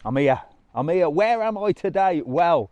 I'm here. Where am I today? Well,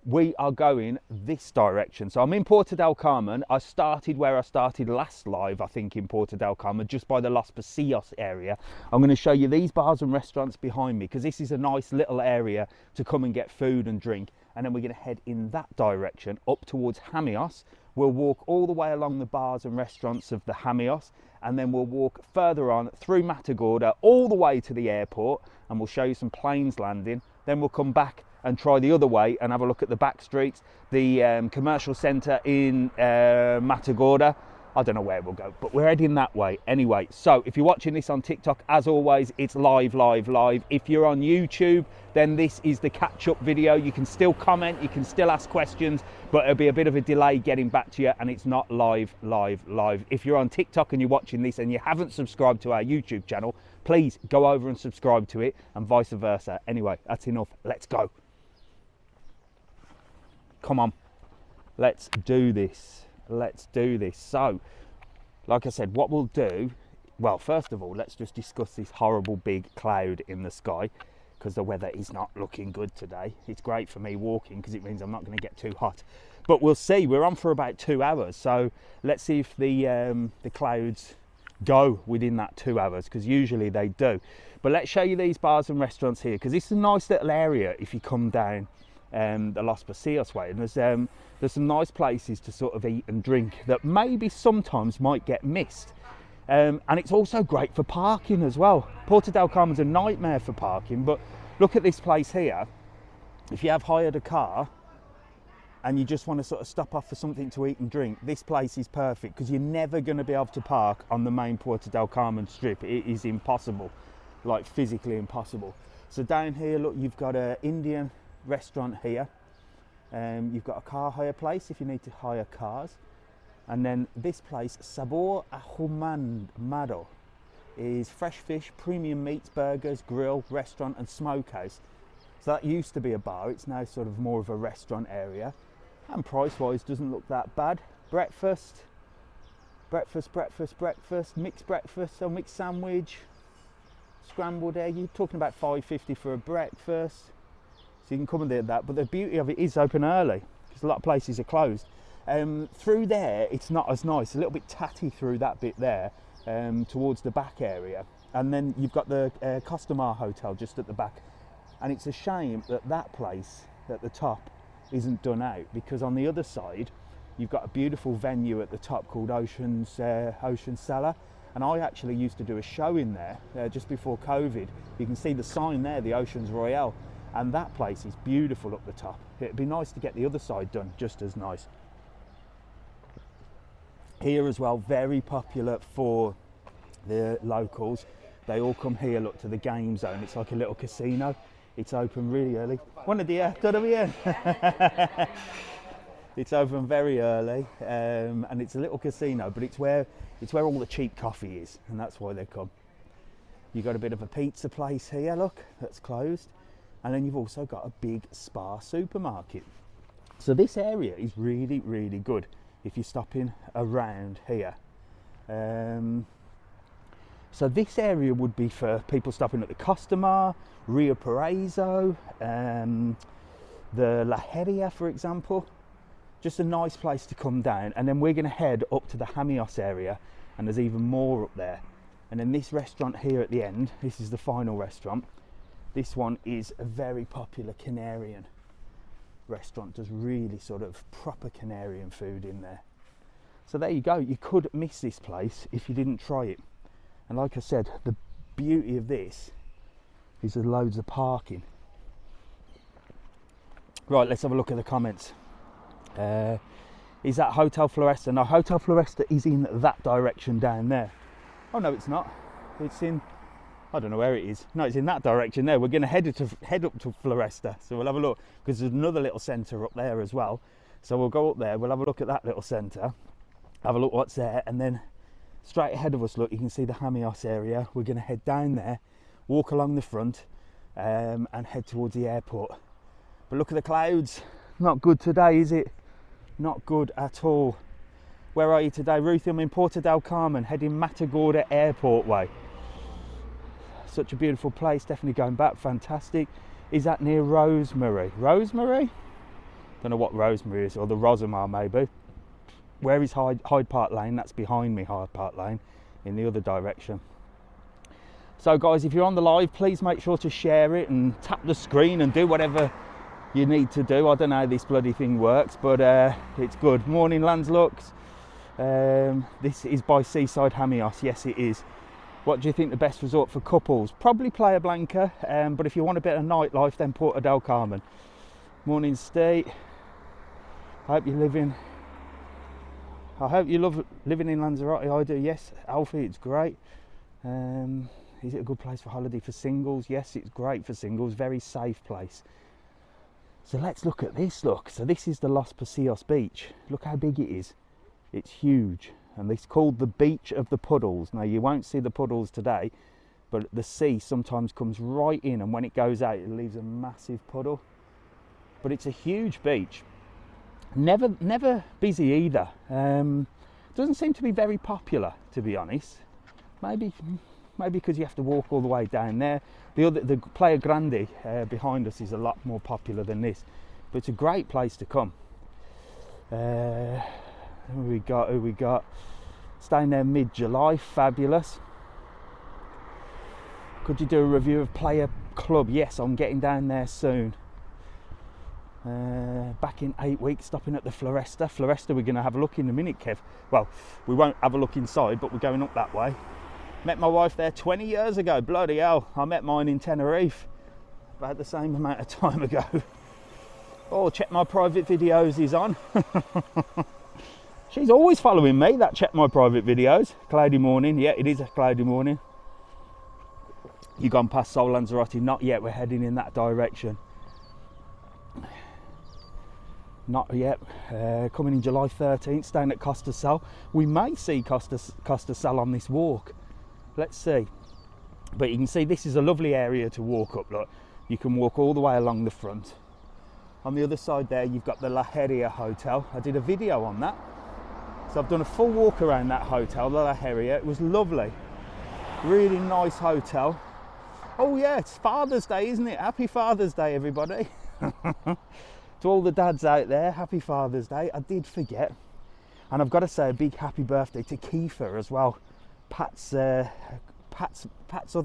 we are going this direction. So I'm in Puerto del Carmen. I started where I started last live, I think, in Puerto del Carmen, just by the Los Pocillos area. I'm going to show you these bars and restaurants behind me, because this is a nice little area to come and get food and drink. And then we're going to head in that direction up towards Hamios. We'll walk all the way along the bars and restaurants of the Hamios, and then we'll walk further on through Matagorda all the way to the airport, and we'll show you some planes landing. Then we'll come back and try the other way and have a look at the back streets, the commercial centre in Matagorda. I don't know where we'll go, but we're heading that way anyway. So if you're watching this on TikTok, as always, it's live. If you're on YouTube, then this is the catch-up video. You can still comment, you can still ask questions, but it'll be a bit of a delay getting back to you, and it's not live. If you're on TikTok and you're watching this and you haven't subscribed to our YouTube channel, please go over and subscribe to it, and vice versa. Anyway, that's enough. Let's go. Come on, let's do this. So, like I said, what we'll do, well, first of all, let's just discuss this horrible big cloud in the sky, because the weather is not looking good today. It's great for me walking because it means I'm not going to get too hot, but we'll see. We're on for about 2 hours, so let's see if the clouds go within that 2 hours, because usually they do. But let's show you these bars and restaurants here, because it's a nice little area if you come down the Los Pocillos way, and there's some nice places to sort of eat and drink that maybe sometimes might get missed, and it's also great for parking as well. Puerto del Carmen's a nightmare for parking, but look at this place here. If you have hired a car and you just want to sort of stop off for something to eat and drink, this place is perfect, because you're never going to be able to park on the main Puerto del Carmen strip. It is impossible, like physically impossible. So down here, look, you've got an Indian restaurant here, you've got a car hire place if you need to hire cars, and then this place, Sabor Ahumado, is fresh fish, premium meats, burgers, grill, restaurant and smokehouse. So that used to be a bar, it's now sort of more of a restaurant area, and price wise doesn't look that bad. Breakfast, mixed breakfast, a mixed sandwich, scrambled egg, you're talking about $5.50 for a breakfast. So you can come and do that, but the beauty of it is open early, because a lot of places are closed. Through there, it's not as nice, a little bit tatty through that bit there, towards the back area. And then you've got the Costamare Hotel just at the back. And it's a shame that that place at the top isn't done out, because on the other side, you've got a beautiful venue at the top called Ocean Cellar. And I actually used to do a show in there just before COVID. You can see the sign there, the Oceans Royale. And that place is beautiful up the top. It'd be nice to get the other side done just as nice. Here as well, very popular for the locals. They all come here, look, to the game zone. It's like a little casino. It's open really early. Buenos días, todo bien? It's open very early, and it's a little casino, but it's where all the cheap coffee is, and that's why they come. You've got a bit of a pizza place here, look, that's closed. And then you've also got a big Spar supermarket. So this area is really, really good if you're stopping around here. So this area would be for people stopping at the Costamare, Rio Paraiso, the La Heria, for example. Just a nice place to come down. And then we're going to head up to the Hamios area, and there's even more up there. And then this restaurant here at the end, this is the final restaurant. This one is a very popular Canarian restaurant, does really sort of proper Canarian food in there. So there you go, you could miss this place if you didn't try it. And like I said, the beauty of this is there's loads of parking. Right, let's have a look at the comments. Is that Hotel Floresta? No, Hotel Floresta is in that direction down there. Oh no, it's not. It's in, I don't know where it is. No, it's in that direction there. We're going to head up to Floresta. So we'll have a look, because there's another little centre up there as well. So we'll go up there, we'll have a look at that little centre, have a look what's there, and then straight ahead of us, look, you can see the Hamios area. We're going to head down there, walk along the front, and head towards the airport. But look at the clouds. Not good today, is it? Not good at all. Where are you today, Ruthie? I'm in Puerto del Carmen, heading Matagorda Airport way. such a beautiful place, definitely going back, fantastic. Is that near Rosemary? Rosemary? Don't know what Rosemary is, or the Rosamar maybe. Where is Hyde Park Lane? That's behind me, Hyde Park Lane, in the other direction. So guys, if you're on the live, please make sure to share it and tap the screen and do whatever you need to do. I don't know how this bloody thing works, but it's good. Morning, Landslux. This is by Seaside Hamios. Yes, it is. What do you think the best resort for couples? Probably Playa Blanca, but if you want a bit of nightlife, then Porto del Carmen. Morning, Steve. I hope you love living in Lanzarote. I do, yes. Alfie, it's great. Is it a good place for holiday for singles? Yes, it's great for singles. Very safe place. So let's look at this, look. So this is the Los Pocillos beach. Look how big it is. It's huge. And it's called the Beach of the Puddles. Now, you won't see the puddles today, but the sea sometimes comes right in, and when it goes out, it leaves a massive puddle. But it's a huge beach. Never busy either. Doesn't seem to be very popular, to be honest. Maybe because you have to walk all the way down there. The Playa Grande behind us is a lot more popular than this, but it's a great place to come. Who we got? Staying there mid-July, fabulous. Could you do a review of Playa Club? Yes, I'm getting down there soon. Back in 8 weeks, stopping at the Floresta. Floresta, we're going to have a look in a minute, Kev. Well, we won't have a look inside, but we're going up that way. Met my wife there 20 years ago. Bloody hell, I met mine in Tenerife about the same amount of time ago. Oh, check my private videos is on. She's always following me, that check my private videos. Cloudy morning, yeah, it is a cloudy morning. You gone past Sol Lanzarote? Not yet, we're heading in that direction. Not yet. Coming in July 13th, staying at Costa Sal. We may see Costa Sal on this walk. Let's see. But you can see this is a lovely area to walk up, look. You can walk all the way along the front. On the other side there, you've got the La Heria Hotel. I did a video on that. So I've done a full walk around that hotel, the La Heria. It was lovely. Really nice hotel. Oh yeah, it's Father's Day, isn't it? Happy Father's Day, everybody. To all the dads out there, happy Father's Day. I did forget. And I've got to say a big happy birthday to Kiefer as well. Pat's other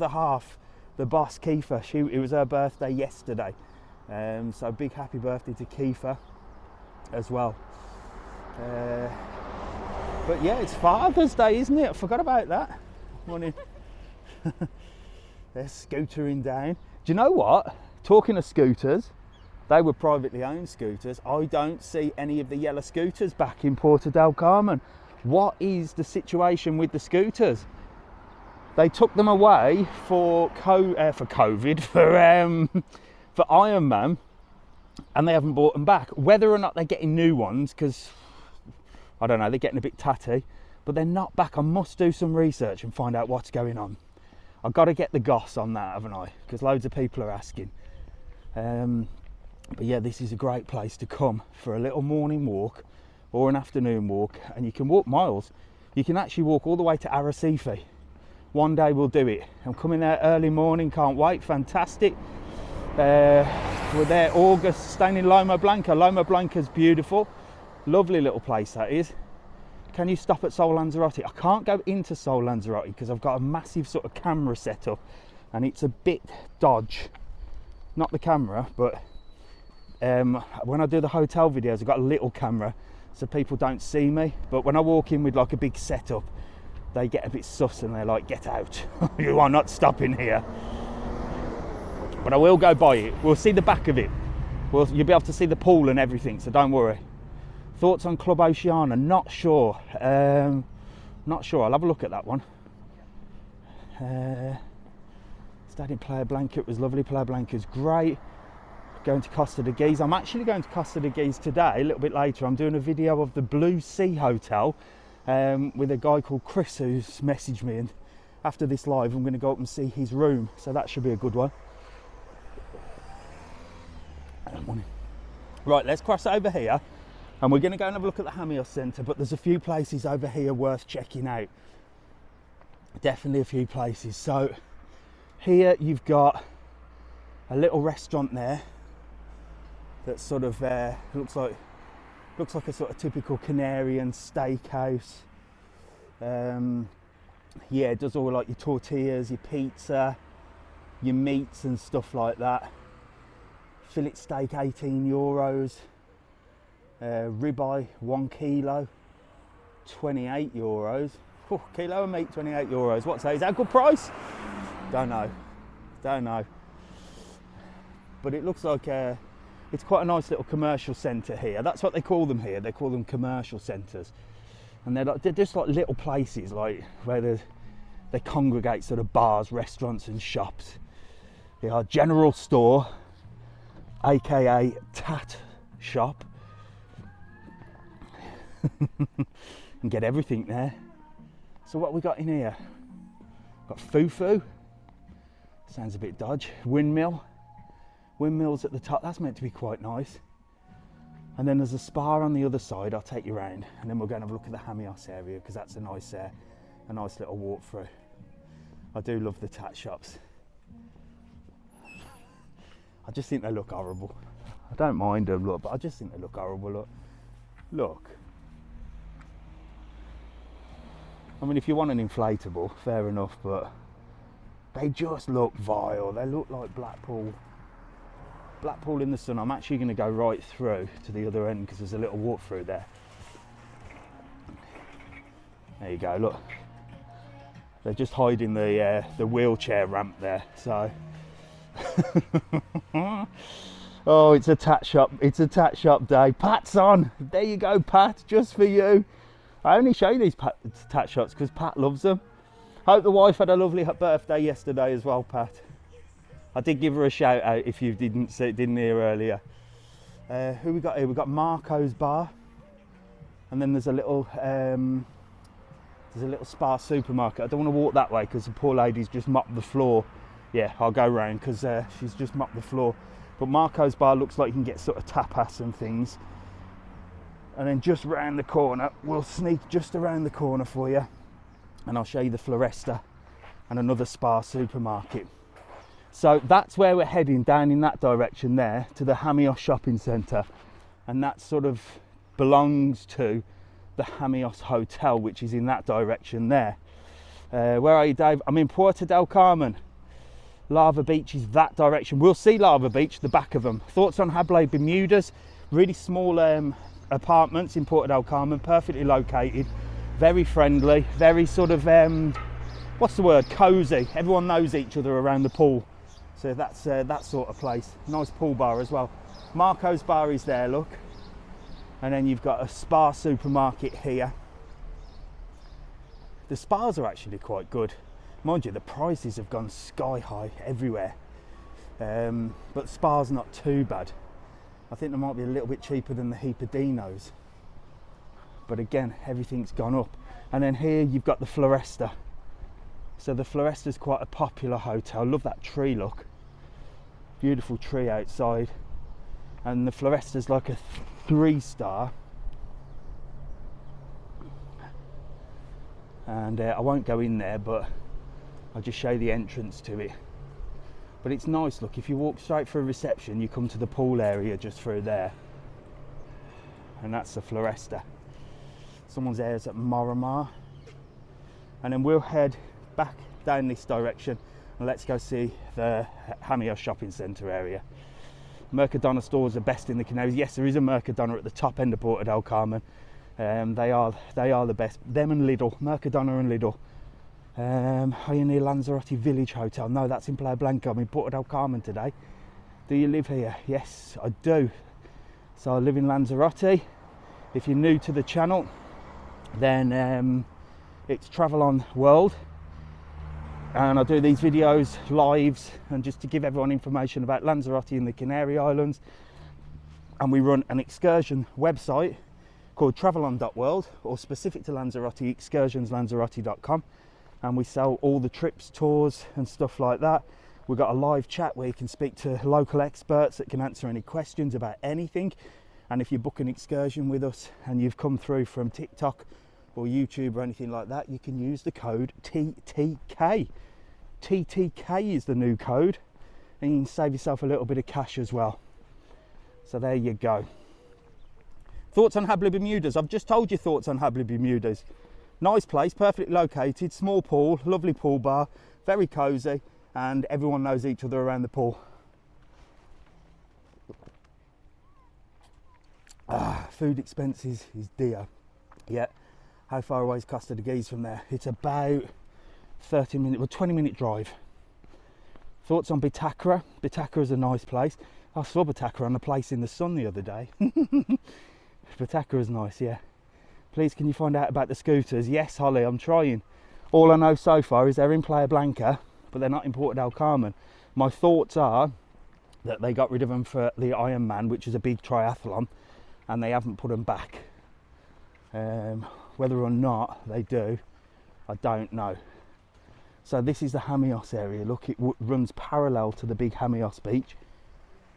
half, the boss, Kiefer. It was her birthday yesterday. So a big happy birthday to Kiefer as well. But yeah, it's Father's Day, isn't it? I forgot about that. Morning. They're scootering down. Do you know what? Talking of scooters, they were privately owned scooters. I don't see any of the yellow scooters back in Porto del Carmen. What is the situation with the scooters? They took them away for COVID, for Ironman, and they haven't brought them back. Whether or not they're getting new ones, because I don't know, they're getting a bit tatty, but they're not back. I must do some research and find out what's going on. I've got to get the goss on that, haven't I? Because loads of people are asking. But yeah, this is a great place to come for a little morning walk or an afternoon walk, and you can walk miles. You can actually walk all the way to Arrecife. One day we'll do it. I'm coming there early morning, can't wait, fantastic. We're there August, staying in Loma Blanca. Loma Blanca's beautiful, lovely little place that is. Can you stop at Sol Lanzarote? I can't go into Sol Lanzarote because I've got a massive sort of camera set up and it's a bit dodge. Not the camera, but when I do the hotel videos, I've got a little camera so people don't see me. But when I walk in with like a big setup, they get a bit sus and they're like, get out. You are not stopping here. But I will go by it. We'll see the back of it. You'll be able to see the pool and everything, so don't worry. Thoughts on Club Oceana? Not sure. Not sure. I'll have a look at that one. Stayed in Playa Blanca. It was lovely. Playa Blanca's great. Going to Costa de Guise. I'm actually going to Costa de Guise today, a little bit later. I'm doing a video of the Blue Sea Hotel with a guy called Chris who's messaged me, and after this live I'm going to go up and see his room, so that should be a good one. Right, let's cross over here and we're going to go and have a look at the Hamios Centre, but there's a few places over here worth checking out. Definitely a few places. So Here you've got a little restaurant there that sort of looks like a sort of typical Canarian steakhouse. Yeah, it does all like your tortillas, your pizza, your meats and stuff like that. Fillet steak, €18. Ribeye, 1 kilo, €28. Oh, kilo of meat, €28. What's that? Is that a good price? Don't know. But it looks like it's quite a nice little commercial centre here. That's what they call them here. They call them commercial centres, and they're just like little places like where they congregate sort of bars, restaurants, and shops. They are general store, aka tat shop. And get everything there. So what we got in here? Got fufu. Sounds a bit dodgy. Windmills at the top. That's meant to be quite nice. And then there's a spa on the other side. I'll take you around, and then we'll go and have a look at the Hamios area because that's a nice little walk through. I do love the tat shops. I just think they look horrible. I don't mind them, look, but I just think they look horrible. Look. I mean, if you want an inflatable, fair enough, but they just look vile. They look like Blackpool in the sun. I'm actually going to go right through to the other end because there's a little walk through there. There you go, look. They're just hiding the wheelchair ramp there, so. Oh, it's a tat shop. It's a tat shop day. Pat's on. There you go, Pat, just for you. I only show you these tat shops because Pat loves them. Hope the wife had a lovely birthday yesterday as well, Pat. I did give her a shout out if you didn't hear earlier. Who we got here? We got Marco's Bar, and then there's a little spa supermarket. I don't want to walk that way because the poor lady's just mopped the floor. Yeah, I'll go round because she's just mopped the floor. But Marco's Bar looks like you can get sort of tapas and things. And then just round the corner, we'll sneak just around the corner for you, and I'll show you the Floresta and another spa supermarket. So that's where we're heading, down in that direction there to the Hamios shopping centre, and that sort of belongs to the Hamios Hotel, which is in that direction there. Where are you, Dave? I'm in Puerto del Carmen. Lava Beach is that direction. We'll see Lava Beach, the back of them. Thoughts on Hablé Bermudas? Really small apartments in Puerto del Carmen, perfectly located, very friendly, very sort of what's the word, cozy. Everyone knows each other around the pool, so that's that sort of place. Nice pool bar as well. Marco's Bar is there, look, and then you've got a spa supermarket here. The spas are actually quite good, mind you. The prices have gone sky high everywhere, but spa's not too bad. I think they might be a little bit cheaper than the Hipadinos, but again, everything's gone up. And then here you've got the Floresta. So the Floresta's quite a popular hotel. Love that tree, look. Beautiful tree outside. And the Floresta's like a 3-star. And I won't go in there, but I'll just show you the entrance to it. But it's nice, look, if you walk straight through reception, you come to the pool area just through there. And that's the Floresta. Someone's there is at Moramar. And then we'll head back down this direction and let's go see the Hamios shopping centre area. Mercadona stores are best in the Canaries. Yes, there is a Mercadona at the top end of Puerto del Carmen. They are the best. Them and Lidl, Mercadona and Lidl. Are you near Lanzarote Village Hotel? No, that's in Playa Blanca. I'm in Puerto del Carmen today. Do you live here? Yes, I do. So I live in Lanzarote. If you're new to the channel, then it's Travel On World, and I do these videos, lives, and just to give everyone information about Lanzarote and the Canary Islands. And we run an excursion website called travelon.world, or specific to Lanzarote, excursionslanzarote.com. And we sell all the trips, tours and stuff like that. We've got a live chat where you can speak to local experts that can answer any questions about anything. And if you book an excursion with us and you've come through from TikTok or YouTube or anything like that, you can use the code TTK. TTK is the new code, and you can save yourself a little bit of cash as well. So there you go. Thoughts on Habli Bermudas? I've just told you thoughts on Habli Bermudas. Nice place, perfectly located, small pool, lovely pool bar, very cosy, and everyone knows each other around the pool. Food expenses is dear. Yeah. How far away is Costa de Guise from there? It's about 20-minute drive. Thoughts on Bitakra? Bitakra is a nice place. I saw Bitakra on a place in the sun the other day. Bitakra is nice, yeah. Please, can you find out about the scooters? Yes, Holly, I'm trying. All I know so far is they're in Playa Blanca, but they're not in Porto del Carmen. My thoughts are that they got rid of them for the Ironman, which is a big triathlon, and they haven't put them back. Whether or not they do, I don't know. So this is the Hamios area. Look, it runs parallel to the big Hamios beach,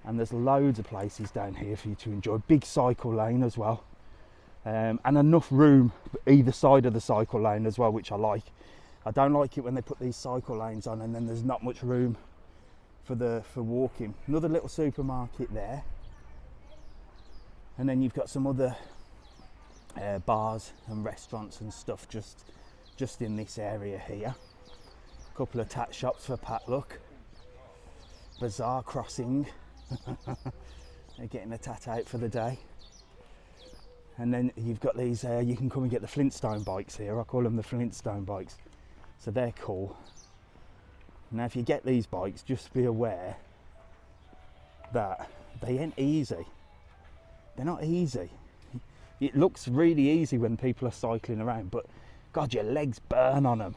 and there's loads of places down here for you to enjoy. Big cycle lane as well. And enough room either side of the cycle lane as well, which I like. I don't like it when they put these cycle lanes on and then there's not much room for walking. Another little supermarket there, and then you've got some other bars and restaurants and stuff just in this area here. A couple of tat shops for Pat Luck. Bazaar crossing. They're getting a tat out for the day. And then you've got these, you can come and get the Flintstone bikes here. I call them the Flintstone bikes. So they're cool. Now if you get these bikes, just be aware that they ain't easy. They're not easy. It looks really easy when people are cycling around, but God, your legs burn on them.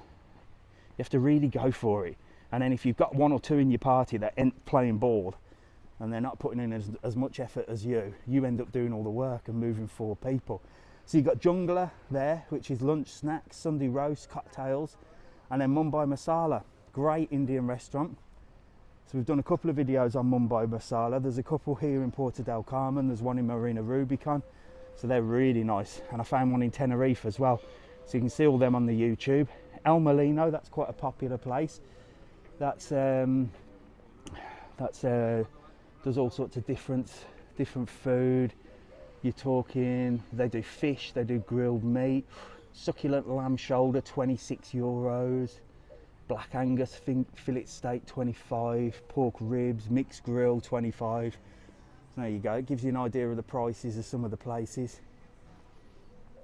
You have to really go for it. And then if you've got one or two in your party that ain't playing ball, and they're not putting in as much effort as you end up doing all the work and moving 4 people. So you've got Jungler there, which is lunch, snacks, Sunday roast, cocktails, and then Mumbai Masala, great Indian restaurant. So we've done a couple of videos on Mumbai Masala. There's a couple here in Porto del Carmen, there's one in Marina Rubicon, so they're really nice. And I found one in Tenerife as well, so you can see all them on the YouTube. El Molino, that's quite a popular place. That's does all sorts of different food. You're talking, they do fish, they do grilled meat, succulent lamb shoulder, 26 euros, black Angus fillet steak, 25, pork ribs, mixed grill, 25. So there you go, it gives you an idea of the prices of some of the places.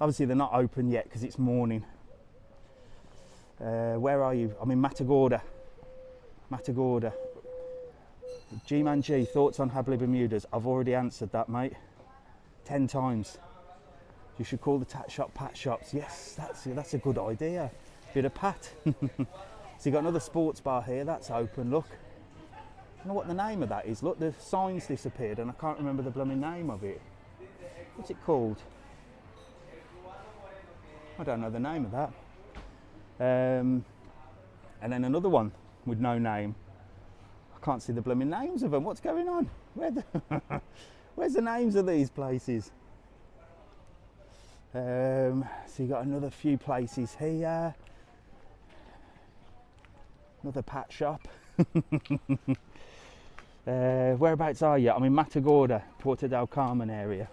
Obviously they're not open yet because it's morning. Where are you? I'm in Matagorda. G-Man G, thoughts on Habli Bermudas? I've already answered that, mate. 10 times. You should call the tat shop Pat Shops. Yes, that's a good idea. Bit of Pat. So you got another sports bar here, that's open, look. I don't know what the name of that is. Look, the sign's disappeared and I can't remember the blooming name of it. What's it called? I don't know the name of that. And then another one with no name. Can't see the blooming names of them. What's going on? Where's the names of these places? So you got another few places here. Another Pat shop. Whereabouts are you? I'm in Matagorda, Porto del Carmen area.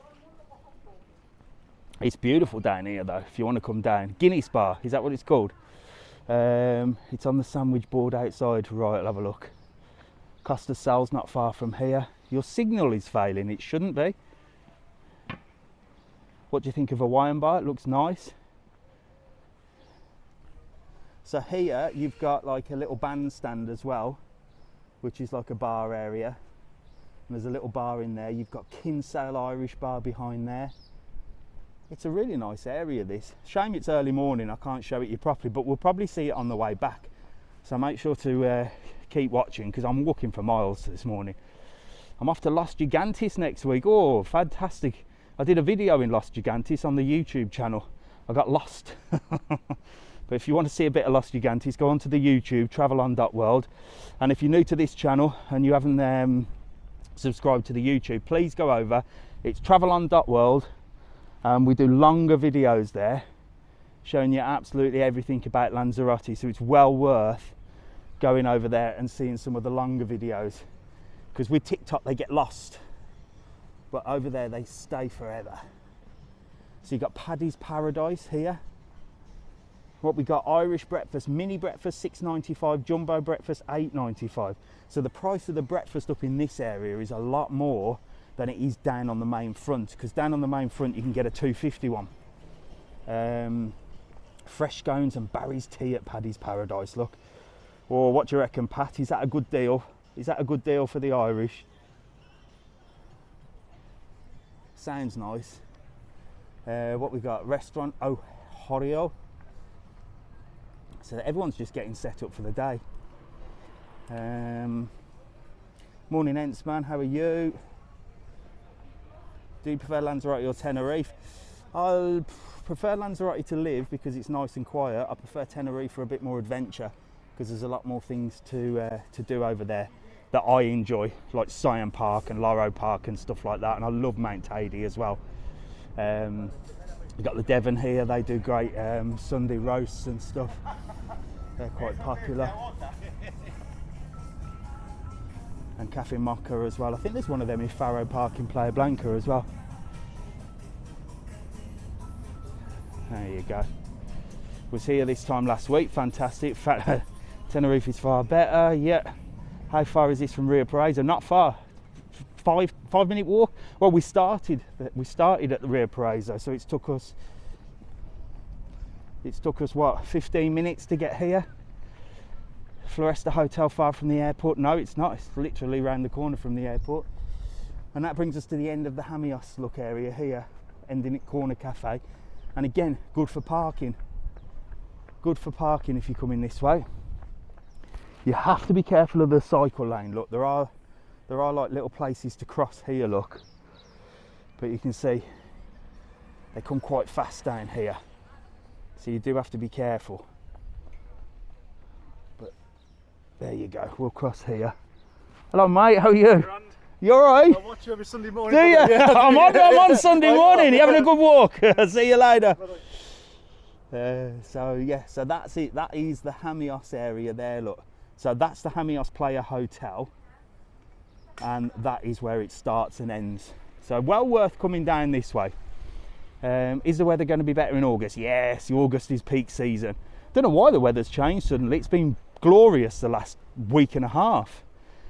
It's beautiful down here though, if you want to come down. Guinness Bar, is that what it's called? It's on the sandwich board outside. Right, I'll have a look. Costa Sal's not far from here. Your signal is failing, it shouldn't be. What do you think of Hawaiian Bar? It looks nice. So here you've got like a little bandstand as well, which is like a bar area. And there's a little bar in there. You've got Kinsale Irish Bar behind there. It's a really nice area, this. Shame it's early morning, I can't show it you properly, but we'll probably see it on the way back. So make sure to keep watching because I'm walking for miles this morning. I'm off to Los Gigantes next week. Oh, fantastic. I did a video in Los Gigantes on the YouTube channel. I got lost. But if you want to see a bit of Los Gigantes, go onto the YouTube, travelon.world. And if you're new to this channel and you haven't subscribed to the YouTube, please go over. It's travelon.world. We do longer videos there showing you absolutely everything about Lanzarote, so it's well worth going over there and seeing some of the longer videos, because with TikTok they get lost, but over there they stay forever. So you've got Paddy's Paradise here. What we got, Irish breakfast, mini breakfast $6.95, jumbo breakfast $8.95. So the price of the breakfast up in this area is a lot more than it is down on the main front, because down on the main front you can get a $2.50 one. Fresh scones and Barry's tea at Paddy's Paradise, look. Or what do you reckon, Pat? Is that a good deal? Is that a good deal for the Irish? Sounds nice. What we got, restaurant Ohio. So everyone's just getting set up for the day. Morning, Ents, man. How are you? Do you prefer Lanzarote or Tenerife? I prefer Lanzarote to live because it's nice and quiet. I prefer Tenerife for a bit more adventure because there's a lot more things to do over there that I enjoy, like Siam Park and Loro Park and stuff like that. And I love Mount Tady as well. We've got the Devon here. They do great Sunday roasts and stuff. They're quite popular. And Cafe Mocha as well. I think there's one of them in Faro Park in Playa Blanca as well. There you go. Was here this time last week. Fantastic. In fact, Tenerife is far better. Yeah. How far is this from Rio Paraiso? Not far. 5-minute walk. Well, we started at the Rio Paraiso, so it took us what, 15 minutes to get here. Floresta Hotel far from the airport? No, it's not. It's literally around the corner from the airport. And that brings us to the end of the Hamios look area here, ending at Corner Cafe. And again, good for parking. Good for parking if you come in this way. You have to be careful of the cycle lane. Look, there are like little places to cross here, look. But you can see they come quite fast down here. So you do have to be careful. But there you go, we'll cross here. Hello mate, how are you? You alright? I watch you every Sunday morning. Do you? Yeah, I'm on Sunday morning. You having a good walk? See you later. So yeah, so that's it. That is the Hamios area there, look. So that's the Hamios Playa Hotel. And that is where it starts and ends. So well worth coming down this way. Is the weather going to be better in August? Yes, August is peak season. Don't know why the weather's changed suddenly. It's been glorious the last week and a half.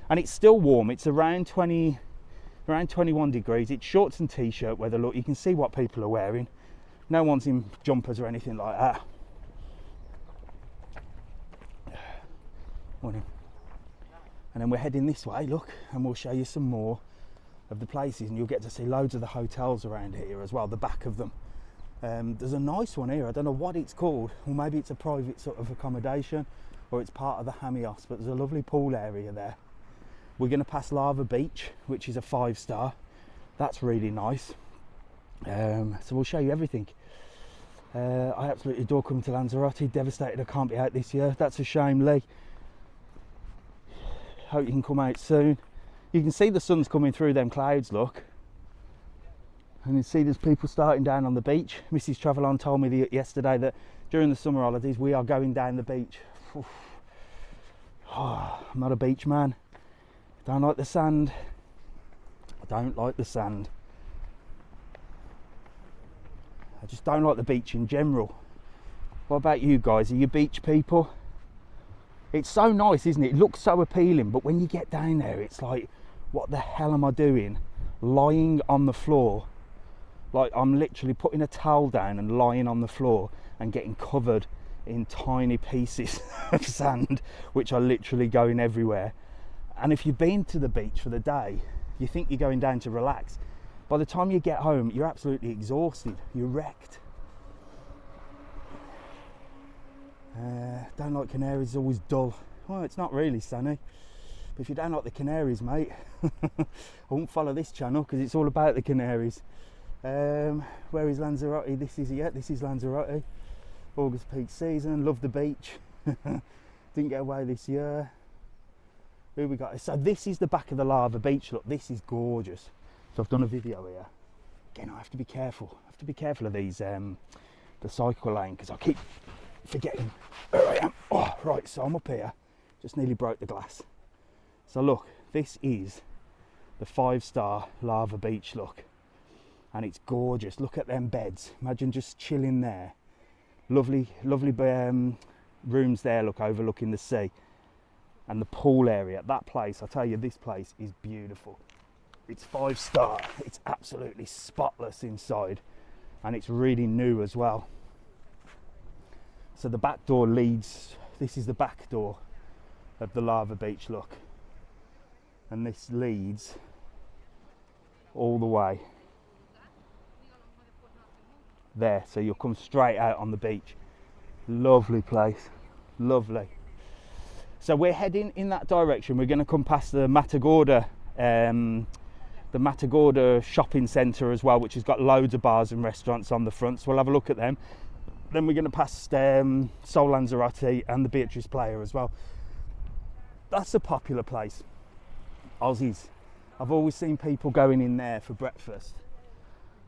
And it's still warm. It's around 21 degrees. It's shorts and t-shirt weather. Look, you can see what people are wearing. No one's in jumpers or anything like that. Morning. And then we're heading this way, look, and we'll show you some more of the places, and you'll get to see loads of the hotels around here as well, the back of them. There's a nice one here. I don't know what it's called, or maybe it's a private sort of accommodation, or it's part of the Hamios, but there's a lovely pool area there. We're going to pass Lava Beach, which is a 5-star. That's really nice. So we'll show you everything. I absolutely adore coming to Lanzarote. Devastated I can't be out this year. That's a shame, Lee. Hope you can come out soon. You can see the sun's coming through them clouds, look. And you see there's people starting down on the beach. Mrs. Travelon told me yesterday that during the summer holidays we are going down the beach. Oh, I'm not a beach man. Don't like the sand. I don't like the sand. I just don't like the beach in general. What about you guys? Are you beach people? It's so nice, isn't it? It looks so appealing, but when you get down there, it's like, what the hell am I doing? Lying on the floor. Like, I'm literally putting a towel down and lying on the floor and getting covered in tiny pieces of sand, which are literally going everywhere. And if you've been to the beach for the day, you think you're going down to relax. By the time you get home, you're absolutely exhausted. You're wrecked. Don't like Canaries, is always dull. Well, it's not really sunny. But if you don't like the Canaries, mate, I won't follow this channel because it's all about the Canaries. Where is Lanzarote? This is Lanzarote. August peak season. Love the beach. Didn't get away this year. Who we got? So this is the back of the Lava Beach. Look, this is gorgeous. So I've done a video here. Again, I have to be careful. I have to be careful of these, the cycle lane, because I keep forgetting where I am. Oh, right, so I'm up here. Just nearly broke the glass. So look, this is the 5-star Lava Beach, look. And it's gorgeous. Look at them beds. Imagine just chilling there. Lovely, lovely rooms there, look, overlooking the sea. And the pool area. That place, I tell you, this place is beautiful. It's 5-star. It's absolutely spotless inside. And it's really new as well. So the back door leads, this is the back door of the Lava Beach, look. And this leads all the way there. So you'll come straight out on the beach. Lovely place, lovely. So we're heading in that direction. We're going to come past the Matagorda shopping centre as well, which has got loads of bars and restaurants on the front. So we'll have a look at them. Then we're going to pass Sol Lanzarote and the Beatrice Playa as well. That's a popular place. Aussies. I've always seen people going in there for breakfast.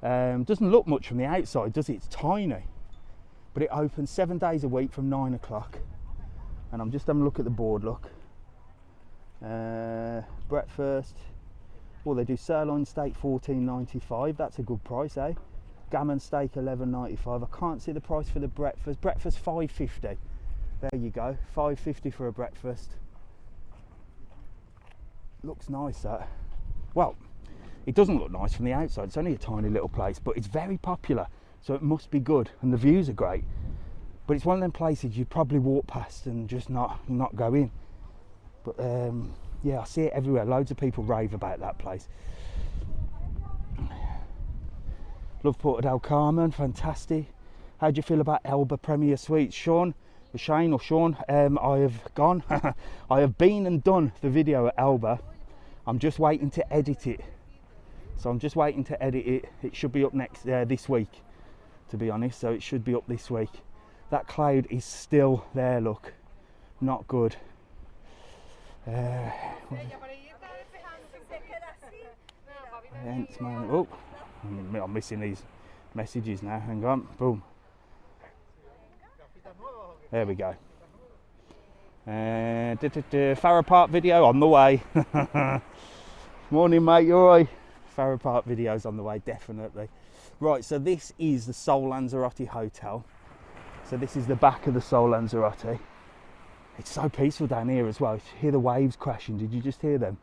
Doesn't look much from the outside, does it? It's tiny. But it opens 7 days a week from 9 o'clock. And I'm just having a look at the board, look. Breakfast. Well, they do sirloin steak $14.95. That's a good price, eh? Gammon steak $11.95. I can't see the price for the breakfast. Breakfast $5.50. There you go, $5.50 for a breakfast. Looks nice, that. Well, it doesn't look nice from the outside. It's only a tiny little place, but it's very popular, so it must be good, and the views are great. But it's one of them places you probably walk past and just not go in. But yeah, I see it everywhere. Loads of people rave about that place. Love Porta del Carmen, fantastic. How do you feel about Elba Premier Suites? Sean, I have gone. I have been and done the video at Elba. I'm just waiting to edit it. So I'm just waiting to edit it. It should be up this week, to be honest. So it should be up this week. That cloud is still there, look. Not good. Oh, I'm missing these messages now. Hang on. Boom. There we go. Farrer Park video on the way. Morning, mate. You alright? Farrer Park video's on the way, definitely. Right, so this is the Sol Lanzarote Hotel. So this is the back of the Sol Lanzarote. It's so peaceful down here as well. You hear the waves crashing. Did you just hear them?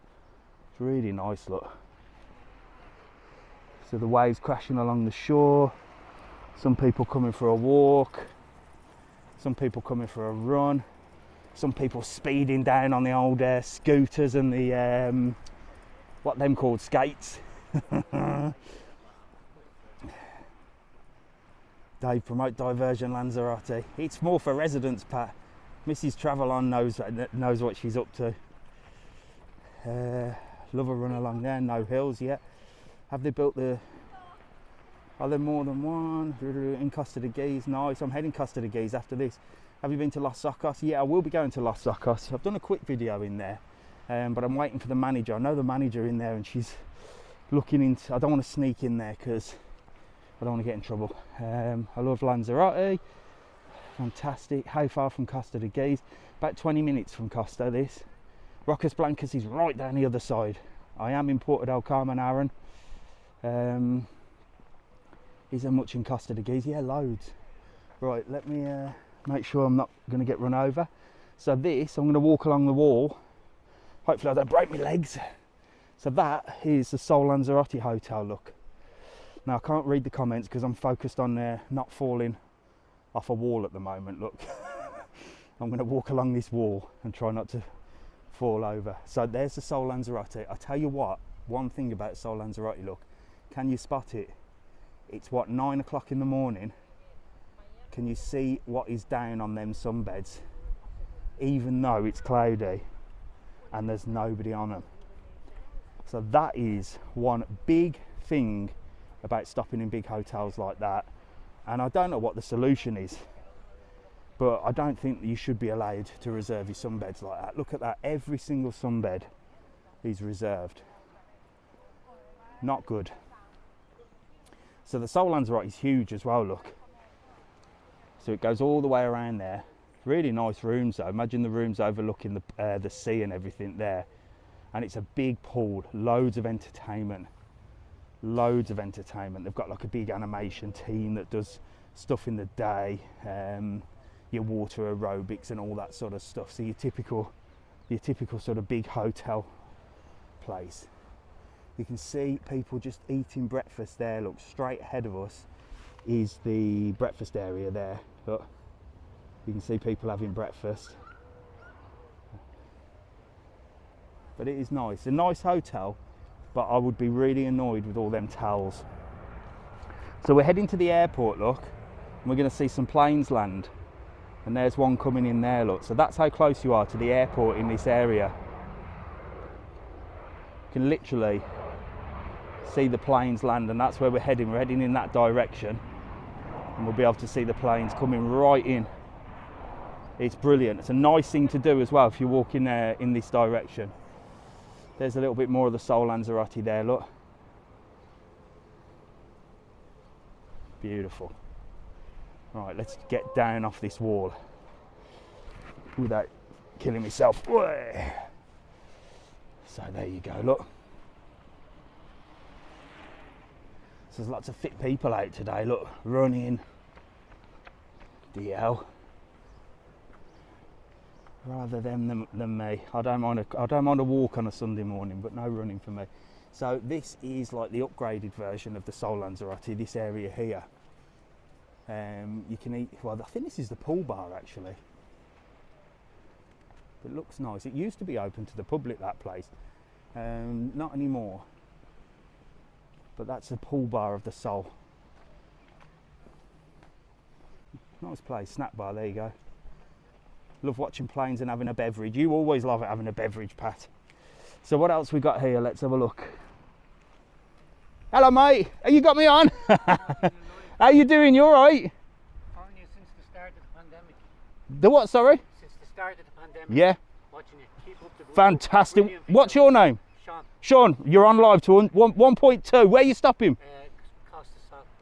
It's really nice, look. So the waves crashing along the shore. Some people coming for a walk. Some people coming for a run. Some people speeding down on the old scooters and the, what them called, skates. Dave, promote diversion Lanzarote. It's more for residents, Pat. Mrs. Travel On knows what she's up to. Love a run along there, no hills yet. Have they built the... Are there more than one? In Costa de Guise, nice. I'm heading Costa de Guise after this. Have you been to Los Socos? Yeah, I will be going to Los Socos. I've done a quick video in there, but I'm waiting for the manager. I know the manager in there and she's looking into... I don't want to sneak in there because I don't want to get in trouble. I love Lanzarote. Fantastic. How far from Costa de Guise? About 20 minutes from Costa, this. Rocas Blancas is right down the other side. I am in Porta del Carmen, Aaron. Is there much in Costa de Guise? Yeah, loads. Right, let me make sure I'm not going to get run over. So this, I'm going to walk along the wall. Hopefully I don't break my legs. So that is the Sol Lanzarote Hotel, look. Now I can't read the comments because I'm focused on not falling off a wall at the moment, look. I'm going to walk along this wall and try not to fall over. So there's the Sol Lanzarote. I tell you what, one thing about Sol Lanzarote, look. Can you spot it? It's what, 9 o'clock in the morning. Can you see what is down on them sunbeds? Even though it's cloudy and there's nobody on them. So that is one big thing about stopping in big hotels like that. And I don't know what the solution is, but I don't think that you should be allowed to reserve your sunbeds like that. Look at that, every single sunbed is reserved. Not good. So the Sol Lanzarote is huge as well, look. So it goes all the way around there. Really nice rooms though. Imagine the rooms overlooking the sea and everything there. And it's a big pool, loads of entertainment. Loads of entertainment. They've got like a big animation team that does stuff in the day, your water aerobics and all that sort of stuff. So your typical sort of big hotel place. You can see people just eating breakfast there. Look, straight ahead of us is the breakfast area there. Look, you can see people having breakfast. But it is nice. A nice hotel, but I would be really annoyed with all them towels. So we're heading to the airport, look, and we're going to see some planes land. And there's one coming in there, look. So that's how close you are to the airport in this area. You can literally see the planes land, and that's where we're heading. We're heading in that direction, and we'll be able to see the planes coming right in. It's brilliant. It's a nice thing to do as well if you're walking there in this direction. There's a little bit more of the Sol Lanzarote there, look. Beautiful. Right, let's get down off this wall without killing myself. So there you go, look. So there's lots of fit people out today, look, running. DL. Rather them than me. I don't mind a walk on a Sunday morning, but no running for me. So this is like the upgraded version of the Sol Lanzarote, this area here. You can eat, well, I think this is the pool bar actually. It looks nice. It used to be open to the public, that place. Not anymore. But that's the pool bar of the Sol. Nice place, snack bar, there you go. Love watching planes and having a beverage. You always love it, having a beverage, Pat. So what else we got here? Let's have a look. Hello, mate. Have you got me on? How you doing? You all right? Following you since the start of the pandemic. The what, sorry? Since the start of the pandemic. Yeah. Watching you. Keep up the good Fantastic. work. What's your name? Sean. Sean, you're on live to 1.2. Where are you stopping?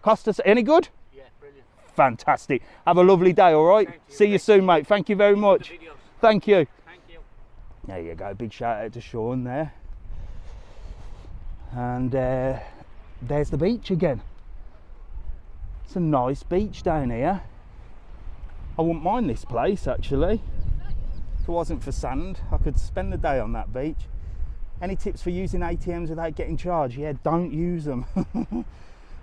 Costas. Any good? Yeah, brilliant. Fantastic. Have a lovely day, all right? See you soon, mate. Thank you very much. Thank you. Thank you. There you go. Big shout out to Sean there. And there's the beach again. It's a nice beach down here. I wouldn't mind this place actually. If it wasn't for sand, I could spend the day on that beach. Any tips for using ATMs without getting charged? Yeah, don't use them.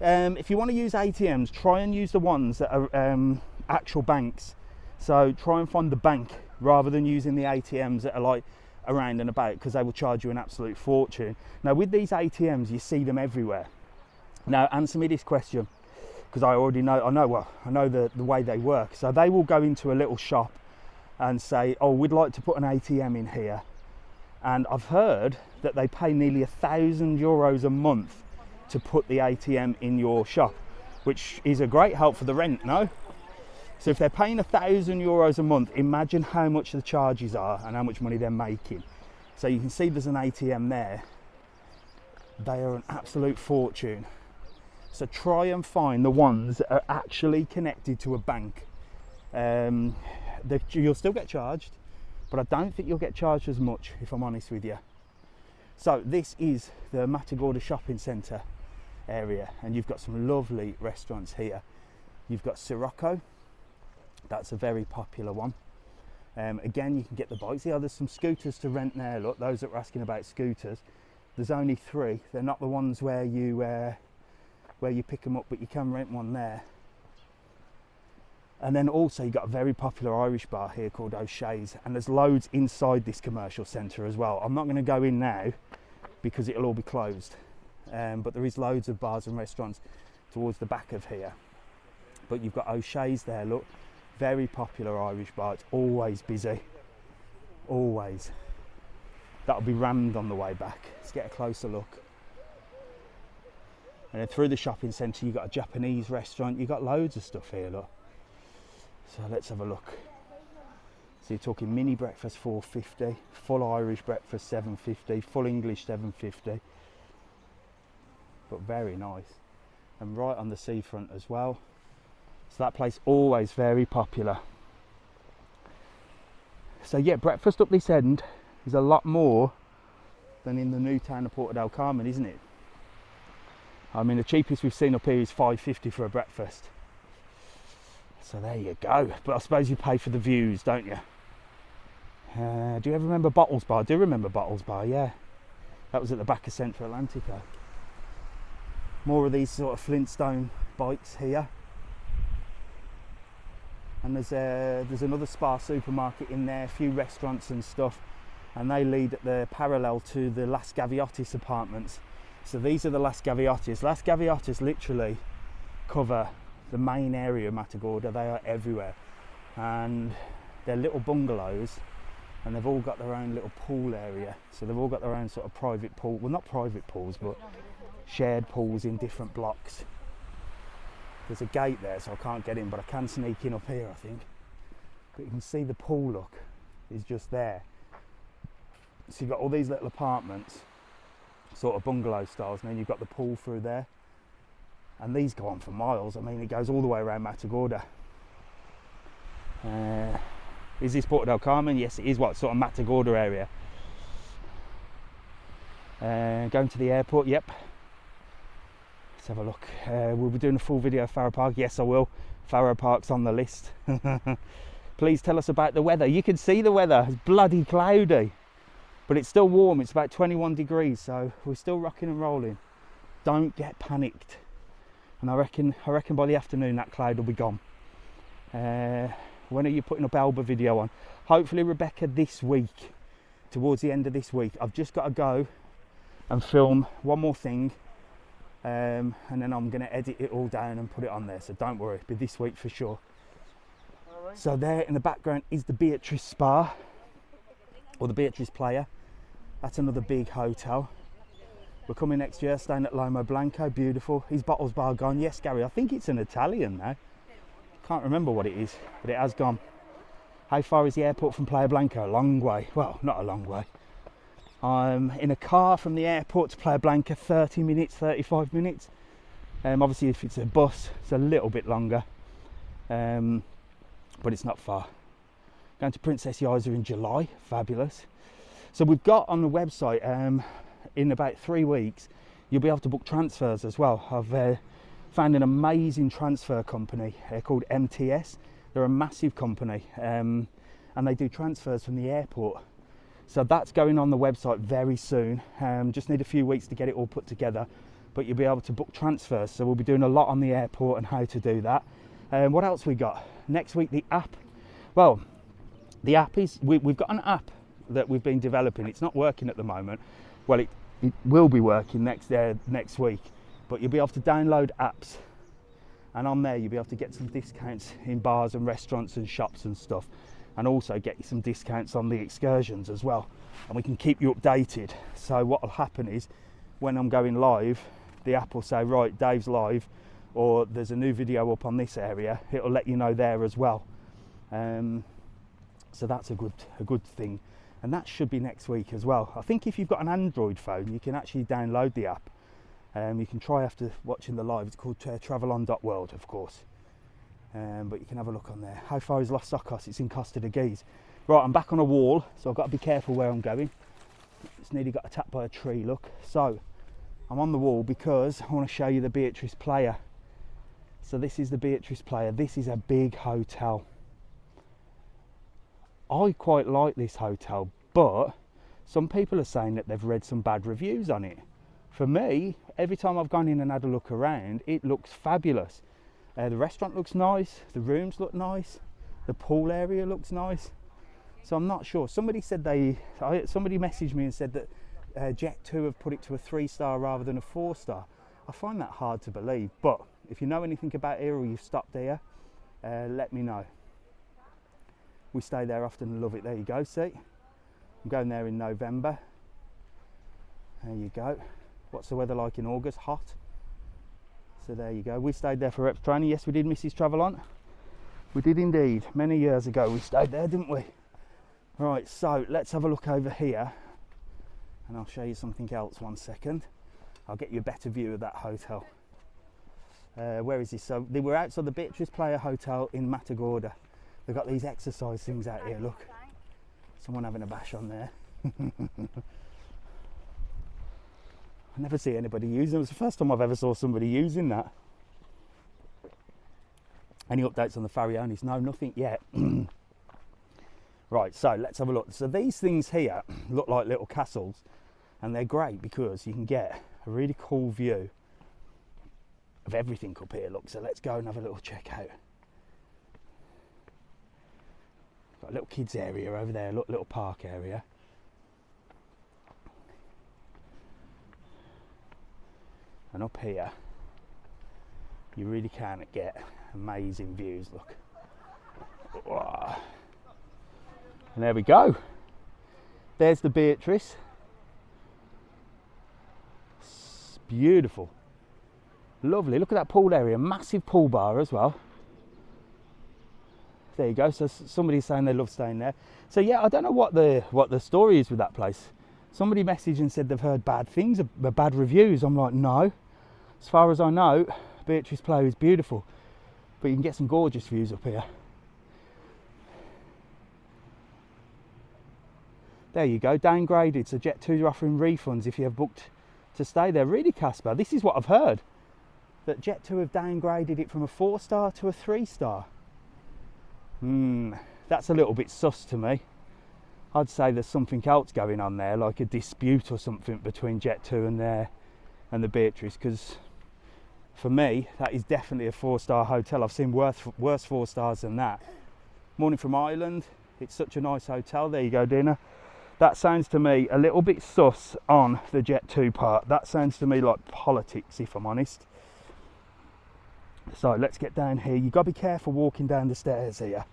If you want to use ATMs, try and use the ones that are actual banks. So try and find the bank rather than using the ATMs that are like around and about, because they will charge you an absolute fortune. Now with these ATMs, you see them everywhere. Now answer me this question, because I know the way they work. So they will go into a little shop and say, oh, we'd like to put an ATM in here. And I've heard that they pay nearly €1,000 a month to put the ATM in your shop, which is a great help for the rent, no? So if they're paying €1,000 a month, imagine how much the charges are and how much money they're making. So you can see there's an ATM there. They are an absolute fortune. So try and find the ones that are actually connected to a bank. You'll still get charged, but I don't think you'll get charged as much, if I'm honest with you. So this is the Matagorda shopping centre area, and you've got some lovely restaurants here. You've got Sirocco, that's a very popular one. Again, you can get the bikes. Yeah, there's some scooters to rent there. Look, those that were asking about scooters, there's only 3. They're not the ones where you pick them up, but you can rent one there. And then also you've got a very popular Irish bar here called O'Shea's, and there's loads inside this commercial centre as well. I'm not going to go in now because it'll all be closed, but there is loads of bars and restaurants towards the back of here. But you've got O'Shea's there, look, very popular Irish bar. It's always busy, always. That'll be rammed on the way back. Let's get a closer look. And then through the shopping centre you've got a Japanese restaurant. You've got loads of stuff here, look. So let's have a look. So you're talking mini breakfast $4.50, full Irish breakfast $7.50, full English $7.50. But very nice. And right on the seafront as well. So that place always very popular. So yeah, breakfast up this end is a lot more than in the new town of Porto del Carmen, isn't it? I mean, the cheapest we've seen up here is $5.50 for a breakfast. So there you go. But I suppose you pay for the views, don't you? Do you ever remember Bottles Bar? I do remember Bottles Bar, yeah. That was at the back of Centro Atlantico. More of these sort of Flintstone bikes here. And there's another Spar supermarket in there, a few restaurants and stuff. And they lead at the parallel to the Las Gaviotas apartments. So these are the Las Gaviotas. Las Gaviotas literally cover the main area of Matagorda. They are everywhere. And they're little bungalows. And they've all got their own little pool area. So they've all got their own sort of private pool. Well, not private pools, but shared pools in different blocks. There's a gate there, so I can't get in, but I can sneak in up here, I think. But you can see the pool, look, is just there. So you've got all these little apartments, sort of bungalow styles, and then you've got the pool through there. And these go on for miles. I mean, it goes all the way around Matagorda. Is this Porto del Carmen? Yes, it is. What sort of Matagorda area? Going to the airport, yep. Let's have a look. We'll be doing a full video of Faro Park. Yes, I will. Faro Park's on the list. Please tell us about the weather. You can see the weather. It's bloody cloudy. But it's still warm. It's about 21 degrees, so we're still rocking and rolling. Don't get panicked. And I reckon by the afternoon that cloud will be gone. When are you putting up Elba video on? Hopefully, Rebecca, this week. Towards the end of this week. I've just got to go and film one more thing. And then I'm going to edit it all down and put it on there. So don't worry, it'll be this week for sure. Alright. So there in the background is the Beatrice Spa. Or the Beatrice Playa. That's another big hotel. We're coming next year, staying at Lomo Blanco, beautiful. Is Bottles Bar gone? Yes, Gary, I think it's an Italian now. Can't remember what it is, but it has gone. How far is the airport from Playa Blanca? A long way. Well, not a long way. I'm in a car from the airport to Playa Blanca, 30 minutes, 35 minutes. Obviously, if it's a bus, it's a little bit longer. But it's not far. Going to Princess Isa in July, fabulous. So we've got on the website, in about 3 weeks, you'll be able to book transfers as well. I've found an amazing transfer company called MTS. They're a massive company, and they do transfers from the airport. So that's going on the website very soon. Just need a few weeks to get it all put together, but you'll be able to book transfers. So we'll be doing a lot on the airport and how to do that. What else we got? Next week, the app. Well, the app is, we've got an app that we've been developing. It's not working at the moment. Well, it will be working next week, but you'll be able to download apps, and on there you'll be able to get some discounts in bars and restaurants and shops and stuff, and also get you some discounts on the excursions as well, and we can keep you updated. So what will happen is, when I'm going live, the app will say, right, Dave's live, or there's a new video up on this area. It'll let you know there as well. So that's a good thing, and that should be next week as well. I think if you've got an Android phone, you can actually download the app. You can try after watching the live. It's called travelon.world, of course. But you can have a look on there. How far is Los Socos? It's in Costa de Guise. Right, I'm back on a wall, so I've got to be careful where I'm going. It's nearly got attacked by a tree, look. So I'm on the wall because I want to show you the Beatrice Playa. So this is the Beatrice Playa. This is a big hotel. I quite like this hotel, but some people are saying that they've read some bad reviews on it. For me, every time I've gone in and had a look around, it looks fabulous. The restaurant looks nice, the rooms look nice, the pool area looks nice. So I'm not sure. Somebody said somebody messaged me and said that Jet2 have put it to a 3-star rather than a 4-star. I find that hard to believe, but if you know anything about here or you've stopped here, let me know. We stay there often and love it. There you go, see? I'm going there in November. There you go. What's the weather like in August? Hot. So there you go. We stayed there for reps training. Yes, we did, Mrs. Travelon. We did indeed. Many years ago we stayed there, didn't we? Right, so let's have a look over here and I'll show you something else. 1 second. I'll get you a better view of that hotel. Where is this? So they were outside the Beatrice Playa Hotel in Matagorda. They've got these exercise things out here, look. Someone having a bash on there. I never see anybody using them. It's the first time I've ever saw somebody using that. Any updates on the Farionis? No, nothing yet. Right, so let's have a look. So these things here look like little castles, and they're great because you can get a really cool view of everything up here. Look, so let's go and have a little check out. Got a little kids area over there, look, little park area. And up here, you really can get amazing views, look. Wow. And there we go. There's the Beatrice. It's beautiful. Lovely, look at that pool area, massive pool bar as well. There you go, so somebody's saying they love staying there. So yeah, I don't know what the story is with that place. Somebody messaged and said they've heard bad things, bad reviews. I'm like, no. As far as I know, Beatrice Playa is beautiful, but you can get some gorgeous views up here. There you go, downgraded. So Jet2 are offering refunds if you have booked to stay there. Really, Casper, this is what I've heard, that Jet2 have downgraded it from a 4-star to a 3-star. That's a little bit sus to me. I'd say there's something else going on there, like a dispute or something between Jet2 and the Beatrice, because for me, that is definitely a 4-star hotel. I've seen worse 4 stars than that. Morning from Ireland. It's such a nice hotel. There you go, Dina. That sounds to me a little bit sus on the Jet2 part. That sounds to me like politics, if I'm honest. So let's get down here. You've got to be careful walking down the stairs here,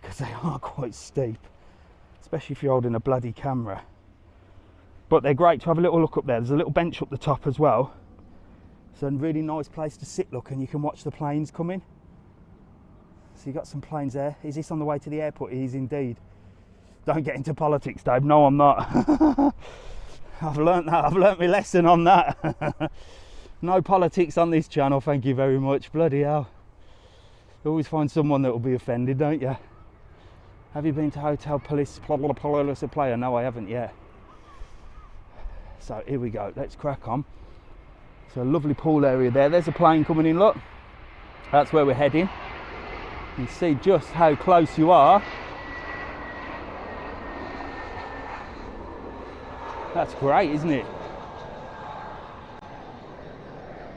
because they are quite steep, especially if you're holding a bloody camera. But they're great to have a little look up there. There's a little bench up the top as well. It's a really nice place to sit, look, and you can watch the planes come in. So you've got some planes there. Is this on the way to the airport? It is indeed. Don't get into politics, Dave. No, I'm not. I've learnt that. I've learnt my lesson on that. No politics on this channel, thank you very much. Bloody hell. You always find someone that will be offended, don't you? Have you been to Hotel Playa? No, I haven't yet. So here we go, let's crack on. So a lovely pool area there. There's a plane coming in, look. That's where we're heading. You can see just how close you are. That's great, isn't it?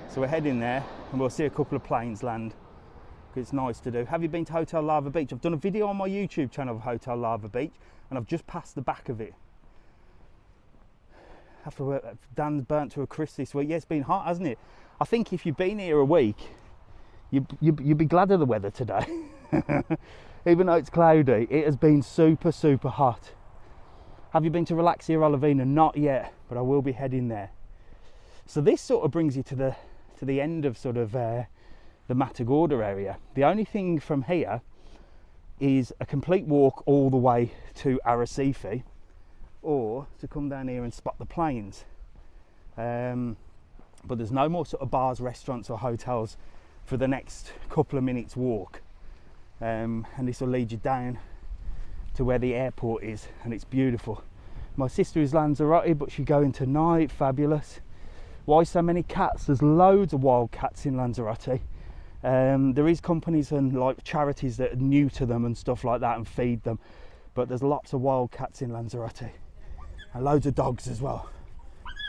So we're heading there and we'll see a couple of planes land. It's nice to do. Have you been to Hotel Lava Beach? I've done a video on my YouTube channel of Hotel Lava Beach and I've just passed the back of it. Dan's burnt to a crisp this week. Yeah, it's been hot, hasn't it? I think if you've been here a week, you'd be glad of the weather today. Even though it's cloudy, it has been super, super hot. Have you been to Relaxia Olavina? Not yet, but I will be heading there. So this sort of brings you to the end of sort of the Matagorda area. The only thing from here is a complete walk all the way to Arrecife, or to come down here and spot the planes. But there's no more sort of bars, restaurants or hotels for the next couple of minutes walk. And this will lead you down to where the airport is, and it's beautiful. My sister is Lanzarote, but she's going tonight. Fabulous. Why so many cats? There's loads of wild cats in Lanzarote. There is companies and like charities that are new to them and stuff like that and feed them, but there's lots of wild cats in Lanzarote and loads of dogs as well.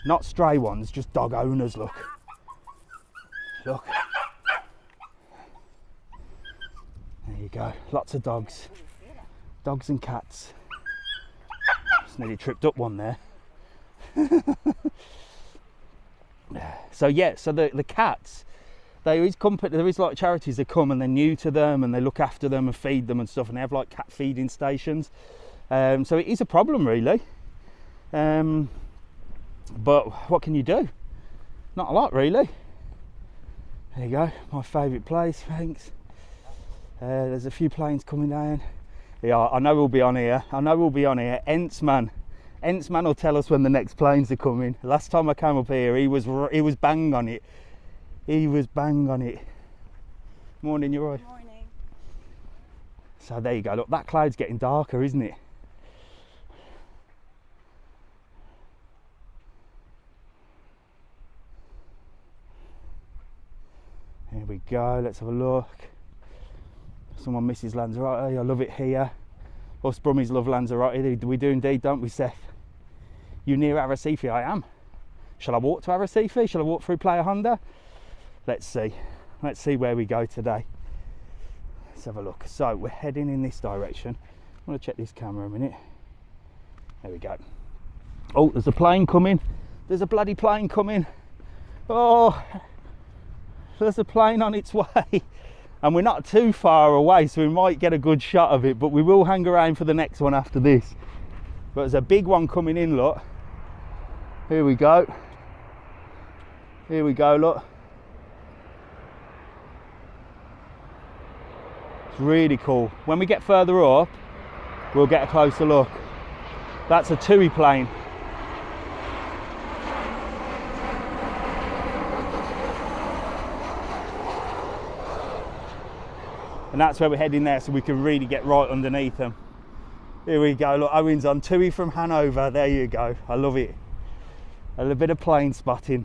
Not stray ones, just dog owners. Look, there you go, lots of dogs and cats. Just nearly tripped up one there. So yeah, so the cats, there is like charities that come and they're new to them and they look after them and feed them and stuff, and they have like cat feeding stations. So it is a problem really, but what can you do? Not a lot really. There you go, my favourite place, thanks. There's a few planes coming down. Yeah, I know we'll be on here. Entzman will tell us when the next planes are coming. Last time I came up here, he was bang on it. Morning, you're right. Morning. So there you go. Look, that cloud's getting darker, isn't it? Here we go, let's have a look. Someone misses Lanzarote, I love it here. Us Brummies love Lanzarote, we do indeed, don't we, Seth? You near Arrecife? I am. Shall I walk to Arrecife? Shall I walk through Playa Honda? Let's see. Let's see where we go today. Let's have a look. So we're heading in this direction. I'm going to check this camera a minute. There we go. Oh, there's a plane coming. There's a bloody plane coming. Oh, there's a plane on its way. And we're not too far away, so we might get a good shot of it, but we will hang around for the next one after this. But there's a big one coming in, look. Here we go. Here we go, look. It's really cool. When we get further up, we'll get a closer look. That's a TUI plane. And that's where we're heading there, so we can really get right underneath them. Here we go, look, Owen's on TUI from Hanover. There you go, I love it. A little bit of plane spotting.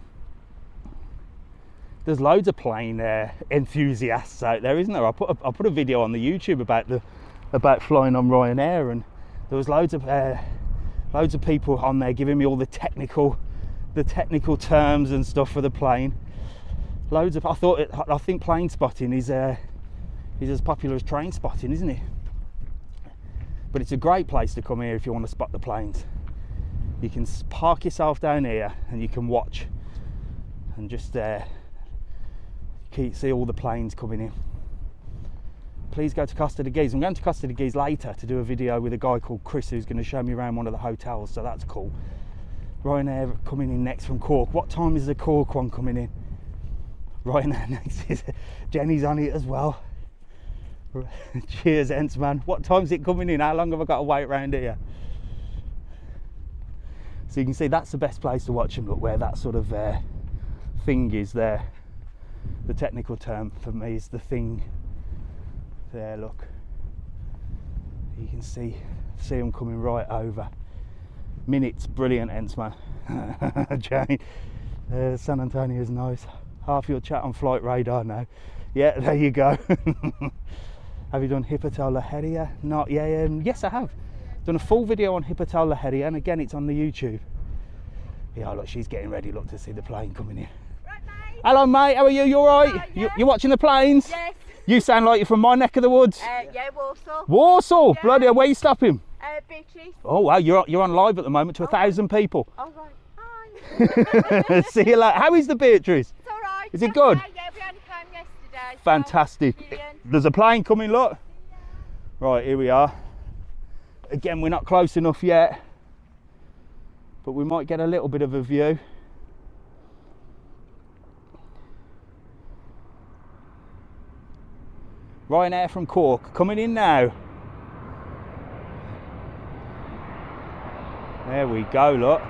There's loads of plane enthusiasts out there, isn't there? I put a video on the YouTube about flying on Ryanair, and there was loads of people on there giving me all the technical terms and stuff for the plane. Loads of I think plane spotting is as popular as train spotting, isn't it? But it's a great place to come here if you want to spot the planes. You can park yourself down here and you can watch and just see all the planes coming in. Please go to Costa de Guise. I'm going to Costa de Guise later to do a video with a guy called Chris who's going to show me around one of the hotels, so that's cool. Ryanair coming in next from Cork. What time is the Cork one coming in? Ryanair next. Jenny's on it as well. Cheers, Ents, man. What time's it coming in? How long have I got to wait around here? So you can see that's the best place to watch them, look, where that sort of thing is there. The technical term for me is the thing there, look. You can see them coming right over. Minutes, brilliant, Ents, man. Jane, San Antonio's nice. Half your chat on flight radar now. Yeah, there you go. Have you done Hipotel La Heria? Not yet. Yes, I have. Done a full video on Hipotel La Heria, and again, it's on the YouTube. Yeah, look, she's getting ready, look, to see the plane coming in. Right, mate. Hello, mate. How are you? You all right? Yeah. You watching the planes? Yes. You sound like you're from my neck of the woods. Yeah, Warsaw. Warsaw. Yeah. Bloody hell, where are you stopping? Beatrice. Oh, wow, you're on live at the moment to 1,000 people. All right. Hi. See you later. How is the Beatrice? It's all right. Is it good? Yeah, we only came yesterday. so Fantastic. brilliant. There's a plane coming, look. Right, here we are. Again, we're not close enough yet, but we might get a little bit of a view. Ryanair from Cork coming in now. There we go, look.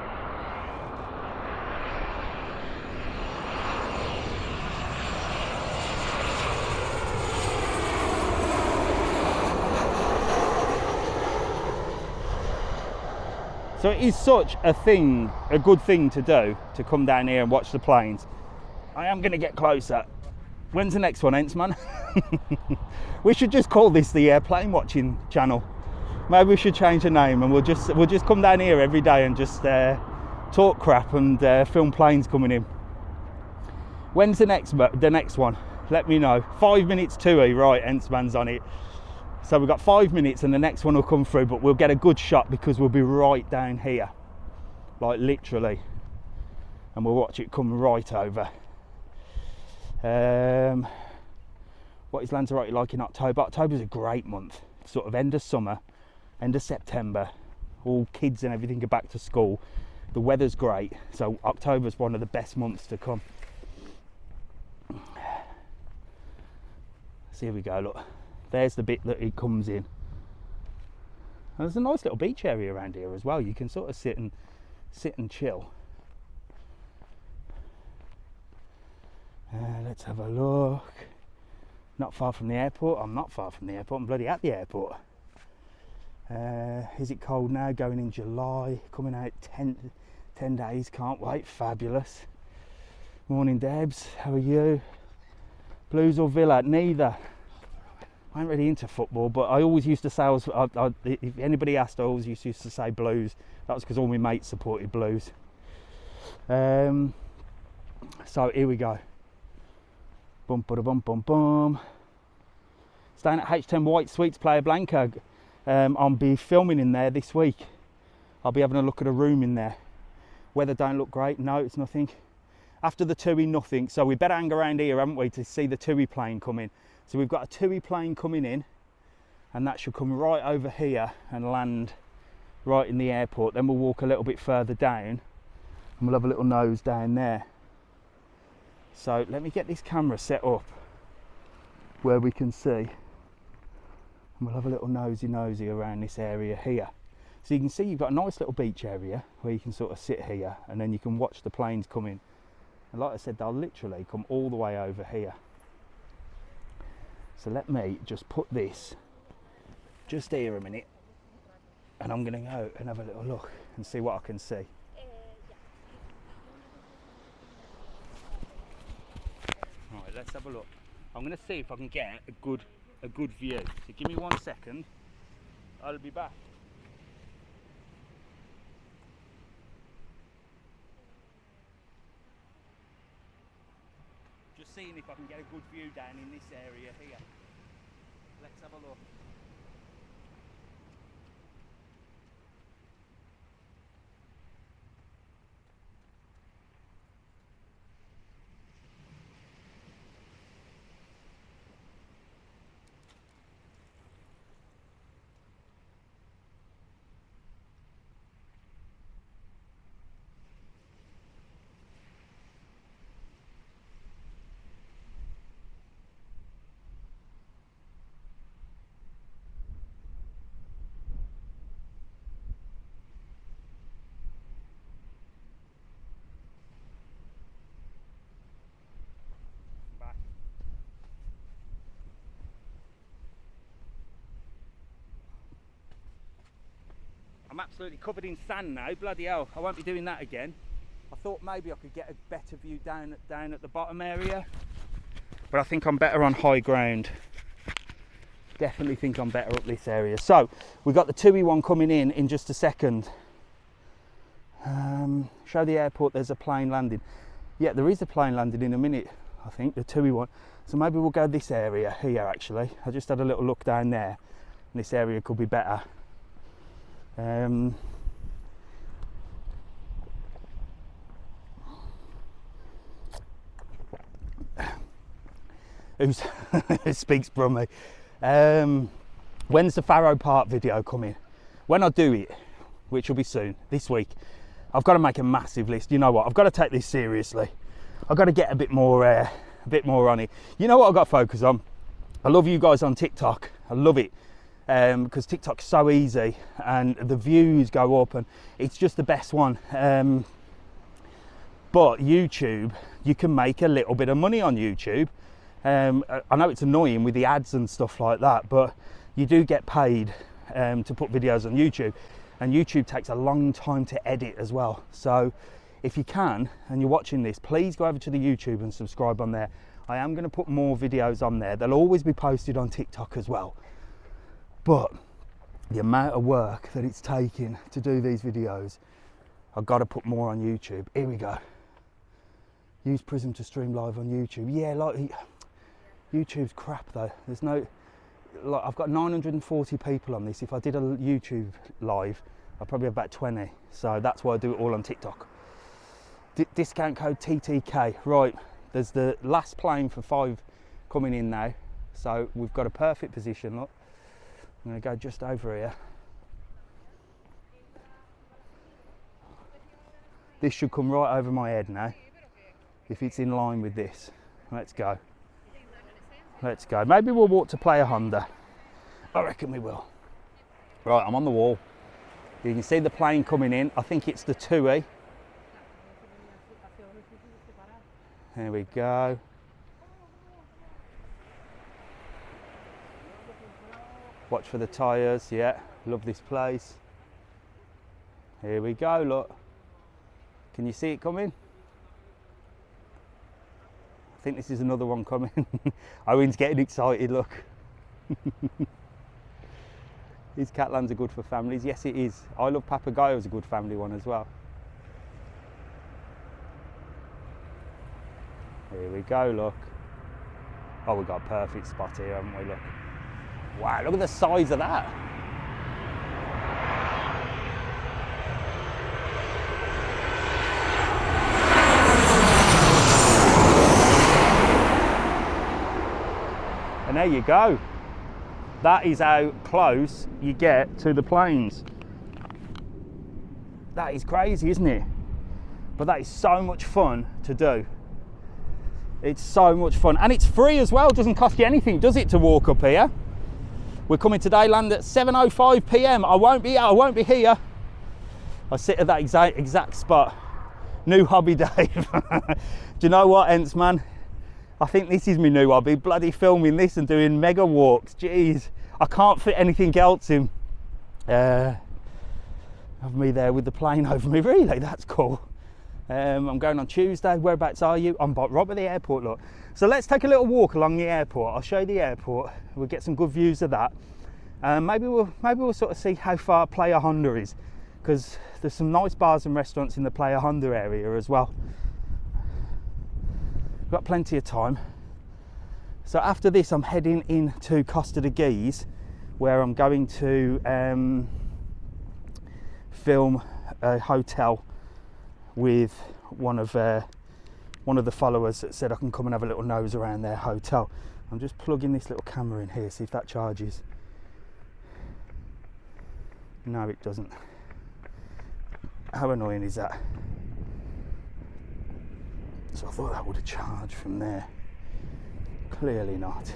So it is such a good thing to do, to come down here and watch the planes. I am going to get closer. When's the next one, Ents, man? We should just call this the airplane watching channel. Maybe we should change the name, and we'll just come down here every day and just talk crap and film planes coming in. When's the next one? Let me know. 5 minutes TUI, right? Ents man's on it. So we've got 5 minutes and the next one will come through, but we'll get a good shot because we'll be right down here, like literally, and we'll watch it come right over. What is Lanzarote like in October? October's a great month, sort of end of summer, end of September, all kids and everything are back to school. The weather's great, so October's one of the best months to come. So here we go, look. There's the bit that it comes in. And there's a nice little beach area around here as well. You can sort of sit and chill. Let's have a look. Not far from the airport. I'm not far from the airport. I'm bloody at the airport. Is it cold now? Going in July. Coming out 10 days. Can't wait. Fabulous. Morning, Debs. How are you? Blues or Villa? Neither. I ain't really into football, but I always used to say, if anybody asked, I always used to say Blues. That was because all my mates supported Blues. So here we go. Bum ba bum bum bum. Staying at H10 White Suites, Playa Blanca. I'll be filming in there this week. I'll be having a look at a room in there. Weather don't look great. No, it's nothing. After the TUI, nothing. So we better hang around here, haven't we, to see the TUI plane come in. So we've got a TUI plane coming in, and that should come right over here and land right in the airport. Then we'll walk a little bit further down, and we'll have a little nose down there. So let me get this camera set up where we can see. And we'll have a little nosy around this area here. So you can see you've got a nice little beach area where you can sort of sit here, and then you can watch the planes come in. And like I said, they'll literally come all the way over here. So let me just put this just here a minute, and I'm going to go and have a little look and see what I can see. Right, let's have a look. I'm going to see if I can get a good view. So give me 1 second. I'll be back. Just seeing if I can get a good view down in this area here. Let's have a look. I'm absolutely covered in sand now, bloody hell, I won't be doing that again. I thought maybe I could get a better view down at the bottom area, but I think I'm better on high ground. Definitely think I'm better up this area. So we've got the TUI one coming in just a second. Show the airport there's a plane landing. Yeah, there is a plane landing in a minute, I think, the TUI one. So maybe we'll go this area here actually. I just had a little look down there, and this area could be better. Who speaks Brummy? When's the Faro Park video coming? When I do it, which will be soon, this week, I've got to make a massive list. You know what? I've got to take this seriously. I've got to get a bit more on it. You know what I've got to focus on? I love you guys on TikTok. I love it. Because TikTok's so easy and the views go up and it's just the best one. But YouTube, you can make a little bit of money on YouTube. I know it's annoying with the ads and stuff like that, but you do get paid to put videos on YouTube, and YouTube takes a long time to edit as well. So if you can, and you're watching this, please go over to the YouTube and subscribe on there. I am going to put more videos on there. They'll always be posted on TikTok as well. But the amount of work that it's taking to do these videos, I've got to put more on YouTube. Here we go. Use Prism to stream live on YouTube. Yeah, like YouTube's crap though. There's no, like, I've got 940 people on this. If I did a YouTube live, I'd probably have about 20. So that's why I do it all on TikTok. Discount code TTK. Right, there's the last plane for 5 coming in now. So we've got a perfect position, look. I'm going to go just over here. This should come right over my head now, if it's in line with this. Let's go. Let's go. Maybe we'll walk to Playa Honda. I reckon we will. Right, I'm on the wall. You can see the plane coming in. I think it's the TUI. There we go. Watch for the tyres, yeah, love this place. Here we go, look. Can you see it coming? I think this is another one coming. Owen's getting excited, look. Is Catlands are good for families? Yes, it is. I Love Papagayo is a good family one as well. Here we go, look. Oh, we've got a perfect spot here, haven't we? Look. Wow, look at the size of that. And there you go. That is how close you get to the planes. That is crazy, isn't it? But that is so much fun to do. It's so much fun, and it's free as well. It doesn't cost you anything, does it, to walk up here? We're coming today, land at 7:05 p.m. I won't be here. I sit at that exact spot. New hobby, Dave. Do you know what, Ents, man? I think this is my new hobby, bloody filming this and doing mega walks. Jeez, I can't fit anything else in. Have me there with the plane over me, really, that's cool. I'm going on Tuesday. Whereabouts are you? I'm right by the airport, look. So let's take a little walk along the airport. I'll show you the airport. We'll get some good views of that. Maybe we'll sort of see how far Playa Honda is, because there's some nice bars and restaurants in the Playa Honda area as well. Got plenty of time. So after this, I'm heading into Costa de Guise, where I'm going to film a hotel with one of the followers that said I can come and have a little nose around their hotel. I'm just plugging this little camera in here, see if that charges. No, it doesn't. How annoying is that? So I thought that would have charged from there. Clearly not.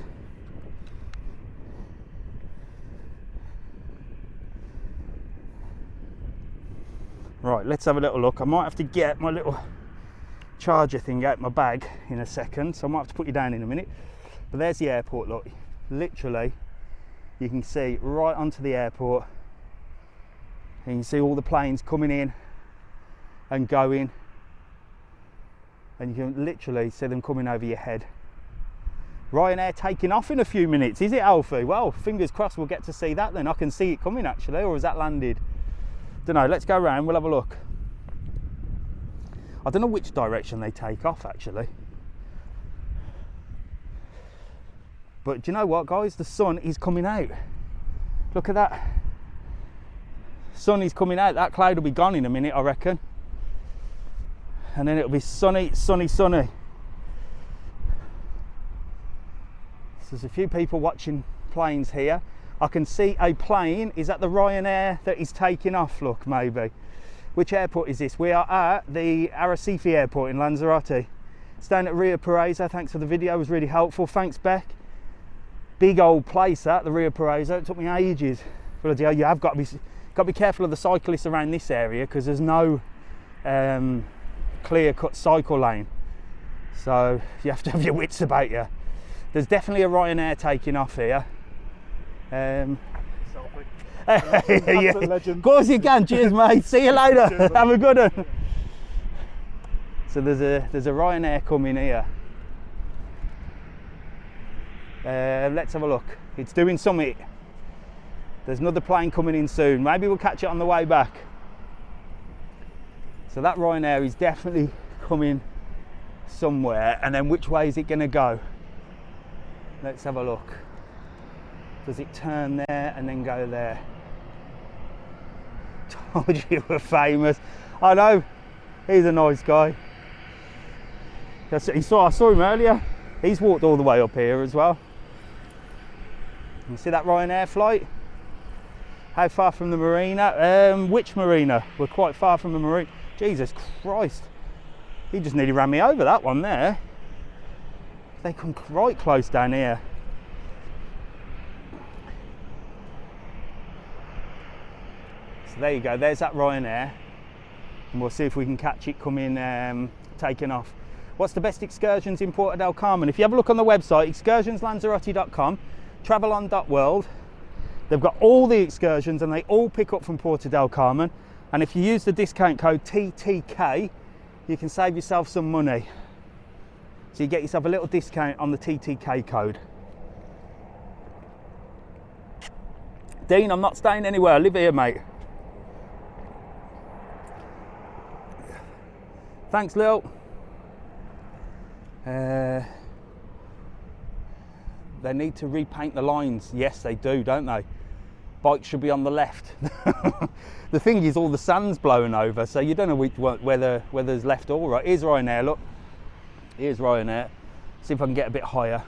Right, let's have a little look. I might have to get my little charger thing out my bag in a second, so I might have to put you down in a minute. But there's the airport, look. Literally, you can see right onto the airport. And you can see all the planes coming in and going. And you can literally see them coming over your head. Ryanair taking off in a few minutes, is it, Alfie? Well, fingers crossed we'll get to see that then. I can see it coming actually, or has that landed? Don't know, let's go around, we'll have a look. I don't know which direction they take off actually. But do you know what, guys? The sun is coming out. Look at that. Sun is coming out. That cloud will be gone in a minute, I reckon. And then it'll be sunny, sunny, sunny. So there's a few people watching planes here. I can see a plane. Is that the Ryanair that is taking off? Look, maybe. Which airport is this? We are at the Arrecife airport in Lanzarote. It's down at Rio Paraiso. Thanks for the video, it was really helpful. Thanks, Beck. Big old place that, the Rio Paraiso. It took me ages. Bloody hell, you have got to be careful of the cyclists around this area, because there's no clear-cut cycle lane. So you have to have your wits about you. There's definitely a Ryanair taking off here. Yeah. Of course you can. Cheers, mate. See you later. Cheers, have a good one. So there's a Ryanair coming here. Let's have a look. It's doing something. There's another plane coming in soon. Maybe we'll catch it on the way back. So that Ryanair is definitely coming somewhere. And then which way is it going to go? Let's have a look. Does it turn there and then go there? Told you were famous. I know. He's a nice guy. I saw him earlier. He's walked all the way up here as well. You see that Ryanair flight? How far from the marina? Which marina? We're quite far from the marina. Jesus Christ. He just nearly ran me over, that one there. They come right close down here. So there you go, there's that Ryanair. And we'll see if we can catch it coming, taking off. What's the best excursions in Porto del Carmen? If you have a look on the website, excursionslanzarote.com, travelon.world, they've got all the excursions and they all pick up from Porto del Carmen. And if you use the discount code TTK, you can save yourself some money. So you get yourself a little discount on the TTK code. Dean, I'm not staying anywhere. I live here, mate. Thanks, Lil. They need to repaint the lines. Yes, they do, don't they? Bikes should be on the left. The thing is, all the sand's blowing over, so you don't know which one, whether there's left or right. Here's Ryanair, look. Here's Ryanair. See if I can get a bit higher.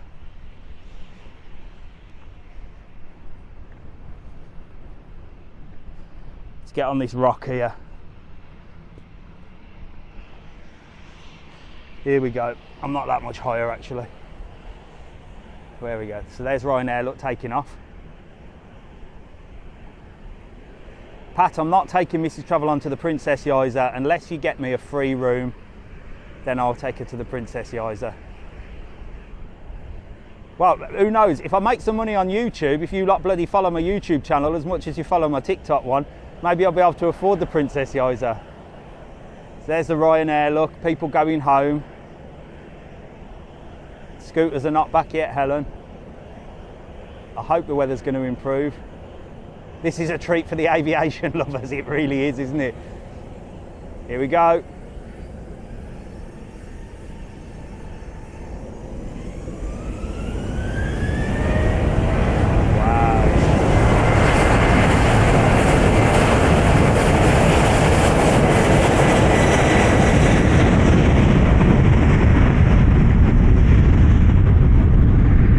Let's get on this rock here. Here we go. I'm not that much higher actually. There we go. So there's Ryanair, look, taking off. Pat, I'm not taking Mrs. Travel on to the Princess Yiza unless you get me a free room. Then I'll take her to the Princess Yiza. Well, who knows? If I make some money on YouTube, if you lot bloody follow my YouTube channel as much as you follow my TikTok one, maybe I'll be able to afford the Princess Yiza. So there's the Ryanair, look, people going home. Scooters are not back yet, Helen. I hope the weather's going to improve. This is a treat for the aviation lovers, it really is, isn't it? Here we go.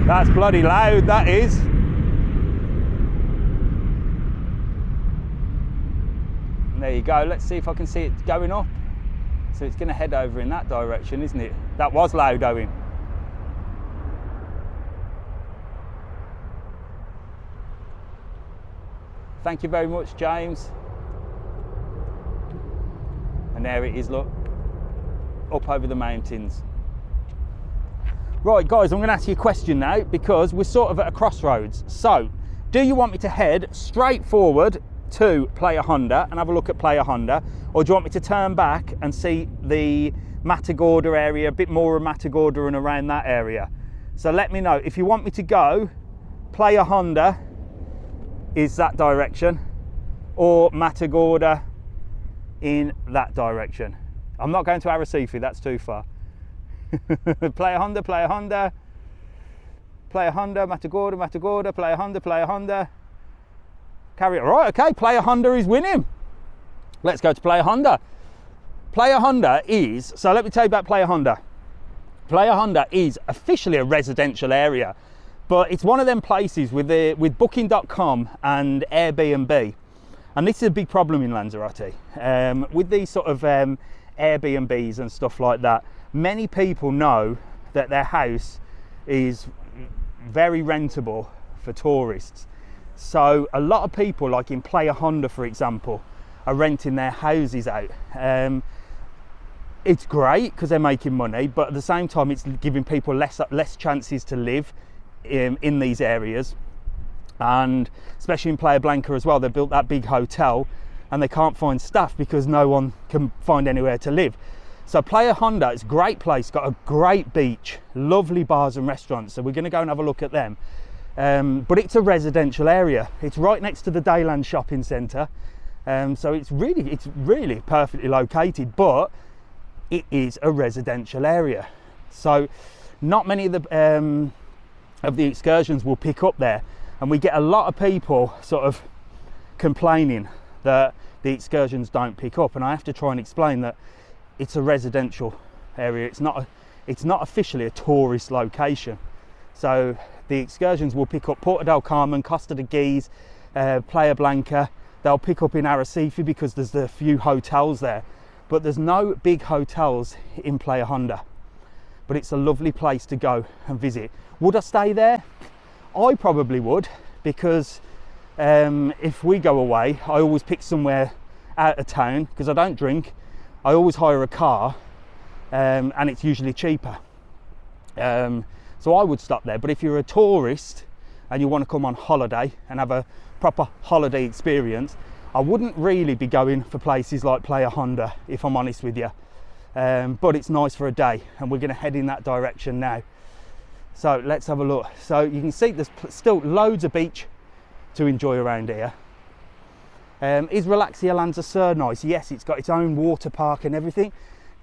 That's bloody loud, that is. There you go, let's see if I can see it going up. So it's going to head over in that direction, isn't it? That was loud, Owen. Thank you very much, James. And there it is, look. Up over the mountains. Right, guys, I'm going to ask you a question now because we're sort of at a crossroads. So, do you want me to head straight forward to Playa Honda and have a look at Playa Honda, or do you want me to turn back and see the Matagorda area, a bit more of Matagorda and around that area? So let me know. If you want me to go, Playa Honda is that direction, or Matagorda in that direction. I'm not going to Arrecife, that's too far. Playa Honda, Playa Honda, Playa Honda, Matagorda, Matagorda, Playa Honda, Playa Honda. Carry it. Right, okay, Playa Honda is winning. Let's go to Playa Honda. Playa Honda is, so let me tell you about Playa Honda. Playa Honda is officially a residential area, but it's one of them places with Booking.com and Airbnb. And this is a big problem in Lanzarote. With these sort of Airbnbs and stuff like that, many people know that their house is very rentable for tourists. So a lot of people, like in Playa Honda, for example, are renting their houses out. It's great because they're making money, but at the same time, it's giving people less chances to live in these areas. And especially in Playa Blanca as well, they built that big hotel and they can't find staff because no one can find anywhere to live. So Playa Honda is a great place, got a great beach, lovely bars and restaurants. So we're going to go and have a look at them. But it's a residential area. It's right next to the Dayland shopping centre. So it's really perfectly located, but it is a residential area. So not many of the excursions will pick up there. And we get a lot of people sort of complaining that the excursions don't pick up. And I have to try and explain that it's a residential area. It's not officially a tourist location. So the excursions will pick up Porto del Carmen, Costa de Guise, Playa Blanca. They'll pick up in Arrecife because there's a few hotels there. But there's no big hotels in Playa Honda. But it's a lovely place to go and visit. Would I stay there? I probably would, because if we go away, I always pick somewhere out of town because I don't drink. I always hire a car and it's usually cheaper. So I would stop there. But if you're a tourist and you want to come on holiday and have a proper holiday experience, I wouldn't really be going for places like Playa Honda, if I'm honest with you. but it's nice for a day, and we're going to head in that direction now. So let's have a look. So you can see there's still loads of beach to enjoy around here. Is Relaxia Lanzarote nice? Yes, it's got its own water park and everything.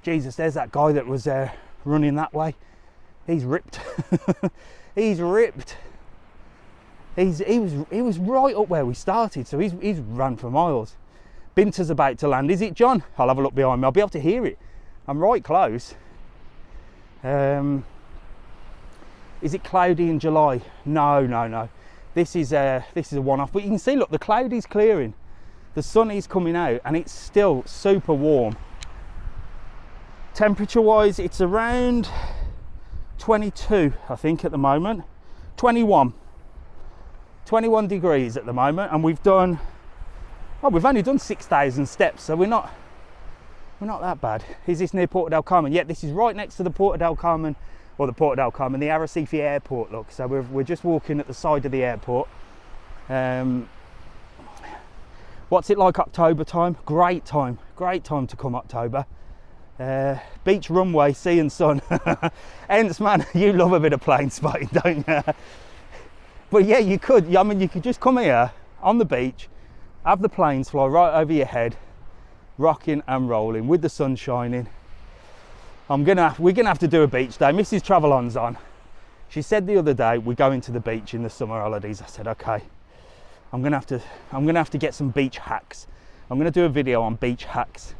Jesus, there's that guy that was running that way. He's ripped. He's ripped. He was right up where we started, so he's run for miles. Binter's about to land. Is it, John? I'll have a look behind me. I'll be able to hear it. I'm right close. Is it cloudy in July? No. This is a one-off. But you can see, look, the cloud is clearing. The sun is coming out, and it's still super warm. Temperature-wise, it's around 22, I think, at the moment. 21 degrees at the moment, and we've only done 6,000 steps, so we're not that bad. Is this near Porto del Carmen? Yeah, this is right next to the Porto del Carmen, or the Porto del Carmen, the Arrecife airport. Look, so we're just walking at the side of the airport. What's it like October time? Great time to come October. Beach, runway, sea and sun. Hence, man, you love a bit of plane spotting, don't you? But yeah, you could just come here on the beach, have the planes fly right over your head, rocking and rolling with the sun shining. We're gonna have to do a beach day. Mrs. Travelon's on. She said the other day we're going to the beach in the summer holidays. I said, okay. I'm gonna have to get some beach hacks. I'm gonna do a video on beach hacks,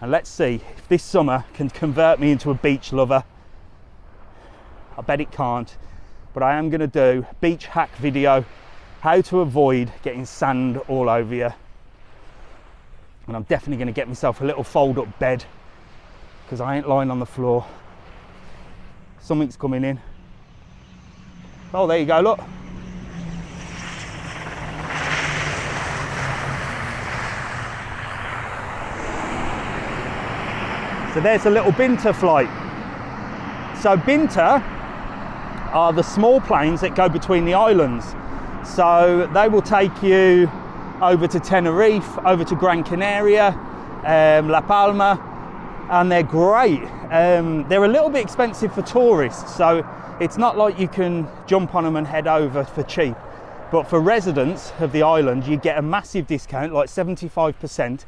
and let's see if this summer can convert me into a beach lover. I bet it can't, but I am gonna do beach hack video, how to avoid getting sand all over you. And I'm definitely gonna get myself a little fold-up bed, because I ain't lying on the floor. Something's coming in. Oh, there you go, look. So there's a little Binter flight. So Binter are the small planes that go between the islands. So they will take you over to Tenerife, over to Gran Canaria, La Palma, and they're great. They're a little bit expensive for tourists, so it's not like you can jump on them and head over for cheap. But for residents of the island, you get a massive discount, like 75%.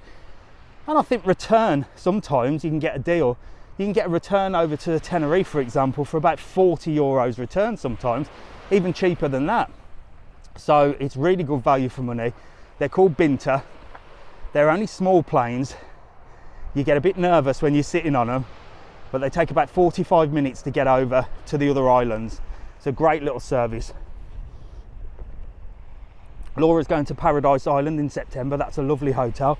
And I think return, sometimes you can get a deal. You can get a return over to Tenerife, for example, for about 40 euros return sometimes, even cheaper than that. So it's really good value for money. They're called Binter. They're only small planes. You get a bit nervous when you're sitting on them, but they take about 45 minutes to get over to the other islands. It's a great little service. Laura's going to Paradise Island in September. That's a lovely hotel.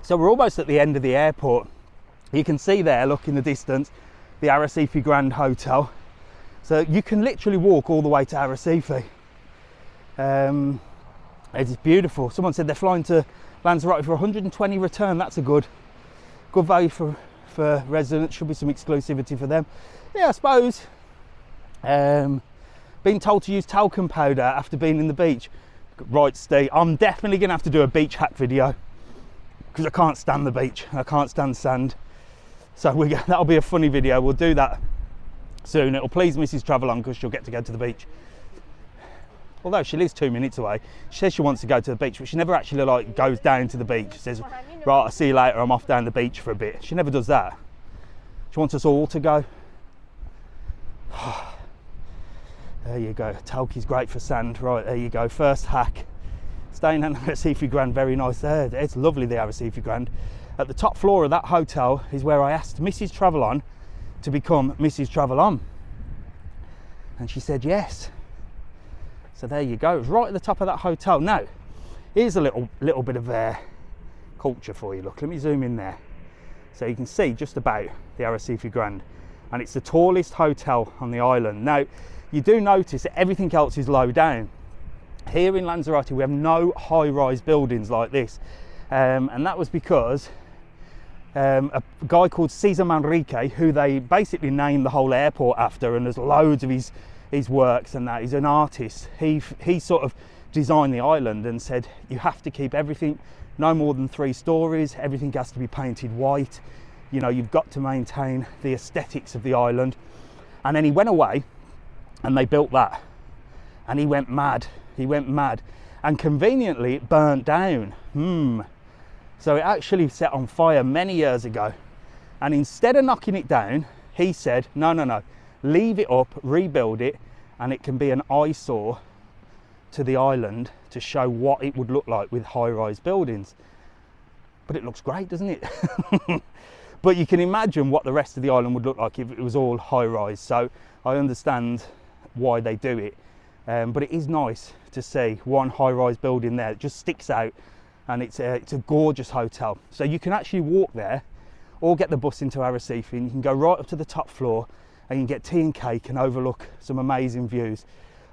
So we're almost at the end of the airport. You can see there, look in the distance, the Arrecife Grand Hotel. So you can literally walk all the way to Arrecife. It's beautiful. Someone said they're flying to Lanzarote for 120 return. That's a good value for residents. Should be some exclusivity for them. Yeah, I suppose. Being told to use talcum powder after being in the beach. Right, Steve, I'm definitely going to have to do a beach hack video, because I can't stand the beach. I can't stand sand. So that'll be a funny video. We'll do that soon. It'll please Mrs. Travelon, because she'll get to go to the beach. Although she lives 2 minutes away. She says she wants to go to the beach, but she never actually goes down to the beach. She says, right, I'll see you later, I'm off down the beach for a bit. She never does that. She wants us all to go. There you go. Talcum's great for sand. Right, there you go. First hack. Staying at Arrecife Grand, very nice there. It's lovely, the Arrecife Grand. At the top floor of that hotel is where I asked Mrs. Travelon to become Mrs. Travelon. And she said yes. So there you go. It was right at the top of that hotel. Now, here's a little bit of culture for you. Look, let me zoom in there. So you can see just about the Arrecife Grand. And it's the tallest hotel on the island. Now, you do notice that everything else is low down. Here in Lanzarote, we have no high-rise buildings like this. And that was because a guy called Cesar Manrique, who they basically named the whole airport after, and there's loads of his works and that. He's an artist. He sort of designed the island and said you have to keep everything no more than 3 stories. Everything has to be painted white. You know, you've got to maintain the aesthetics of the island. And then he went away and they built that. And he went mad. He went mad. And conveniently, it burnt down. So it actually set on fire many years ago. And instead of knocking it down, he said, no, leave it up, rebuild it, and it can be an eyesore to the island to show what it would look like with high-rise buildings. But it looks great, doesn't it? But you can imagine what the rest of the island would look like if it was all high-rise. So I understand why they do it. But it is nice to see one high-rise building there. It just sticks out, and it's a gorgeous hotel. So you can actually walk there or get the bus into Arrecife, and you can go right up to the top floor and you can get tea and cake and overlook some amazing views.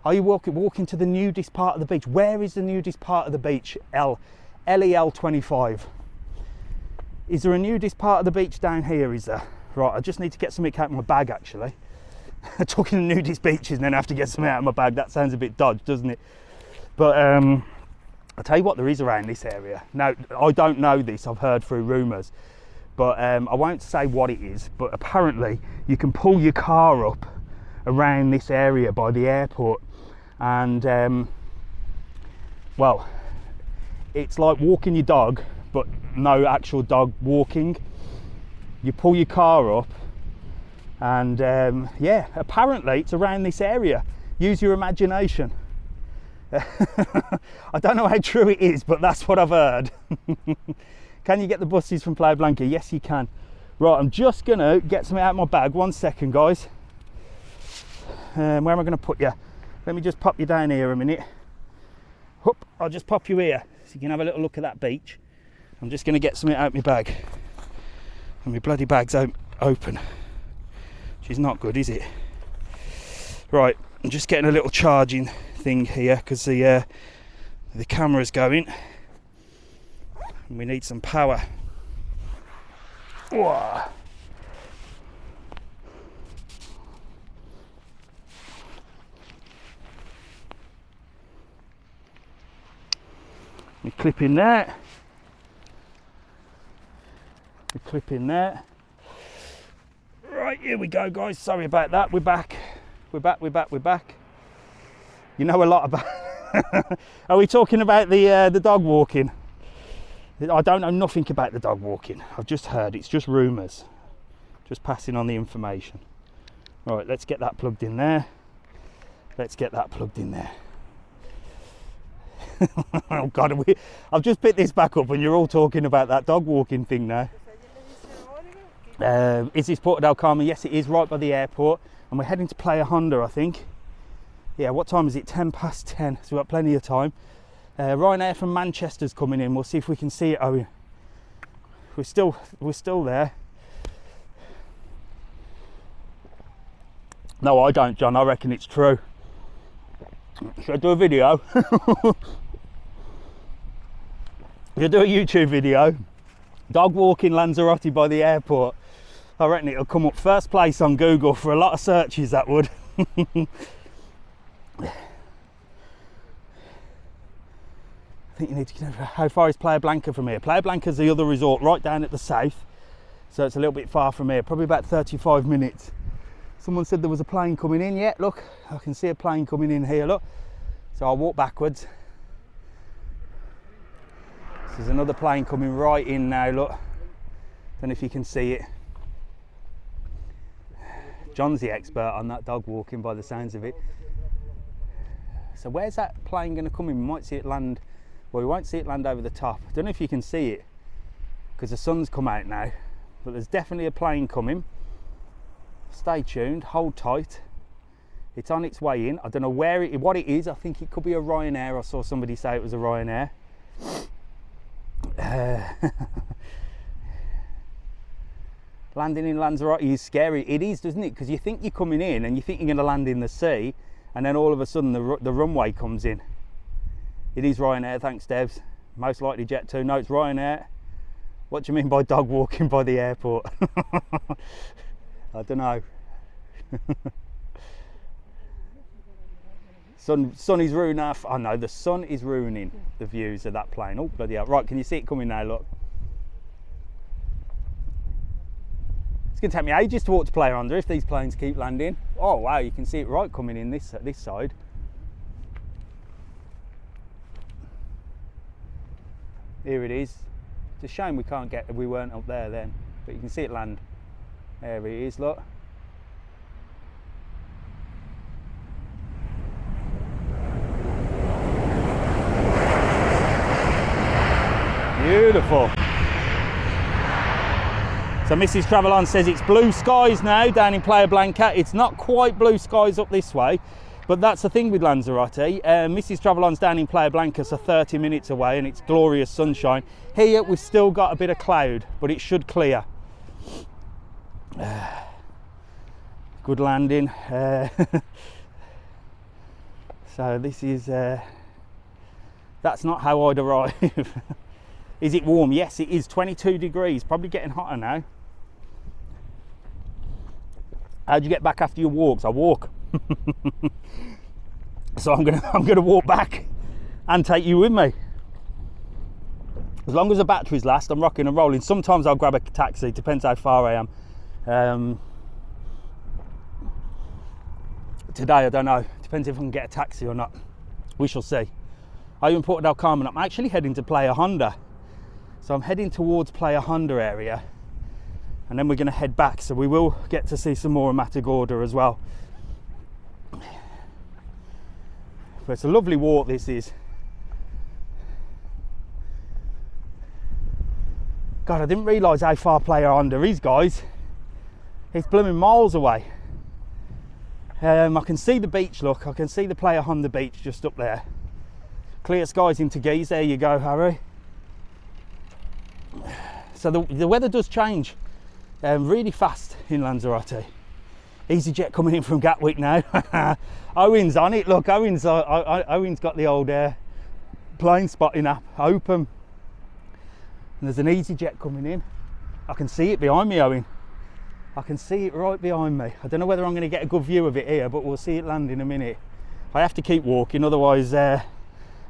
Are you walking to the nudist part of the beach? Where is the nudist part of the beach? LEL 25. Is there a nudist part of the beach down here? Is there? Right, I just need to get something out of my bag actually. Talking to nudist beaches and then I have to get something out of my bag. That sounds a bit dodgy, doesn't it? But I'll tell you what there is around this area. Now, I don't know this, I've heard through rumours. But I won't say what it is, but apparently you can pull your car up around this area by the airport, and well, it's like walking your dog, but no actual dog walking. You pull your car up, and yeah, apparently it's around this area. Use your imagination. I don't know how true it is, but that's what I've heard. Can you get the buses from Playa Blanca? Yes, you can. Right, I'm just gonna get something out of my bag. 1 second, guys. Where am I gonna put you? Let me just pop you down here a minute. Whoop, I'll just pop you here so you can have a little look at that beach. I'm just gonna get something out of my bag. And my bloody bag's open. Which is not good, is it? Right, I'm just getting a little charging thing here because the camera's going. And we need some power. Whoa. We clip in there. We clip in there. Right, here we go, guys. Sorry about that. We're back. We're back. You know a lot about. Are we talking about the dog walking? I don't know nothing about the dog walking. I've just heard. It's just rumours. Just passing on the information. Right, let's get that plugged in there. Oh God, I've just picked this back up and you're all talking about that dog walking thing now. Is this Porto del Carmen? Yes, it is, right by the airport. And we're heading to Playa Honda, I think. Yeah, what time is it? 10 past 10, so we've got plenty of time. Ryanair from Manchester's coming in. We'll see if we can see it, Owen. We're still there. No, I don't, John. I reckon it's true. Should I do a video? You'll do a YouTube video. Dog walking Lanzarote by the airport. I reckon it'll come up first place on Google for a lot of searches, that would. I think you need to know how far is Playa Blanca from here. Playa Blanca is the other resort right down at the south, so it's a little bit far from here, probably about 35 minutes. Someone said there was a plane coming in. Yeah, look, I can see a plane coming in here, look. So I'll walk backwards. There's another plane coming right in now, look. Don't know if you can see it. John's the expert on that dog walking by the sounds of it. So where's that plane going to come in? We might see it land. Well, we won't see it land over the top. I don't know if you can see it because the sun's come out now, but there's definitely a plane coming. Stay tuned, hold tight. It's on its way in. I don't know what it is. I think it could be a Ryanair. I saw somebody say it was a Ryanair. Landing in Lanzarote is scary. It is, doesn't it? Because you think you're coming in and you think you're going to land in the sea, and then all of a sudden the runway comes in. It is Ryanair, thanks Devs. Most likely Jet2. No, it's Ryanair. What do you mean by dog walking by the airport? I don't know. Sun is ruining our... I know, the sun is ruining the views of that plane. Oh, bloody hell. Right, can you see it coming now, look? It's going to take me ages to walk to Playa Honda if these planes keep landing. Oh, wow, you can see it right coming in this side. Here it is. It's a shame we weren't up there then, but you can see it land. There it is, look. Beautiful. So Mrs. Travelon says it's blue skies now down in Playa Blanca. It's not quite blue skies up this way, but that's the thing with Lanzarote. Mrs. Travelon's down in Playa Blanca, so 30 minutes away, and it's glorious sunshine. Here we've still got a bit of cloud, but it should clear. Good landing. So this is, that's not how I'd arrive. Is it warm? Yes, it is. 22 degrees, probably getting hotter now. How'd you get back after your walks? I walk. So I'm gonna walk back and take you with me. As long as the batteries last, I'm rocking and rolling. Sometimes I'll grab a taxi, depends how far I am. Today I don't know, depends if I can get a taxi or not. We shall see. I'm in Porto del Carmen. I'm actually heading to Playa Honda. So I'm heading towards Playa Honda area, and then we're going to head back, so we will get to see some more of Matagorda as well. But it's a lovely walk, this is. God, I didn't realise how far Playa Honda is, guys. It's blooming miles away. I can see the beach, look. I can see the Playa Honda beach just up there. Clear skies into Geese. There you go, Harry. So the weather does change really fast in Lanzarote. EasyJet coming in from Gatwick now. Owen's on it. Look, Owen's got the old plane spotting app open. And there's an EasyJet coming in. I can see it behind me, Owen. I can see it right behind me. I don't know whether I'm going to get a good view of it here, but we'll see it land in a minute. I have to keep walking, otherwise I'm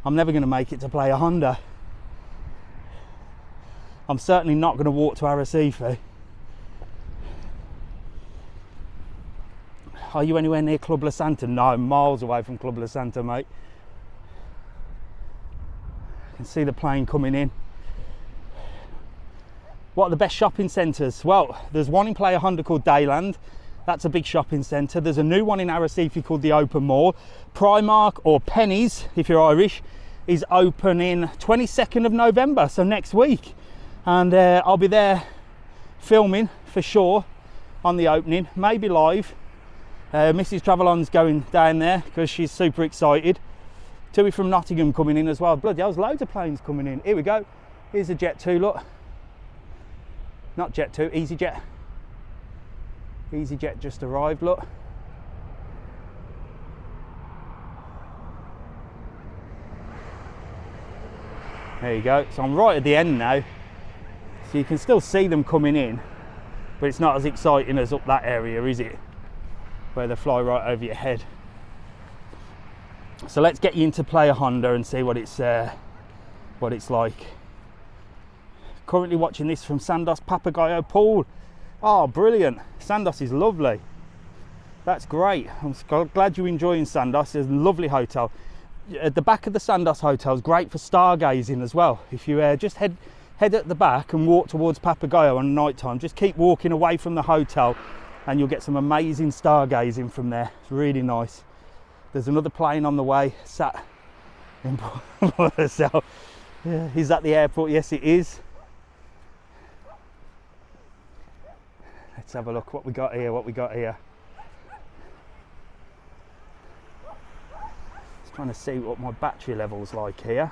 never going to make it to Playa Honda. I'm certainly not going to walk to Arrecife. Are you anywhere near Club La Santa? No, I'm miles away from Club La Santa, mate. I can see the plane coming in. What are the best shopping centres? Well, there's one in Playa Honda called Dayland. That's a big shopping centre. There's a new one in Arrecife called the Open Mall. Primark, or Pennies, if you're Irish, is opening 22nd of November, so next week. And I'll be there filming for sure on the opening, maybe live. Mrs. Travelon's going down there because she's super excited. Tui from Nottingham coming in as well. Bloody hell, there's loads of planes coming in. Here we go. Here's a Jet 2, look. Not Jet 2, EasyJet. EasyJet just arrived, look. There you go. So I'm right at the end now. So you can still see them coming in, but it's not as exciting as up that area, is it? Where they fly right over your head. So let's get you into Playa Honda and see what it's like. Currently watching this from Sandos Papagayo Pool. Oh, brilliant. Sandos is lovely. That's great. I'm glad you're enjoying Sandos. There's a lovely hotel. At the back of the Sandos Hotel is great for stargazing as well. If you just head at the back and walk towards Papagayo on night time, just keep walking away from the hotel and you'll get some amazing stargazing from there. It's really nice. There's another plane on the way, sat in Pocillos. Yeah, is that the airport? Yes, it is. Let's have a look what we got here. Just trying to see what my battery level's like here.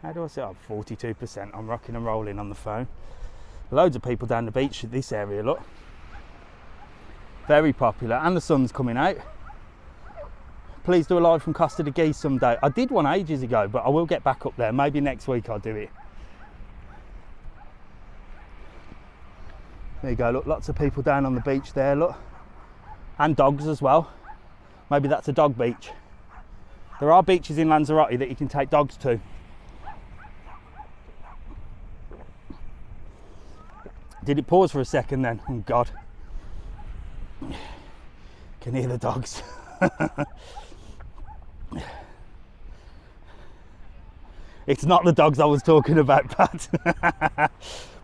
How do I say? Oh, 42%. I'm rocking and rolling on the phone. Loads of people down the beach at this area, look. Very popular, and the sun's coming out. Please do a live from Costa de Geese someday. I did one ages ago, but I will get back up there. Maybe next week I'll do it. There you go, look, lots of people down on the beach there, look. And dogs as well. Maybe that's a dog beach. There are beaches in Lanzarote that you can take dogs to. Did it pause for a second then? Oh God. Can hear the dogs. It's not the dogs I was talking about, Pat.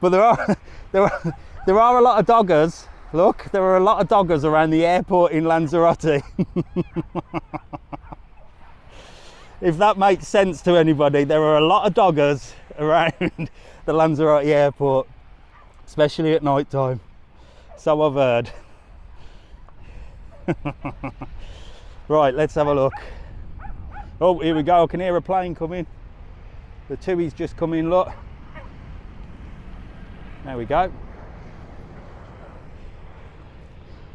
But there are a lot of doggers. Look, there are a lot of doggers around the airport in Lanzarote. If that makes sense to anybody, there are a lot of doggers around the Lanzarote airport, especially at night time. So I've heard. Right, let's have a look. Oh, here we go. I can hear a plane coming. The Tui's just come in, look. There we go.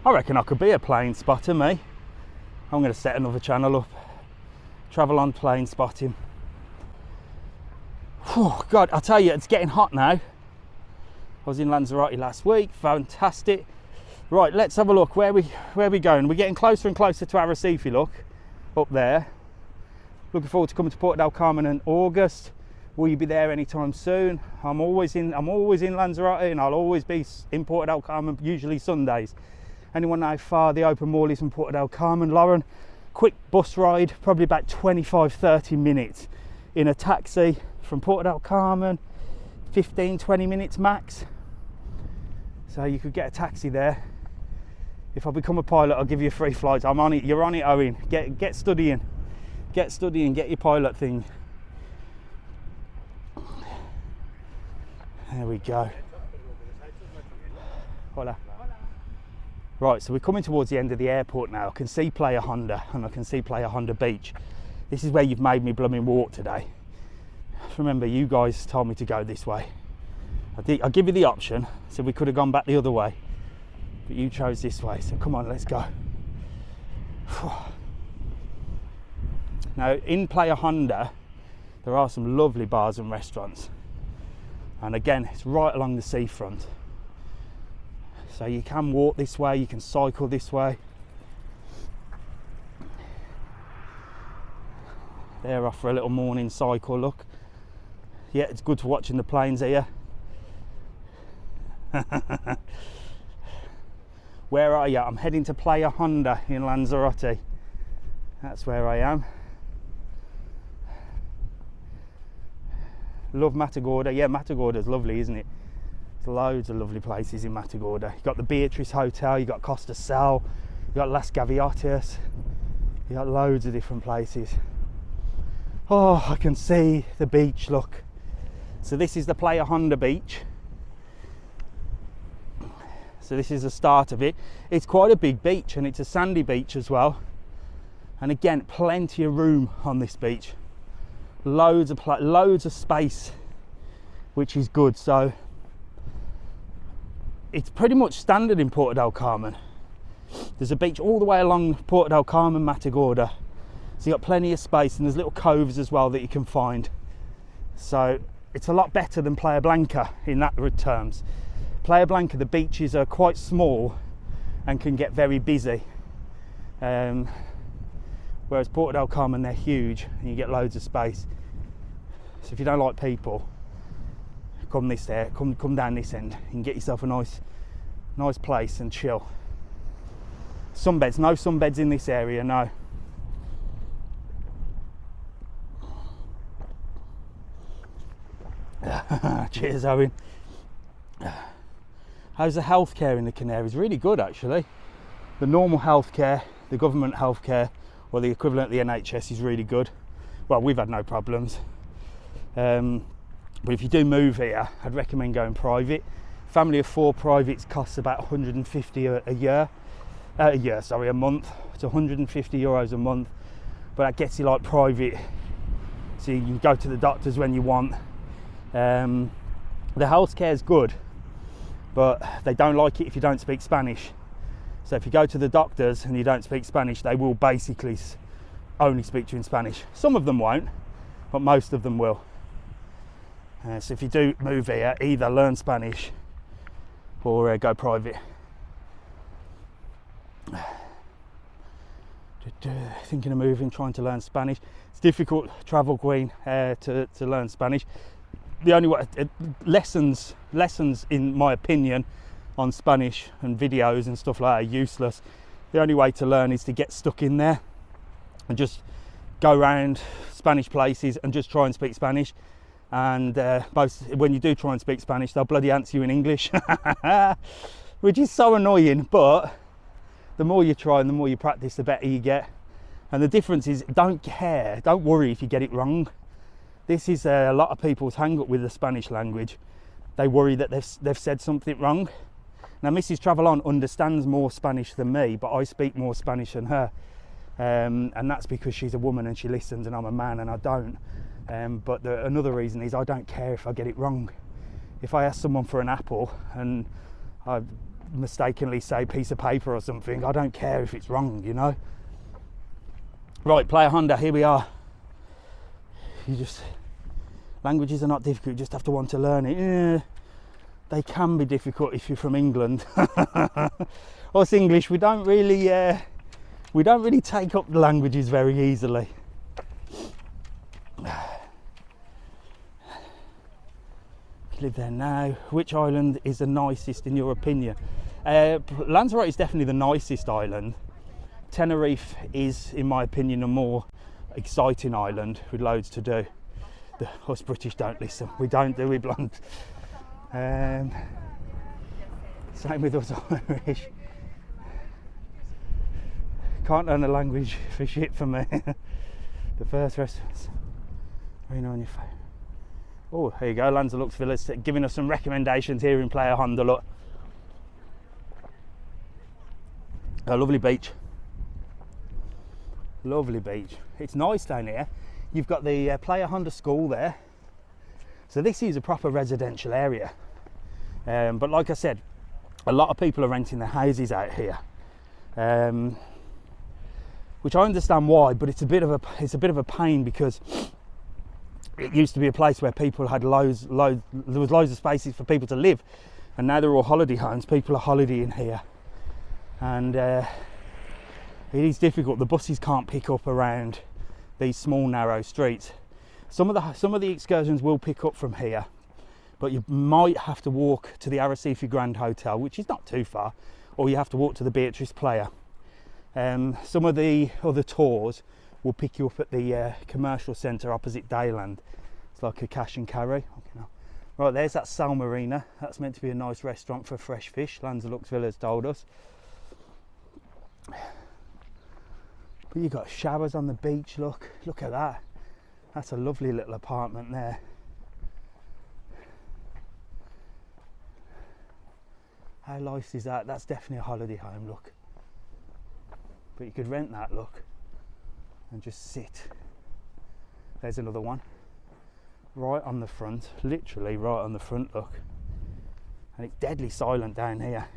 I reckon I could be a plane spotter, me. I'm going to set another channel up. Travel on plane spotting. Oh God, I tell you, it's getting hot now. I was in Lanzarote last week, fantastic. Right, let's have a look. Where are we going? We're getting closer and closer to Arrecife, look, up there. Looking forward to coming to Porto del Carmen in August. Will you be there anytime soon? I'm always in Lanzarote, and I'll always be in Porto del Carmen, usually Sundays. Anyone know how far the open mall is from Porto del Carmen? Lauren, quick bus ride, probably about 25-30 minutes in a taxi from Porto del Carmen, 15-20 minutes max. So you could get a taxi there. If I become a pilot, I'll give you a free flight. I'm on it. You're on it, Owen. Get studying. Get studying. Get your pilot thing. There we go. Hola. Right, so we're coming towards the end of the airport now. I can see Playa Honda and I can see Playa Honda Beach. This is where you've made me blooming walk today. Remember, you guys told me to go this way. I'll give you the option, so we could have gone back the other way, but you chose this way, so come on, let's go. Now, in Playa Honda, there are some lovely bars and restaurants, and again, it's right along the seafront, so you can walk this way, you can cycle this way. They're off for a little morning cycle, look. Yeah, it's good for watching the planes here. Where are you? I'm heading to Playa Honda in Lanzarote. That's where I am. Love Matagorda. Yeah, Matagorda's lovely, isn't it? There's loads of lovely places in Matagorda. You've got the Beatrice Hotel, you've got Costa Sal, you've got Las Gaviotas, you've got loads of different places. Oh, I can see the beach, look. So this is the Playa Honda beach. So this is the start of it. It's quite a big beach, and it's a sandy beach as well. And again, plenty of room on this beach. Loads of space, which is good. So it's pretty much standard in Porto del Carmen. There's a beach all the way along Porto del Carmen, Matagorda. So you've got plenty of space, and there's little coves as well that you can find. So it's a lot better than Playa Blanca in that terms. Playa Blanca, the beaches are quite small and can get very busy. Whereas Porto del Carmen, they're huge and you get loads of space. So if you don't like people, come down this end. You can get yourself a nice place and chill. Sunbeds, no sunbeds in this area, no. Cheers, Owen. How's the healthcare in the Canaries? Really good, actually. The normal healthcare, the government healthcare, or the equivalent of the NHS is really good. Well, we've had no problems. But if you do move here, I'd recommend going private. Family of 4 privates costs about 150 a month. It's 150 euros a month, but that gets you like private. So you can go to the doctors when you want. The healthcare is good, but they don't like it if you don't speak Spanish. So if you go to the doctors and you don't speak Spanish, they will basically only speak to you in Spanish. Some of them won't, but most of them will. So if you do move here, either learn Spanish or go private. thinking of moving, trying to learn Spanish. It's difficult, travel queen, to learn Spanish. The only way, lessons in my opinion on Spanish and videos and stuff like that are useless. The only way to learn is to get stuck in there and just go around Spanish places and just try and speak Spanish. And when you do try and speak Spanish, they'll bloody answer you in English, which is so annoying. But the more you try and the more you practice, the better you get. And the difference is, don't worry if you get it wrong. This is a lot of people's hang up with the Spanish language. They worry that they've said something wrong. Now, Mrs. Travelon understands more Spanish than me, but I speak more Spanish than her. And that's because she's a woman and she listens, and I'm a man and I don't. But another reason is I don't care if I get it wrong. If I ask someone for an apple and I mistakenly say piece of paper or something, I don't care if it's wrong, you know. Right, Playa Honda, here we are. Languages are not difficult, you just have to want to learn it. Yeah, they can be difficult if you're from England. Us English, we don't really take up the languages very easily. Live there now. Which island is the nicest in your opinion? Lanzarote is definitely the nicest island. Tenerife is, in my opinion, a more exciting island with loads to do. Us British don't listen. We don't, do we, blonde? Same with us Irish. Can't learn a language for shit for me. The first restaurants. Marina on your phone. Oh, here you go. Lanzarote Villas giving us some recommendations here in Playa Honda. Look, a lovely beach. Lovely beach. It's nice down here. You've got the Playa Honda school there. So this is a proper residential area. But like I said, a lot of people are renting their houses out here. Which I understand why, but it's a bit of a pain because it used to be a place where people had there was loads of spaces for people to live, and now they're all holiday homes. People are holidaying here, and it is difficult. The buses can't pick up around these small narrow streets. Some of the excursions will pick up from here, but you might have to walk to the Arrecife Grand Hotel, which is not too far, or you have to walk to the Beatrice Playa. Some of the other tours will pick you up at the commercial centre opposite Dayland. It's like a cash and carry. Right, there's that Sal Marina. That's meant to be a nice restaurant for fresh fish, Lanzarote Villas told us. But you've got showers on the beach, look at that. That's a lovely little apartment there. How nice is that? That's definitely a holiday home, look. But you could rent that, look, and just sit. There's another one. Right on the front, literally right on the front, look. And it's deadly silent down here.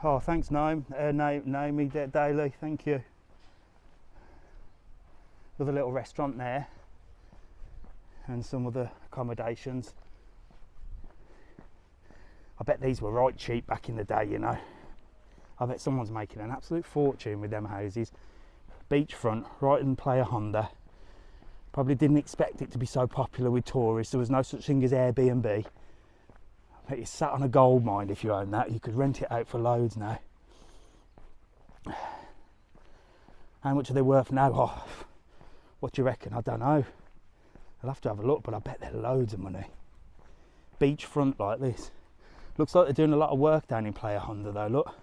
Oh, thanks, Naomi Daly, thank you. Another little restaurant there, and some other accommodations. I bet these were right cheap back in the day, you know. I bet someone's making an absolute fortune with them houses. Beachfront, right in Playa Honda. Probably didn't expect it to be so popular with tourists. There was no such thing as Airbnb. I bet you sat on a gold mine if you own that. You could rent it out for loads now. How much are they worth now? Oh, what do you reckon? I don't know. I'll have to have a look, but I bet they're loads of money. Beachfront like this. Looks like they're doing a lot of work down in Playa Honda though, look.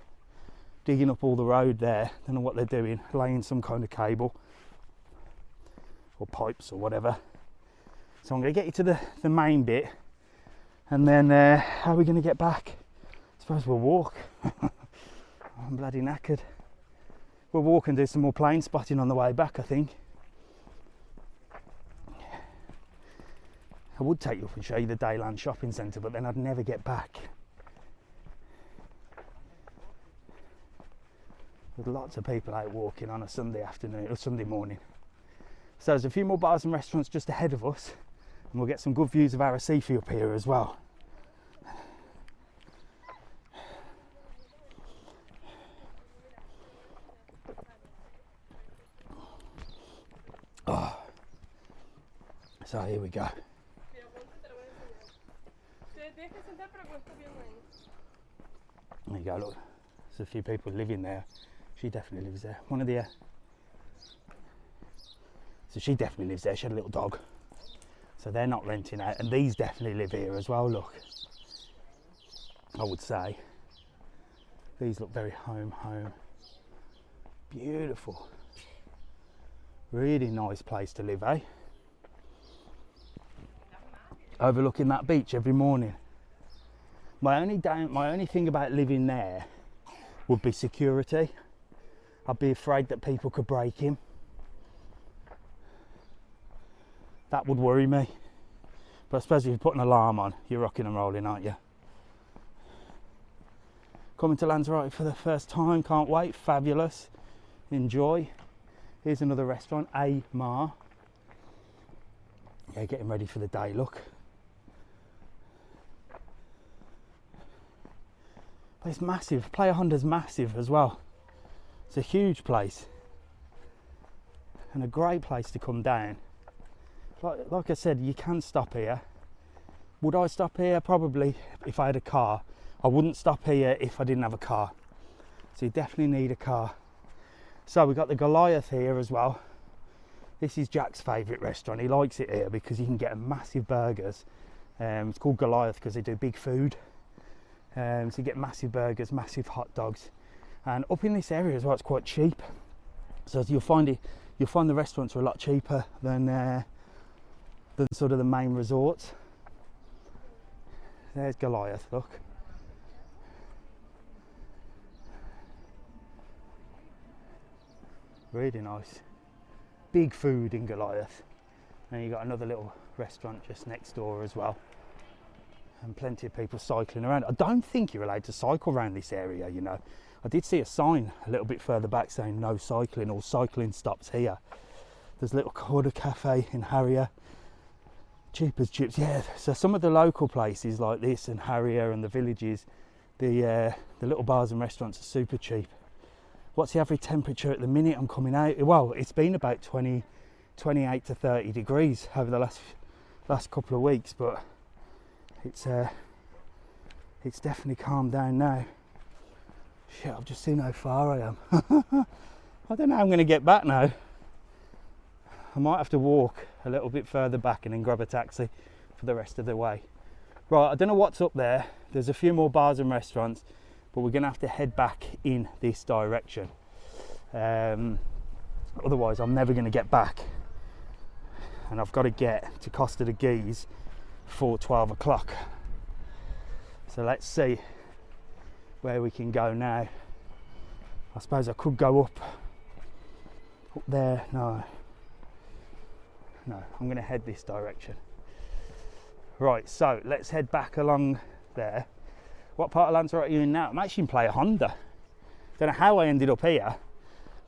Digging up all the road there. Don't know what they're doing. Laying some kind of cable. Or pipes or whatever. So I'm going to get you to the main bit. And then how are we going to get back? I suppose we'll walk. I'm bloody knackered. We'll walk and do some more plane spotting on the way back, I think. I would take you up and show you the Dayland shopping centre, but then I'd never get back. There's lots of people out walking on a Sunday afternoon or Sunday morning. So there's a few more bars and restaurants just ahead of us, And we'll get some good views of Arrecife up here as well. Oh. So here we go. There you go, look. There's a few people living there. She definitely lives there. One of the... So she definitely lives there. She had a little dog. So they're not renting out. And these definitely live here as well, look. I would say. These look very home. Beautiful. Really nice place to live, eh? Overlooking that beach every morning. My only thing about living there would be security. I'd be afraid that people could break in. That would worry me. But I suppose if you put an alarm on, you're rocking and rolling, aren't you? Coming to Lanzarote for the first time, can't wait, fabulous. Enjoy. Here's another restaurant, A Mar. Yeah, getting ready for the day, look. But it's massive. Playa Honda's massive as well. It's a huge place. And a great place to come down. Like I said, you can stop here. Would I stop here? Probably if I had a car. I wouldn't stop here if I didn't have a car. So you definitely need a car. So we've got the Goliath here as well. This is Jack's favourite restaurant. He likes it here because you can get massive burgers. It's called Goliath because they do big food. So you get massive burgers, massive hot dogs, and up in this area as well, it's quite cheap. So you'll find the restaurants are a lot cheaper than sort of the main resorts. There's Goliath, look. Really nice. Big food in Goliath. And you got another little restaurant just next door as well. And plenty of people cycling around. I don't think you're allowed to cycle around this area, you know. I did see a sign a little bit further back saying no cycling, or cycling stops here. There's a little corner cafe in Harrier. Cheap as chips, yeah. So some of the local places like this and Harrier and the villages, the little bars and restaurants are super cheap. What's the average temperature at the minute I'm coming out? Well, it's been about 28 to 30 degrees over the last couple of weeks, but it's definitely calmed down now. Shit, I've just seen how far I am. I don't know how I'm going to get back now. I might have to walk a little bit further back and then grab a taxi for the rest of the way. Right, I don't know what's up there. There's a few more bars and restaurants, but we're going to have to head back in this direction. Otherwise, I'm never going to get back. And I've got to get to Costa de Guise for 12 o'clock. So let's see where we can go now. I suppose I could go up there. No, I'm going to head this direction. Right, so let's head back along there. What part of Lanzarote are you in now? I'm actually in Playa Honda. Don't know how I ended up here,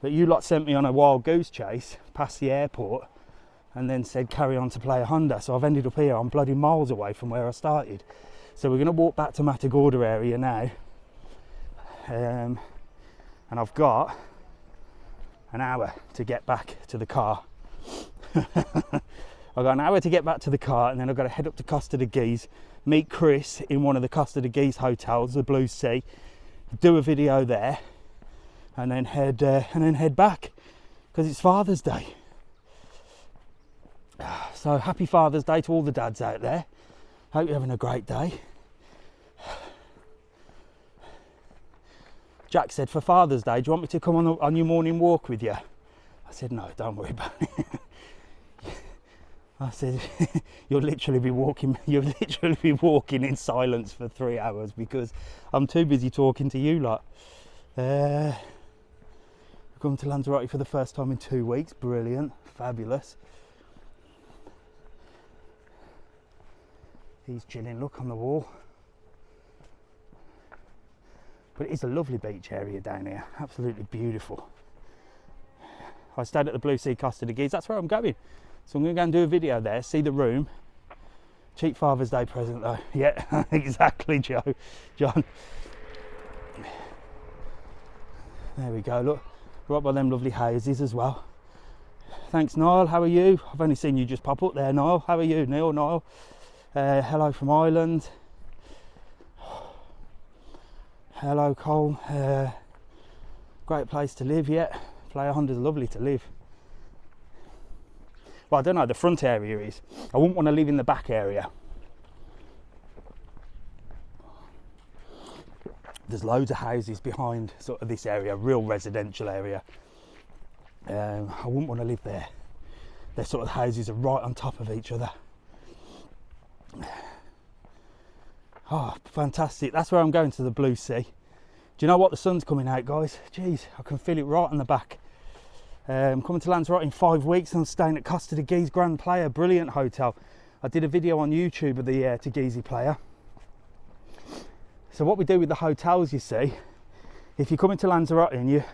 but you lot sent me on a wild goose chase past the airport and then said carry on to Playa Honda. So I've ended up here. I'm bloody miles away from where I started. So we're going to walk back to Matagorda area now. And I've got an hour to get back to the car. I've got an hour to get back to the car, and then I've got to head up to Costa de Guise, meet Chris in one of the Costa de Guise hotels, the Blue Sea, do a video there, and then head back because it's Father's Day. So happy Father's Day to all the dads out there. Hope you're having a great day. Jack said, for Father's Day, do you want me to come on your morning walk with you? I said, no, don't worry about it. I said, you'll literally be walking in silence for 3 hours because I'm too busy talking to you lot. I've come to Lanzarote for the first time in 2 weeks. Brilliant, fabulous. He's chilling, look on the wall. But it is a lovely beach area down here, absolutely beautiful. I stayed at the Blue Sea Costa de Guise, that's where I'm going. So I'm going to go and do a video there, see the room, Cheap Father's Day present though. Yeah, exactly, John. There we go, look, right by them lovely houses as well. Thanks, Niall, how are you? I've only seen you just pop up there, Niall. How are you, Niall? Hello from Ireland. Hello, Cole. Great place to live, yeah. Playa Honda's lovely to live. Well, I don't know, the front area is. I wouldn't want to live in the back area. There's loads of houses behind sort of this area, real residential area. I wouldn't want to live there. Their sort of houses are right on top of each other. Oh, fantastic. That's where I'm going, to the blue sea. Do you know what? The sun's coming out, guys. Jeez, I can feel it right on the back. I'm coming to Lanzarote in 5 weeks. I'm staying at Costa de Guise Grand Playa, brilliant hotel. I did a video on YouTube of the Teguise Playa. So what we do with the hotels, you see, if you're coming to Lanzarote and you're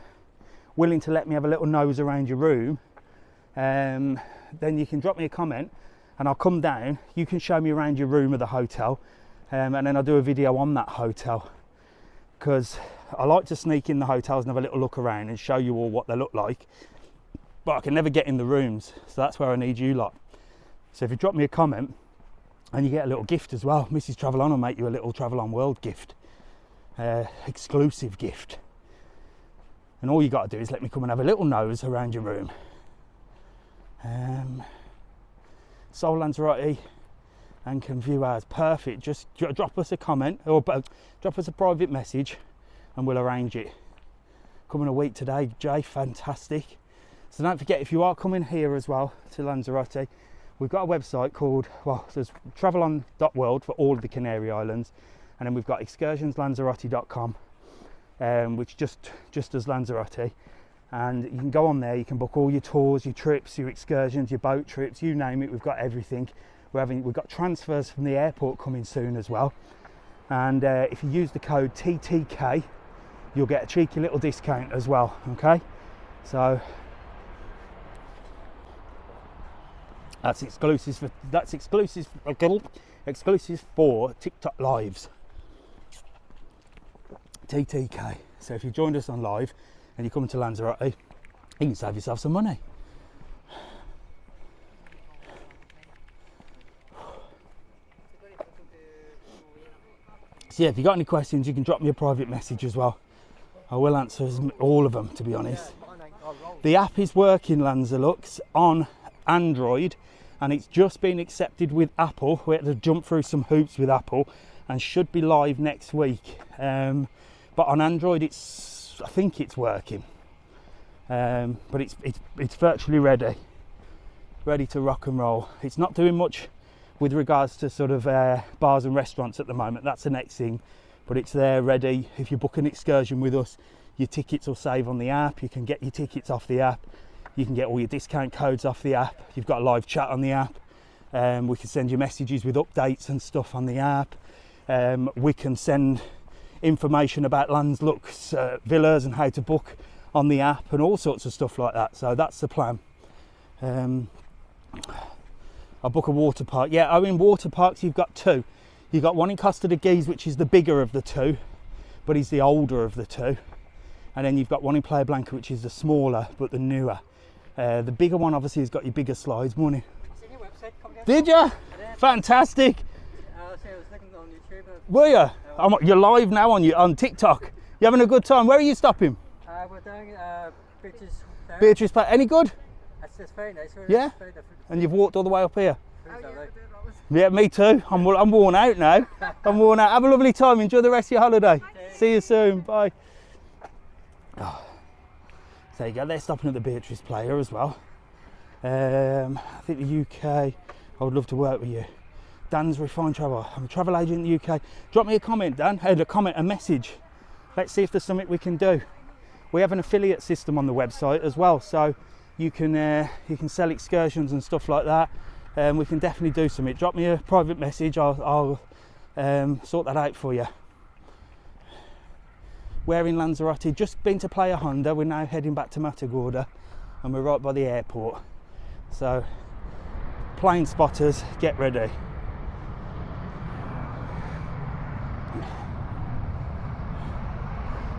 willing to let me have a little nose around your room, then you can drop me a comment and I'll come down. You can show me around your room of the hotel, and then I'll do a video on that hotel, because I like to sneak in the hotels and have a little look around and show you all what they look like, but I can never get in the rooms, so that's where I need you lot. So if you drop me a comment, and you get a little gift as well. Mrs. Travel On will make you a little Travel On World gift, exclusive gift. And all you got to do is let me come and have a little nose around your room. Sol Lanzarote and can view ours. Perfect. Just drop us a comment or drop us a private message and we'll arrange it. Coming a week today, Jay. Fantastic. So don't forget, if you are coming here as well to Lanzarote, we've got a website called, well, there's travelon.world for all of the Canary Islands, and then we've got excursionslanzarote.com, which just does Lanzarote, and you can go on there, you can book all your tours, your trips, your excursions, your boat trips, you name it, we've got everything. We've got transfers from the airport coming soon as well, and if you use the code TTK, you'll get a cheeky little discount as well, okay? So That's exclusive for TikTok lives. TTK. So if you joined us on live and you're coming to Lanzarote, you can save yourself some money. So yeah, if you got any questions, you can drop me a private message as well. I will answer all of them, to be honest. The app is working, Lanzalux, on Android, and it's just been accepted with Apple. We had to jump through some hoops with Apple and should be live next week. But on Android, I think it's working. But it's virtually ready to rock and roll. It's not doing much with regards to sort of bars and restaurants at the moment. That's the next thing, but it's there ready. If you book an excursion with us, your tickets will save on the app. You can get your tickets off the app. You can get all your discount codes off the app. You've got a live chat on the app. We can send you messages with updates and stuff on the app. We can send information about Lanzarote's villas and how to book on the app and all sorts of stuff like that. So that's the plan. I'll book a water park. Yeah, I mean, water parks, you've got two. You've got one in Costa de Guise, which is the bigger of the two, but he's the older of the two. And then you've got one in Playa Blanca, which is the smaller, but the newer. The bigger one obviously has got your bigger slides. Morning. Seen your website coming out? Did you? I Fantastic. was looking on YouTube. Were you? You're live now on TikTok. You having a good time? Where are you stopping? We're doing Beatrice Playa. Any good? It's very nice. Yeah? Very different. And you've walked all the way up here? Oh, Yeah, me too. I'm worn out now. I'm worn out. Have a lovely time. Enjoy the rest of your holiday. See you soon. Bye. Oh. So there you go. They're stopping at the Beatrice Playa as well. I think the UK, I would love to work with you. Dan's Refined Travel. I'm a travel agent in the UK. Drop me a comment, Dan. Hey, a message. Let's see if there's something we can do. We have an affiliate system on the website as well, so you can sell excursions and stuff like that. We can definitely do something. Drop me a private message. I'll sort that out for you. We're in Lanzarote. Just been to Playa Honda. We're now heading back to Matagorda, and we're right by the airport. So, plane spotters, get ready.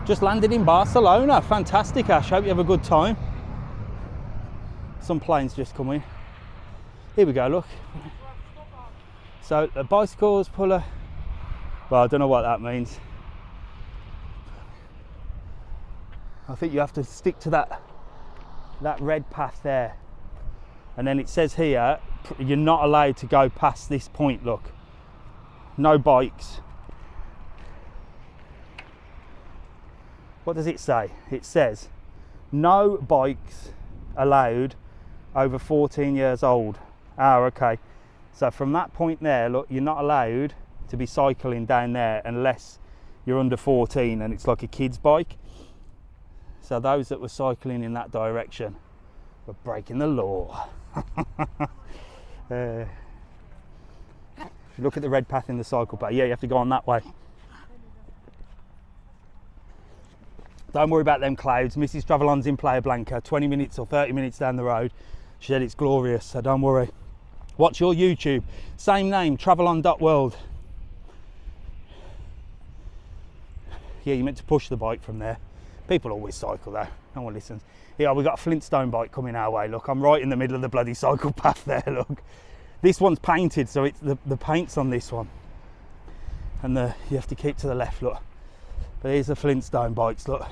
Just landed in Barcelona. Fantastic, Ash. Hope you have a good time. Some planes just come in. Here we go, look. So, a bicycles, puller. Well, I don't know what that means. I think you have to stick to that red path there. And then it says here, you're not allowed to go past this point, look. No bikes. What does it say? It says, no bikes allowed over 14 years old. Ah, okay. So from that point there, look, you're not allowed to be cycling down there unless you're under 14 and it's like a kid's bike. So those that were cycling in that direction were breaking the law. If you look at the red path in the cycle path, yeah, you have to go on that way. Don't worry about them clouds. Mrs. Travelon's in Playa Blanca, 20 minutes or 30 minutes down the road. She said it's glorious, so don't worry. Watch your YouTube. Same name, travelon.world. Yeah, you meant to push the bike from there. People always cycle though, no one listens. Yeah, we got a Flintstone bike coming our way. Look, I'm right in the middle of the bloody cycle path there, look. This one's painted, so it's the paint's on this one. And you have to keep to the left, look. But these are Flintstone bikes, look.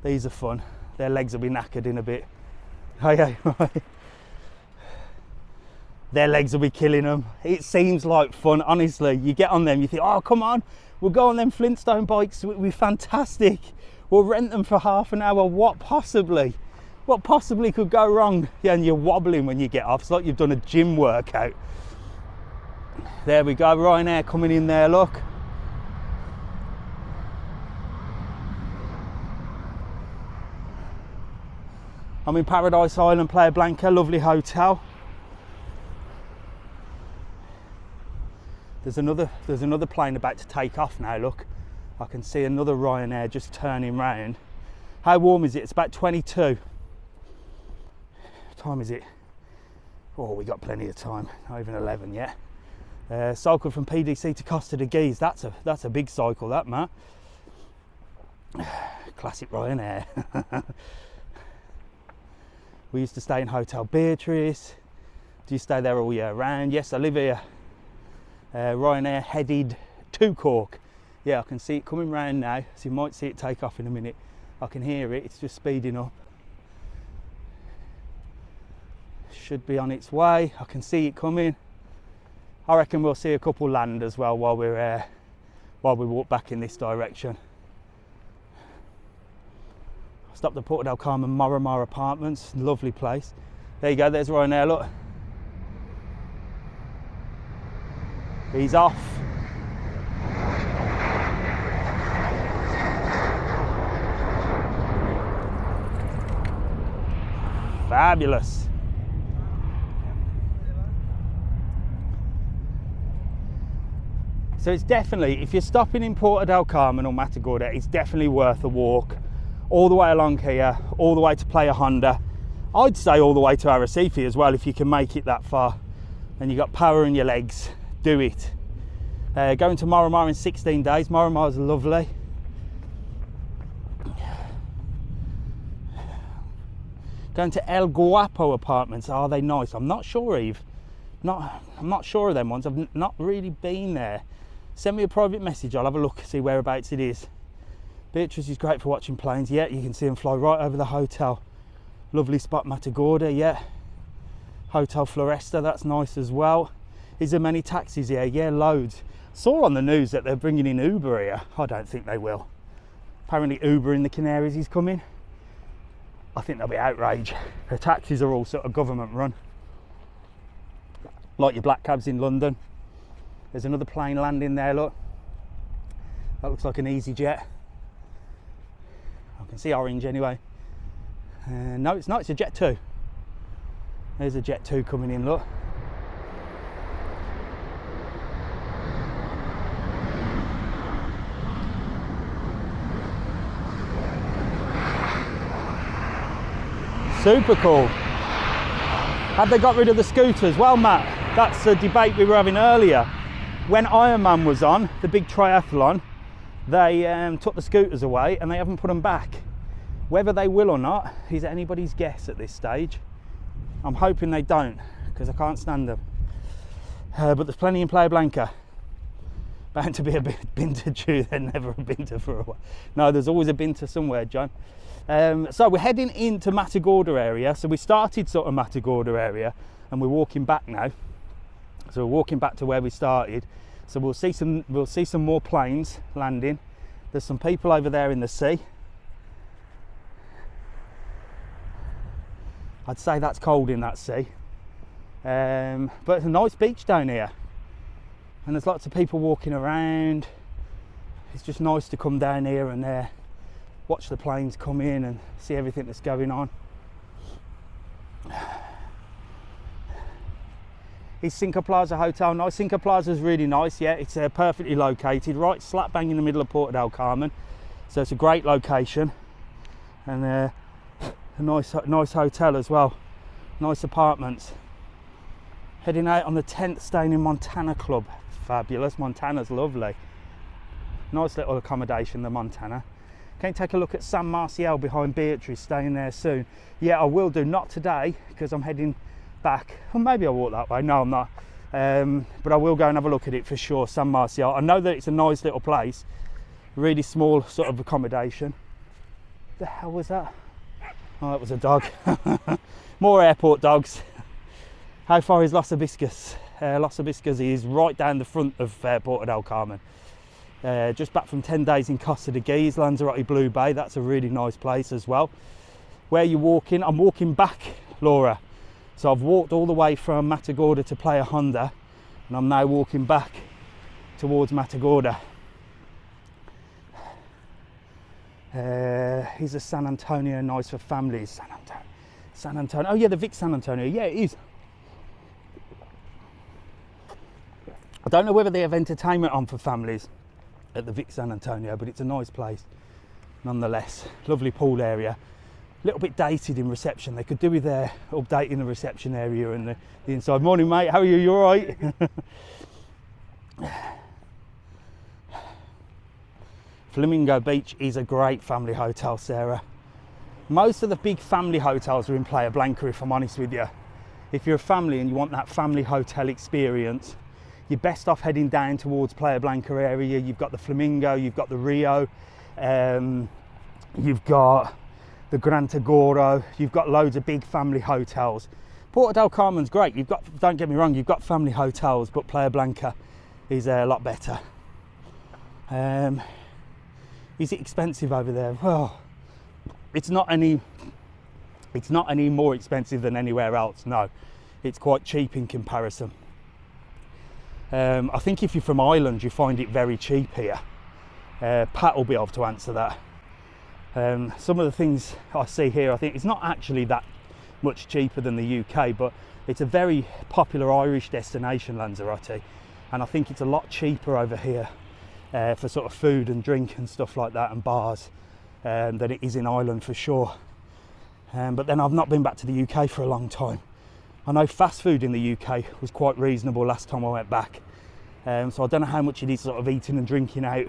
These are fun. Their legs will be knackered in a bit. Okay, right. Their legs will be killing them. It seems like fun, honestly. You get on them, you think, oh, come on, we'll go on them Flintstone bikes, we're fantastic. We'll rent them for half an hour. What possibly could go wrong? Yeah, and you're wobbling when you get off. It's like you've done a gym workout. There we go, Ryanair coming in there, look. I'm in Paradise Island, Playa Blanca, lovely hotel. There's another plane about to take off now, look. I can see another Ryanair just turning round. How warm is it? It's about 22. What time is it? Oh, we got plenty of time. Not even 11 yet. Cycle from PDC to Costa de Guise. That's a big cycle, that, Matt. Classic Ryanair. We used to stay in Hotel Beatrice. Do you stay there all year round? Yes, I live here. Ryanair headed to Cork. Yeah, I can see it coming round now, so you might see it take off in a minute. I can hear it, it's just speeding up. Should be on its way, I can see it coming. I reckon we'll see a couple land as well while we walk back in this direction. Stopped at Porto del Carmen Moramar Apartments, lovely place. There you go, there's Ryanair, look. He's off. Fabulous. So it's definitely, if you're stopping in Porto del Carmen or Matagorda, it's definitely worth a walk all the way along here, all the way to Playa Honda. I'd say all the way to Arrecife as well, if you can make it that far and you got power in your legs, do it. Going to Moramar in 16 days. Moramar's lovely. Going to El Guapo Apartments. Are they nice? I'm not sure, Eve. I'm not sure of them ones. I've not really been there. Send me a private message. I'll have a look, see whereabouts it is. Beatrice is great for watching planes. Yeah, you can see them fly right over the hotel. Lovely spot, Matagorda. Yeah. Hotel Floresta, that's nice as well. Is there many taxis here? Yeah, loads. Saw on the news that they're bringing in Uber here. I don't think they will. Apparently Uber in the Canaries is coming. I think there'll be outrage. The taxis are all sort of government run. Like your black cabs in London. There's another plane landing there, look. That looks like an EasyJet. I can see orange anyway. No, it's not, it's a Jet 2. There's a Jet 2 coming in, look. Super cool. Have they got rid of the scooters? Well, Matt, that's a debate we were having earlier. When Ironman was on, the big triathlon, they took the scooters away and they haven't put them back. Whether they will or not is anybody's guess at this stage. I'm hoping they don't, because I can't stand them. But there's plenty in Playa Blanca. Bound to be a binter Jew, there's never a binter for a while. No, there's always a binter somewhere, John. So we're heading into Matagorda area. So we started sort of Matagorda area and we're walking back now. So we're walking back to where we started. So we'll see some more planes landing. There's some people over there in the sea. I'd say that's cold in that sea. But it's a nice beach down here. And there's lots of people walking around. It's just nice to come down here and watch the planes come in and see everything that's going on. Is Cinco Plaza Hotel nice? Cinco Plaza is really nice, yeah. It's perfectly located, right slap bang in the middle of Porto del Carmen. So it's a great location. And a nice hotel as well. Nice apartments. Heading out on the 10th, staying in Montana Club. Fabulous, Montana's lovely. Nice little accommodation, the Montana. Can you take a look at San Marcial behind Beatrice, staying there soon? Yeah, I will do, not today, because I'm heading back. Well, maybe I'll walk that way, no I'm not. But I will go and have a look at it for sure, San Marcial. I know that it's a nice little place, really small sort of accommodation. The hell was that? Oh, that was a dog. More airport dogs. How far is Los Hibiscus? Los Hibiscus is right down the front of Porto del Carmen. Just back from 10 days in Costa de Guise, Lanzarote Blue Bay. That's a really nice place as well. Where you're walking, I'm walking back, Laura. So I've walked all the way from Matagorda to Playa Honda, and I'm now walking back towards Matagorda. Is a San Antonio nice for families? San Antonio. Oh yeah, the Vic San Antonio. Yeah, it is. I don't know whether they have entertainment on for families at the Vic San Antonio, but it's a nice place nonetheless. Lovely pool area. A little bit dated in reception. They could do with updating the reception area and the inside. Morning, mate. How are you? You all right? Flamingo Beach is a great family hotel, Sarah. Most of the big family hotels are in Playa Blanca, if I'm honest with you. If you're a family and you want that family hotel experience, you're best off heading down towards Playa Blanca area. You've got the Flamingo, you've got the Rio, you've got the Gran Tagoro, you've got loads of big family hotels. Porto del Carmen's great. Don't get me wrong, you've got family hotels, but Playa Blanca is a lot better. Is it expensive over there? Well, it's not any more expensive than anywhere else. No, it's quite cheap in comparison. I think if you're from Ireland, you find it very cheap here. Pat will be able to answer that. Some of the things I see here, I think it's not actually that much cheaper than the UK, but it's a very popular Irish destination, Lanzarote, and I think it's a lot cheaper over here for sort of food and drink and stuff like that, and bars, than it is in Ireland for sure. But then I've not been back to the UK for a long time. I know fast food in the UK was quite reasonable last time I went back. So I don't know how much it is sort of eating and drinking out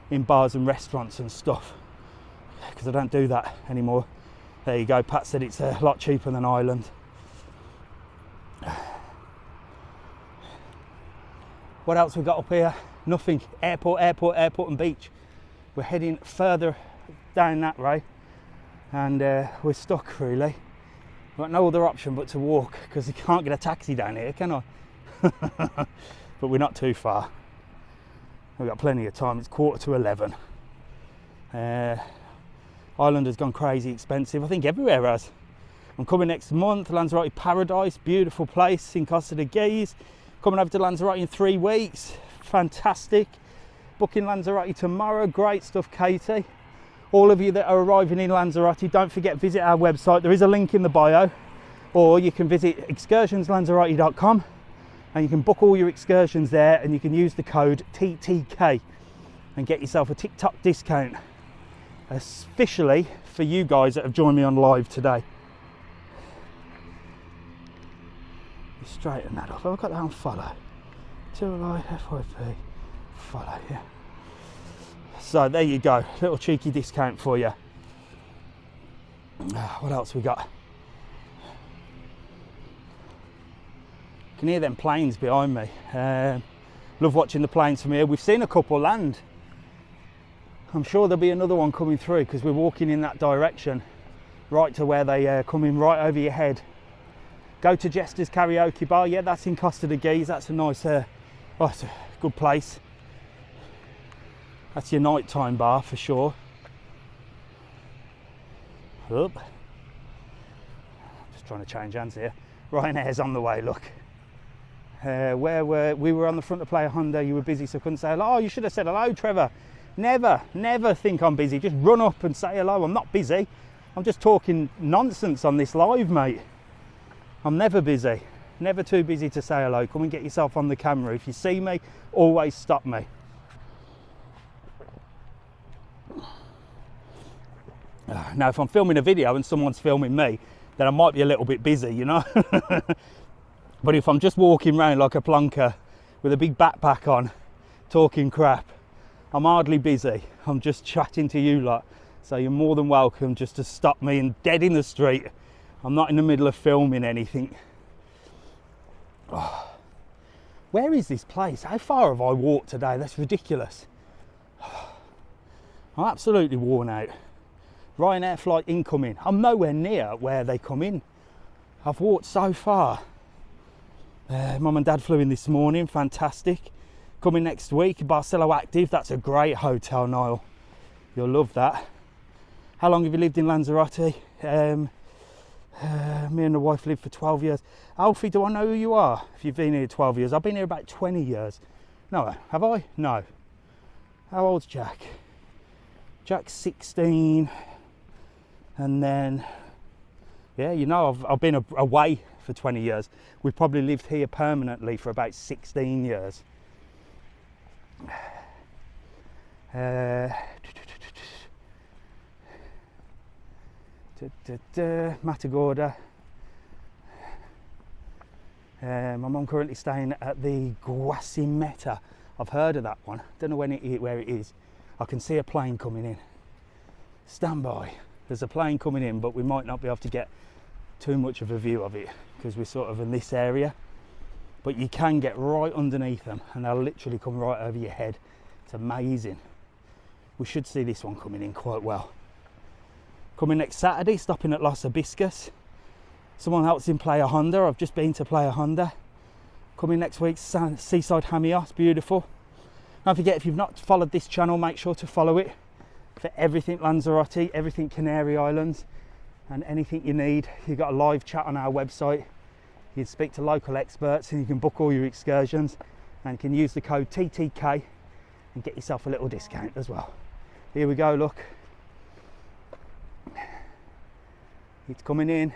in bars and restaurants and stuff, because I don't do that anymore. There you go, Pat said it's a lot cheaper than Ireland. What else we got up here? Nothing. Airport and beach. We're heading further down that way, and we're stuck really. I've got no other option but to walk, because you can't get a taxi down here, can I? But we're not too far. We've got plenty of time. It's 11:15. Ireland has gone crazy expensive. I think everywhere has. I'm coming next month. Lanzarote Paradise, beautiful place in Costa de Guise. Coming over to Lanzarote in 3 weeks. Fantastic. Booking Lanzarote tomorrow. Great stuff, Katie. All of you that are arriving in Lanzarote, don't forget, visit our website. There is a link in the bio, or you can visit excursionslanzarote.com and you can book all your excursions there, and you can use the code TTK and get yourself a TikTok discount, officially for you guys that have joined me on live today. Straighten that off. I've got that on follow. 2LI FYP. Follow, yeah. So there you go, little cheeky discount for you. What else we got? Can hear them planes behind me. Love watching the planes from here. We've seen a couple land. I'm sure there'll be another one coming through because we're walking in that direction, right to where they come in right over your head. Go to Jester's Karaoke Bar. Yeah, that's in Costa de Guise. That's a nice, it's a good place. That's your nighttime bar for sure. Up. Just trying to change hands here. Ryanair's on the way, look. We were on the front of Playa Honda, you were busy so couldn't say hello. Oh, you should have said hello, Trevor. Never think I'm busy. Just run up and say hello. I'm not busy. I'm just talking nonsense on this live, mate. I'm never busy. Never too busy to say hello. Come and get yourself on the camera. If you see me, always stop me. Now, if I'm filming a video and someone's filming me, then I might be a little bit busy, you know. But if I'm just walking around like a plonker with a big backpack on, talking crap, I'm hardly busy. I'm just chatting to you lot. So you're more than welcome just to stop me and dead in the street. I'm not in the middle of filming anything. Oh, where is this place? How far have I walked today? That's ridiculous. I'm absolutely worn out. Ryanair flight incoming. I'm nowhere near where they come in. I've walked so far. Mum and Dad flew in this morning, fantastic. Coming next week, Barcelo Active, that's a great hotel, Niall. You'll love that. How long have you lived in Lanzarote? Me and the wife lived for 12 years. Alfie, do I know who you are? If you've been here 12 years, I've been here about 20 years. No, have I? No. How old's Jack? Jack's 16. And then, yeah, you know, I've been away for 20 years. We've probably lived here permanently for about 16 years. Matagorda. My mum currently staying at the Guasimeta. I've heard of that one. Don't know where it is. I can see a plane coming in. Stand by. There's a plane coming in, but we might not be able to get too much of a view of it because we're sort of in this area. But you can get right underneath them and they'll literally come right over your head. It's amazing. We should see this one coming in quite well. Coming next Saturday, stopping at Los Hibiscus. Someone else in Playa Honda. I've just been to Playa Honda. Coming next week, Seaside Hamios, beautiful. Don't forget, if you've not followed this channel, make sure to follow it for everything Lanzarote, everything Canary Islands, and anything you need. You've got a live chat on our website. You can speak to local experts and you can book all your excursions and you can use the code TTK and get yourself a little discount as well. Here we go, look. It's coming in.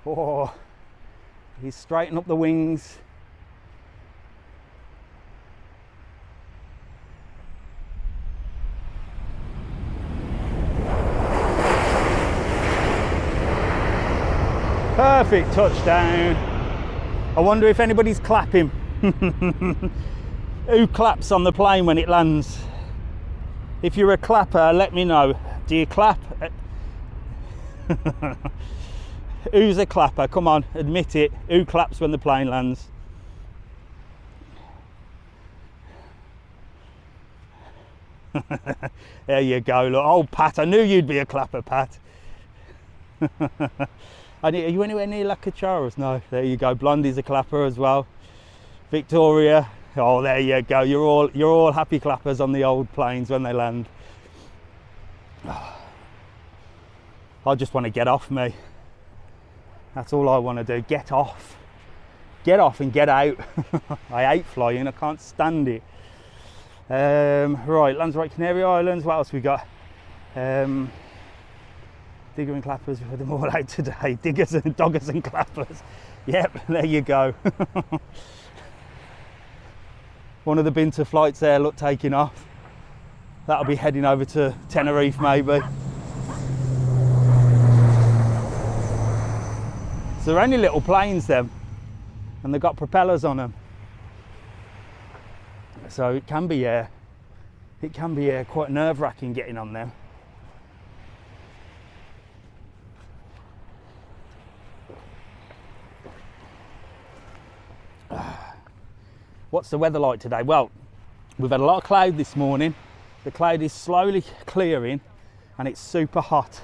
Oh, he's straightening up the wings. Perfect touchdown. I wonder if anybody's clapping. Who claps on the plane when it lands? If you're a clapper, let me know. Do you clap? Who's a clapper? Come on, admit it. Who claps when the plane lands? There you go. Look, oh Pat, I knew you'd be a clapper, Pat. Are you anywhere near La Catchup? No, there you go. Blondie's a clapper as well. Victoria. Oh, there you go. You're all happy clappers on the old planes when they land. I just want to get off me. That's all I want to do. Get off. Get off and get out. I hate flying. I can't stand it. Right, Lanzarote, Canary Islands. What else we got? Digger and clappers, we've had them all out today. Diggers and doggers and clappers. Yep, there you go. One of the Binter flights there, look, taking off. That'll be heading over to Tenerife maybe. So they're only little planes them, and they've got propellers on them. So it can be it can be quite nerve-wracking getting on them. What's the weather like today? Well, we've had a lot of cloud this morning. The cloud is slowly clearing and it's super hot.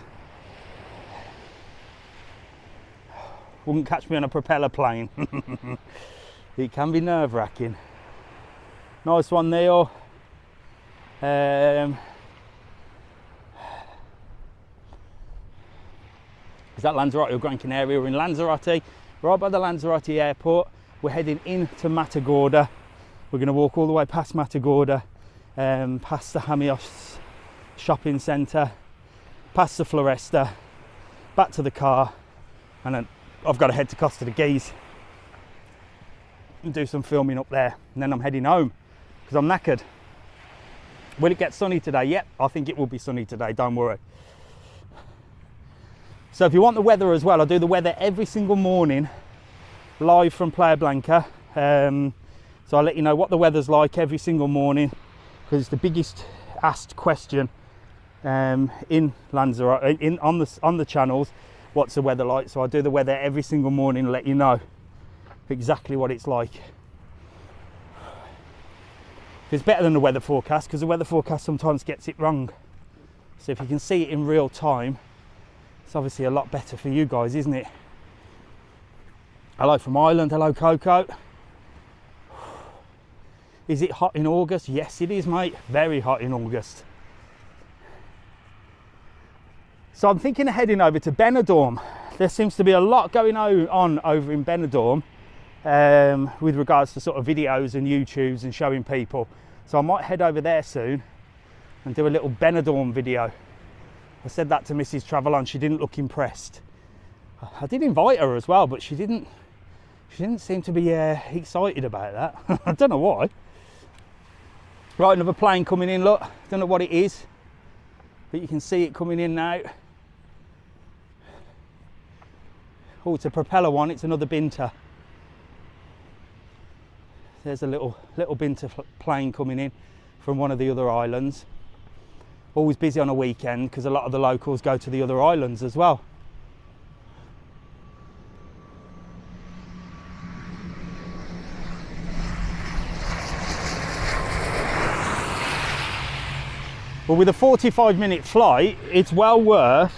Wouldn't catch me on a propeller plane. It can be nerve-wracking. Nice one, Neil. Is that Lanzarote or Gran Canaria? We're in Lanzarote, right by the Lanzarote airport. We're heading into Matagorda. We're going to walk all the way past Matagorda, past the Hamios shopping centre, past the Floresta, back to the car, and then I've got to head to Costa de Geese and do some filming up there, and then I'm heading home because I'm knackered. Will it get sunny today? Yep, I think it will be sunny today, don't worry. So if you want the weather as well, I do the weather every single morning live from Playa Blanca. So I'll let you know what the weather's like every single morning, because it's the biggest asked question in Lanzarote, on the channels. What's the weather like? So I do the weather every single morning, let you know exactly what it's like. It's better than the weather forecast, because the weather forecast sometimes gets it wrong. So if you can see it in real time, it's obviously a lot better for you guys, isn't it? Hello from Ireland. Hello, Coco. Is it hot in August? Yes, it is, mate. Very hot in August. So I'm thinking of heading over to Benidorm. There seems to be a lot going on over in Benidorm with regards to sort of videos and YouTubes and showing people. So I might head over there soon and do a little Benidorm video. I said that to Mrs. Travelon. She didn't look impressed. I did invite her as well, but she didn't seem to be excited about that. I don't know why. Right, another plane coming in, look. Don't know what it is, but you can see it coming in now. Oh, it's a propeller one. It's another Binter. There's a little Binter plane coming in from one of the other islands. Always busy on a weekend because a lot of the locals go to the other islands as well. But with a 45-minute flight, it's well worth,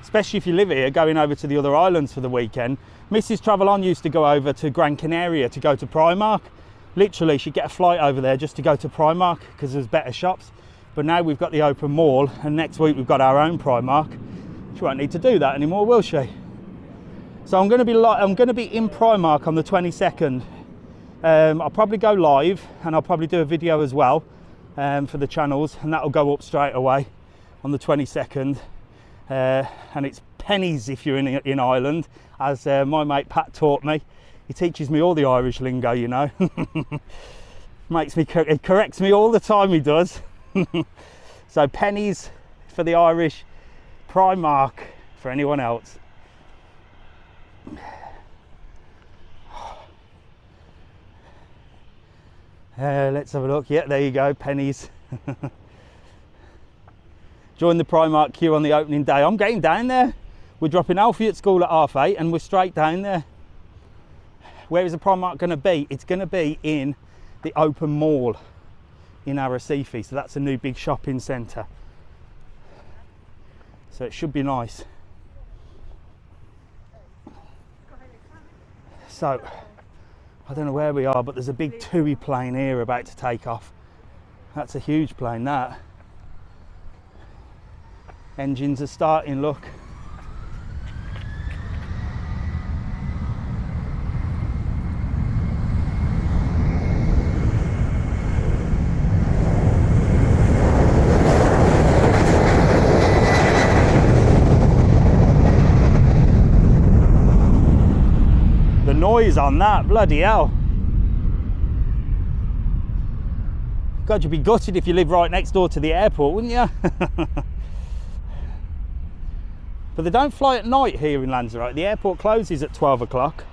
especially if you live here, going over to the other islands for the weekend. Mrs. Travelon used to go over to Gran Canaria to go to Primark. Literally, she'd get a flight over there just to go to Primark because there's better shops. But now we've got the open mall, and next week we've got our own Primark. She won't need to do that anymore, will she? So I'm going to be in Primark on the 22nd. I'll probably go live, and I'll probably do a video as well for the channels, and that'll go up straight away on the 22nd. And it's pennies if you're in Ireland, as my mate Pat taught me. He teaches me all the Irish lingo, you know. He corrects me all the time, he does. So pennies for the Irish, Primark for anyone else. Let's have a look. Yeah, there you go, pennies. Join the Primark queue on the opening day. I'm getting down there. We're dropping Alfie at school at 8:30 and we're straight down there. Where is the Primark going to be? It's going to be in the open mall in Arrecife. So that's a new big shopping centre. So it should be nice. So I don't know where we are, but there's a big TUI plane here about to take off. That's a huge plane, that. Engines are starting, look. The noise on that, bloody hell. God, you'd be gutted if you live right next door to the airport, wouldn't you? But they don't fly at night here in Lanzarote. The airport closes at 12 o'clock.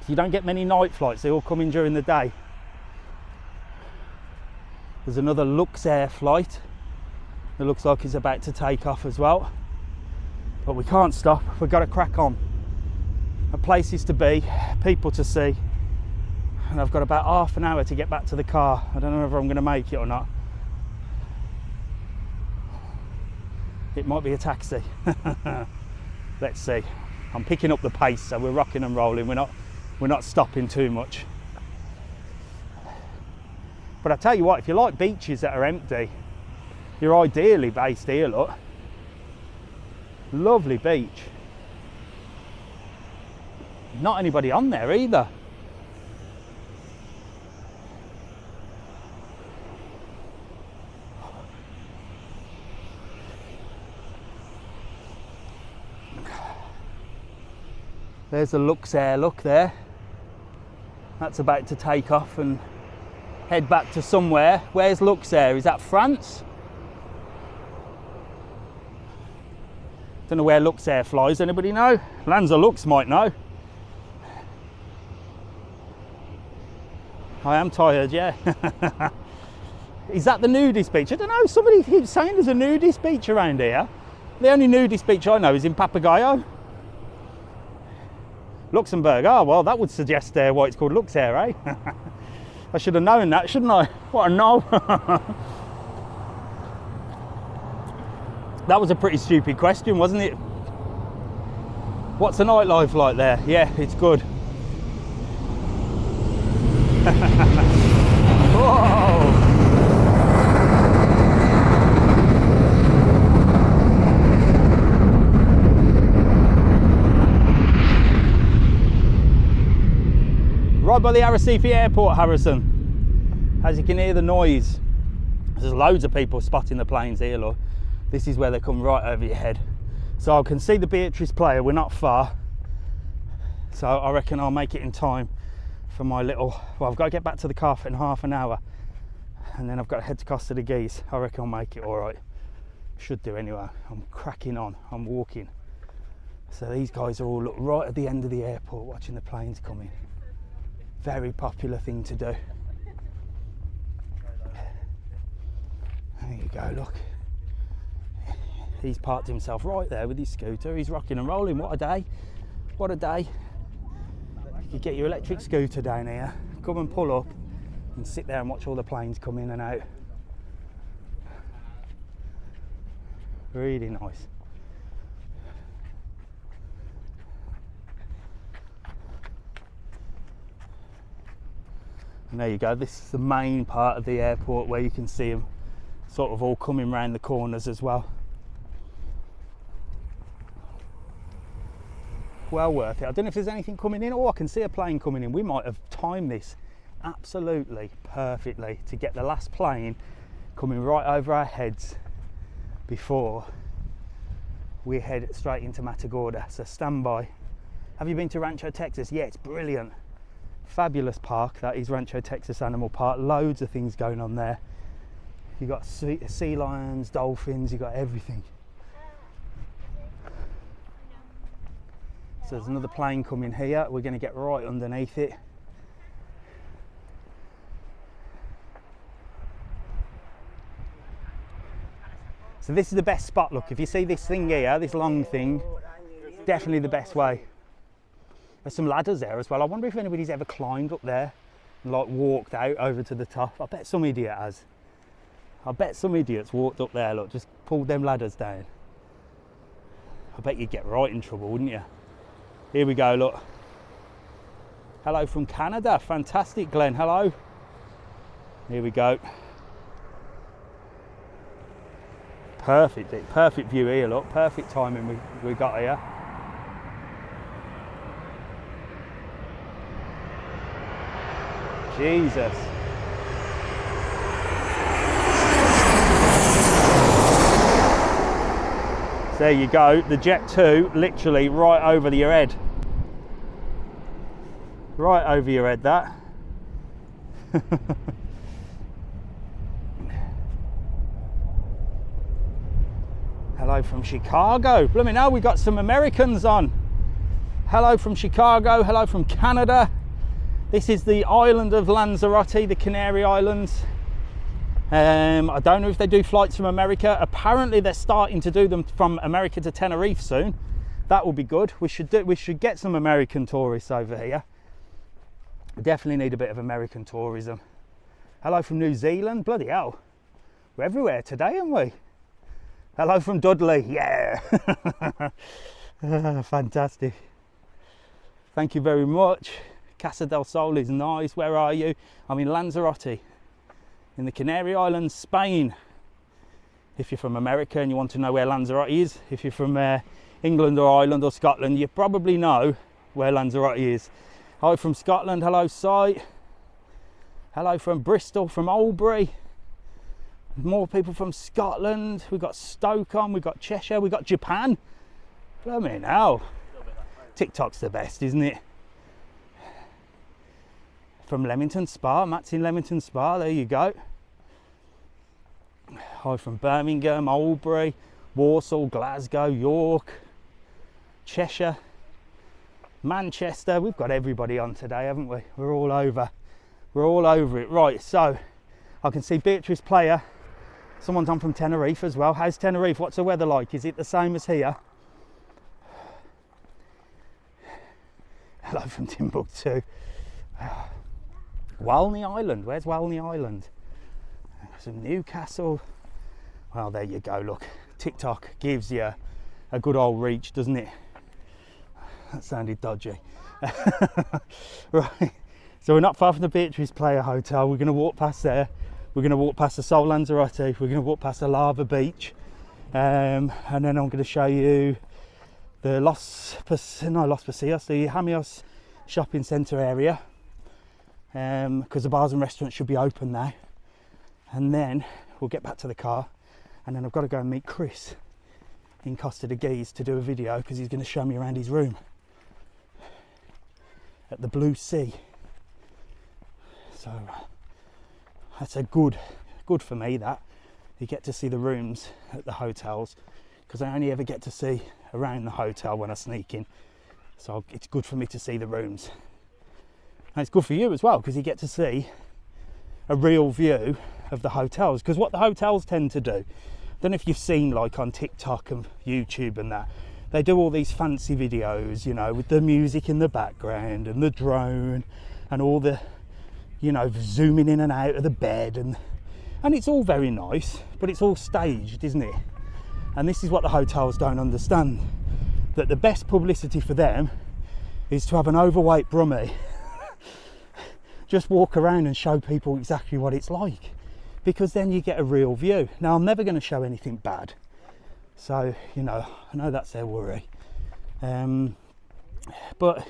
So you don't get many night flights. They all come in during the day. There's another Luxair flight. It looks like it's about to take off as well. But we can't stop, we've got to crack on. Places to be, people to see. And I've got about half an hour to get back to the car. I don't know whether I'm going to make it or not. It might be a taxi. Let's see. I'm picking up the pace, so we're rocking and rolling. We're not stopping too much. But I tell you what, if you like beaches that are empty, you're ideally based here, look. Lovely beach. Not anybody on there either. There's the Luxair, look there. That's about to take off and head back to somewhere. Where's Luxair? Is that France? Don't know where Luxair flies, anybody know? Lanzarote might know. I am tired, yeah. Is that the nudist beach? I don't know, somebody keeps saying there's a nudist beach around here. The only nudist beach I know is in Papagayo. Luxembourg, oh well, that would suggest why it's called Luxair, eh? I should have known that, shouldn't I? What a no. That was a pretty stupid question, wasn't it? What's the nightlife like there? Yeah, it's good. Whoa! Right by the Arrecife airport, Harrison. As you can hear the noise, there's loads of people spotting the planes here, look. This is where they come right over your head. So I can see the Beatrice Playa, we're not far. So I reckon I'll make it in time for my little, well, I've got to get back to the car in half an hour. And then I've got to head to Costa de Geese. I reckon I'll make it all right. Should do anyway. I'm cracking on, I'm walking. So these guys are all look right at the end of the airport watching the planes come in. Very popular thing to do. There you go, look. He's parked himself right there with his scooter. He's rocking and rolling. What a day. What a day. You could get your electric scooter down here, come and pull up and sit there and watch all the planes come in and out. Really nice. And there you go. This is the main part of the airport where you can see them sort of all coming round the corners as well. Well worth it. I don't know if there's anything coming in. Oh, I can see a plane coming in. We might have timed this absolutely perfectly to get the last plane coming right over our heads before we head straight into Matagorda. So stand by. Have you been to Rancho Texas? Yeah, it's brilliant. Fabulous park. That is Rancho Texas Animal Park. Loads of things going on there. You've got sea lions, dolphins, you've got everything. So there's another plane coming here. We're going to get right underneath it. So this is the best spot, look. If you see this thing here, this long thing, definitely the best way. There's some ladders there as well. I wonder if anybody's ever climbed up there and like walked out over to the top. I bet some idiot has. I bet some idiots walked up there, look, just pulled them ladders down. I bet you'd get right in trouble, wouldn't you? Here we go, look. Hello from Canada. Fantastic, Glenn. Hello. Here we go. Perfect view here, look. Perfect timing we got here. Jesus. There you go, the Jet 2 literally right over your head. Right over your head, that. Hello from Chicago. Blooming hell, we got some Americans on. Hello from Chicago, hello from Canada. This is the island of Lanzarote, the Canary Islands. I don't know if they do flights from America. Apparently they're starting to do them from America to Tenerife soon. That will be good. We should get some American tourists over here. We definitely need a bit of American tourism. Hello from New Zealand. Bloody hell. We're everywhere today, aren't we? Hello from Dudley. Yeah. Fantastic. Thank you very much. Casa del Sol is nice. Where are you? I'm in Lanzarote, in the Canary Islands, Spain. If you're from America and you want to know where Lanzarote is, if you're from England or Ireland or Scotland, you probably know where Lanzarote is. Hi from Scotland. Hello, Sight. Hello from Bristol, from Albury. More people from Scotland. We've got Stoke on, we've got Cheshire, we've got Japan. Blimey now. TikTok's the best, isn't it? From Leamington Spa, Matt's in Leamington Spa, there you go. Hi from Birmingham, Albury, Warsaw, Glasgow, York, Cheshire, Manchester. We've got everybody on today, haven't we? We're all over it. Right, so I can see Beatrice Playa. Someone's on from Tenerife as well. How's Tenerife? What's the weather like? Is it the same as here? Hello from Timbuktu. Walney Island. Where's Walney Island? Some Newcastle. Well, there you go. Look, TikTok gives you a good old reach, doesn't it? That sounded dodgy. Right. So we're not far from the Beatrice Playa Hotel. We're going to walk past there. We're going to walk past the Sol Lanzarote. We're going to walk past the Lava Beach. And then I'm going to show you the Los Pocillos, the Hamios shopping centre area. Because the bars and restaurants should be open now. And then we'll get back to the car. And then I've got to go and meet Chris in Costa de Guise to do a video because he's going to show me around his room at the Blue Sea. So that's a good for me, that you get to see the rooms at the hotels, because I only ever get to see around the hotel when I sneak in. So it's good for me to see the rooms, and it's good for you as well because you get to see a real view of the hotels. Because what the hotels tend to do, I don't know if you've seen like on TikTok and YouTube and that, they do all these fancy videos, you know, with the music in the background and the drone and all the, you know, zooming in and out of the bed, and it's all very nice, but it's all staged, isn't it? And this is what the hotels don't understand, that the best publicity for them is to have an overweight brummie just walk around and show people exactly what it's like, because then you get a real view. Now, I'm never going to show anything bad, so, you know, I know that's their worry, but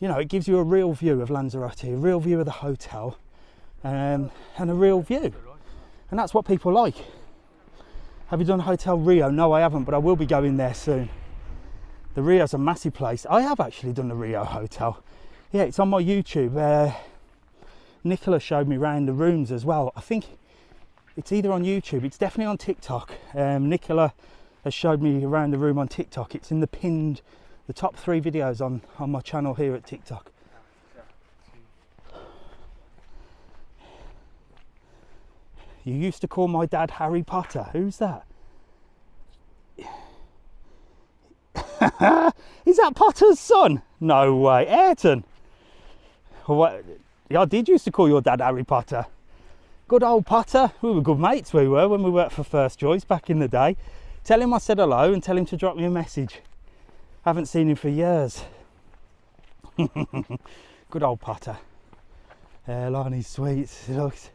you know, it gives you a real view of Lanzarote, a real view of the hotel, and a real view. And that's what people like. Have you done Hotel Rio? No, I haven't, but I will be going there soon. The Rio's a massive place. I have actually done the Rio Hotel. Yeah, it's on my YouTube. Nicola showed me around the rooms as well. I think it's either on YouTube, it's definitely on TikTok. Nicola has showed me around the room on TikTok. It's in the top 3 videos on my channel here at TikTok. You used to call my dad Harry Potter. Who's that? Is that Potter's son? No way. Ayrton. What? I did used to call your dad Harry Potter. Good old Potter. We were good mates, we were, when we worked for First Choice back in the day. Tell him I said hello and tell him to drop me a message. Haven't seen him for years. Good old Potter. Lonnie's Sweets. It looks.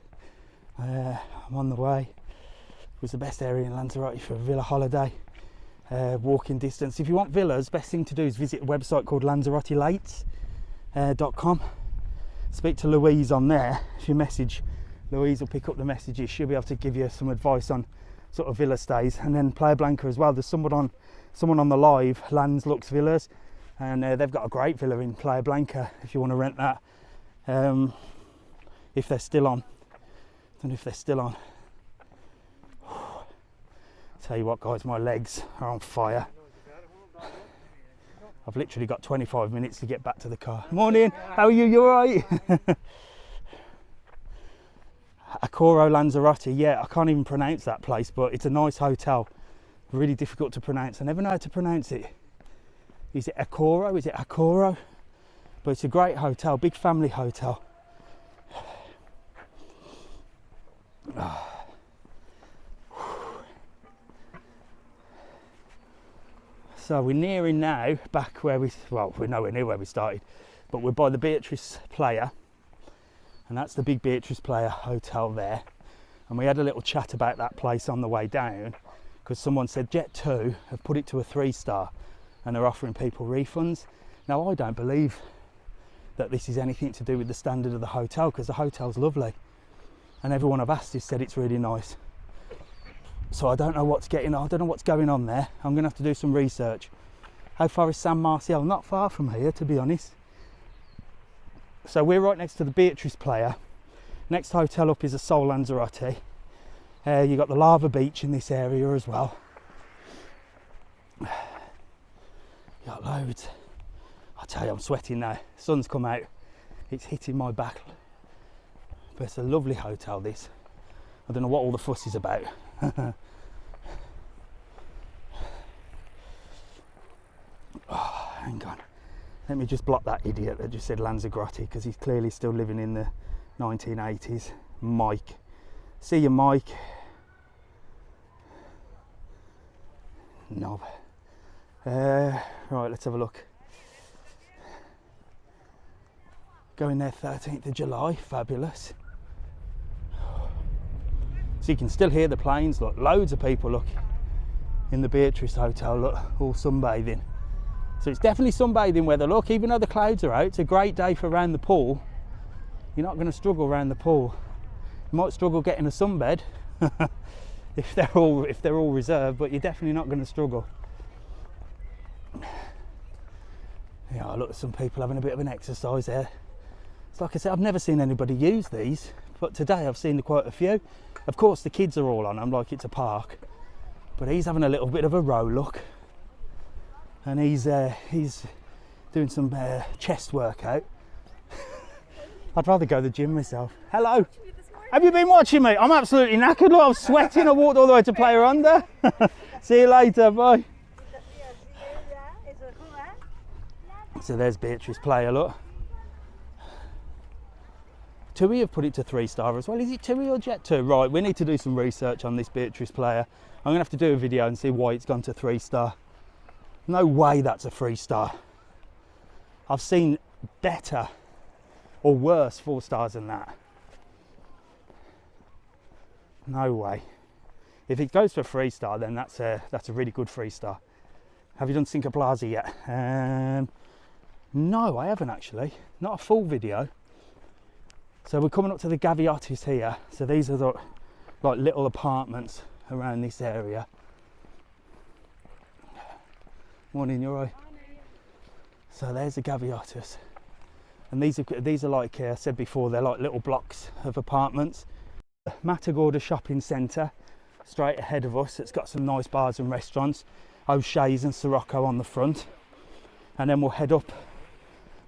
I'm on the way. It was the best area in Lanzarote for a villa holiday. Walking distance. If you want villas, best thing to do is visit a website called lanzarotelates.com. Speak to Louise on there. If you message, Louise will pick up the messages. She'll be able to give you some advice on sort of villa stays. And then Playa Blanca as well. There's someone on the live, Lands Lux Villas, and they've got a great villa in Playa Blanca if you want to rent that. If they're still on. I don't know if they're still on. Tell you what, guys, my legs are on fire. I've literally got 25 minutes to get back to the car. Morning, how are you? You alright? Accoro Lanzarote, yeah, I can't even pronounce that place, but it's a nice hotel. Really difficult to pronounce. I never know how to pronounce it. Is it Accoro? Is it Accoro? But it's a great hotel, big family hotel. So we're nearing now back where we're nowhere near where we started, but we're by the Beatrice Playa, and that's the big Beatrice Playa hotel there. And we had a little chat about that place on the way down, because someone said Jet2 have put it to a 3-star and they're offering people refunds. Now I don't believe that this is anything to do with the standard of the hotel, because the hotel's lovely and everyone I've asked has said it's really nice. So I don't know what's going on there. I'm gonna have to do some research. How far is San Marcial? Not far from here, to be honest. So we're right next to the Beatrice Playa. Next hotel up is a Sol Lanzarote. You got the lava beach in this area as well. You got loads. I tell you, I'm sweating now. Sun's come out. It's hitting my back. But it's a lovely hotel, this. I don't know what all the fuss is about. Oh, hang on. Let me just block that idiot that just said Lanzarote, because he's clearly still living in the 1980s. Mike. See you, Mike. Knob. Right, let's have a look. Going there 13th of July. Fabulous. So you can still hear the planes. Look, loads of people, look, in the Beatrice Hotel, look, all sunbathing. So it's definitely sunbathing weather. Look, even though the clouds are out, it's a great day for around the pool. You're not going to struggle around the pool. You might struggle getting a sunbed if they're all reserved, but you're definitely not going to struggle. Yeah, look, some people having a bit of an exercise there. It's like I said, I've never seen anybody use these, but today I've seen quite a few. Of course, the kids are all on them like it's a park, but he's having a little bit of a row, look, and he's doing some chest workout. I'd rather go to the gym myself. Hello. Have you been watching me? I'm absolutely knackered. Look, I'm sweating. I walked all the way to Playa Honda. See you later. Bye. So there's Beatrice Playa, look. TUI have put it to 3-star as well. Is it TUI or Jet2? Right, we need to do some research on this Beatrice Playa. I'm gonna have to do a video and see why it's gone to 3-star. No way that's a 3-star. I've seen better or worse 4 stars than that. No way. If it goes for 3-star, then that's a really good 3-star. Have you done Cinco Plaza yet? No, I haven't actually. Not a full video. So we're coming up to the Gaviotis here. So these are the like little apartments around this area. Morning, you're right. So there's the Gaviotis. And these are like I said before, they're like little blocks of apartments. Matagorda shopping centre straight ahead of us. It's got some nice bars and restaurants. O'Shea's and Sirocco on the front. And then we'll head up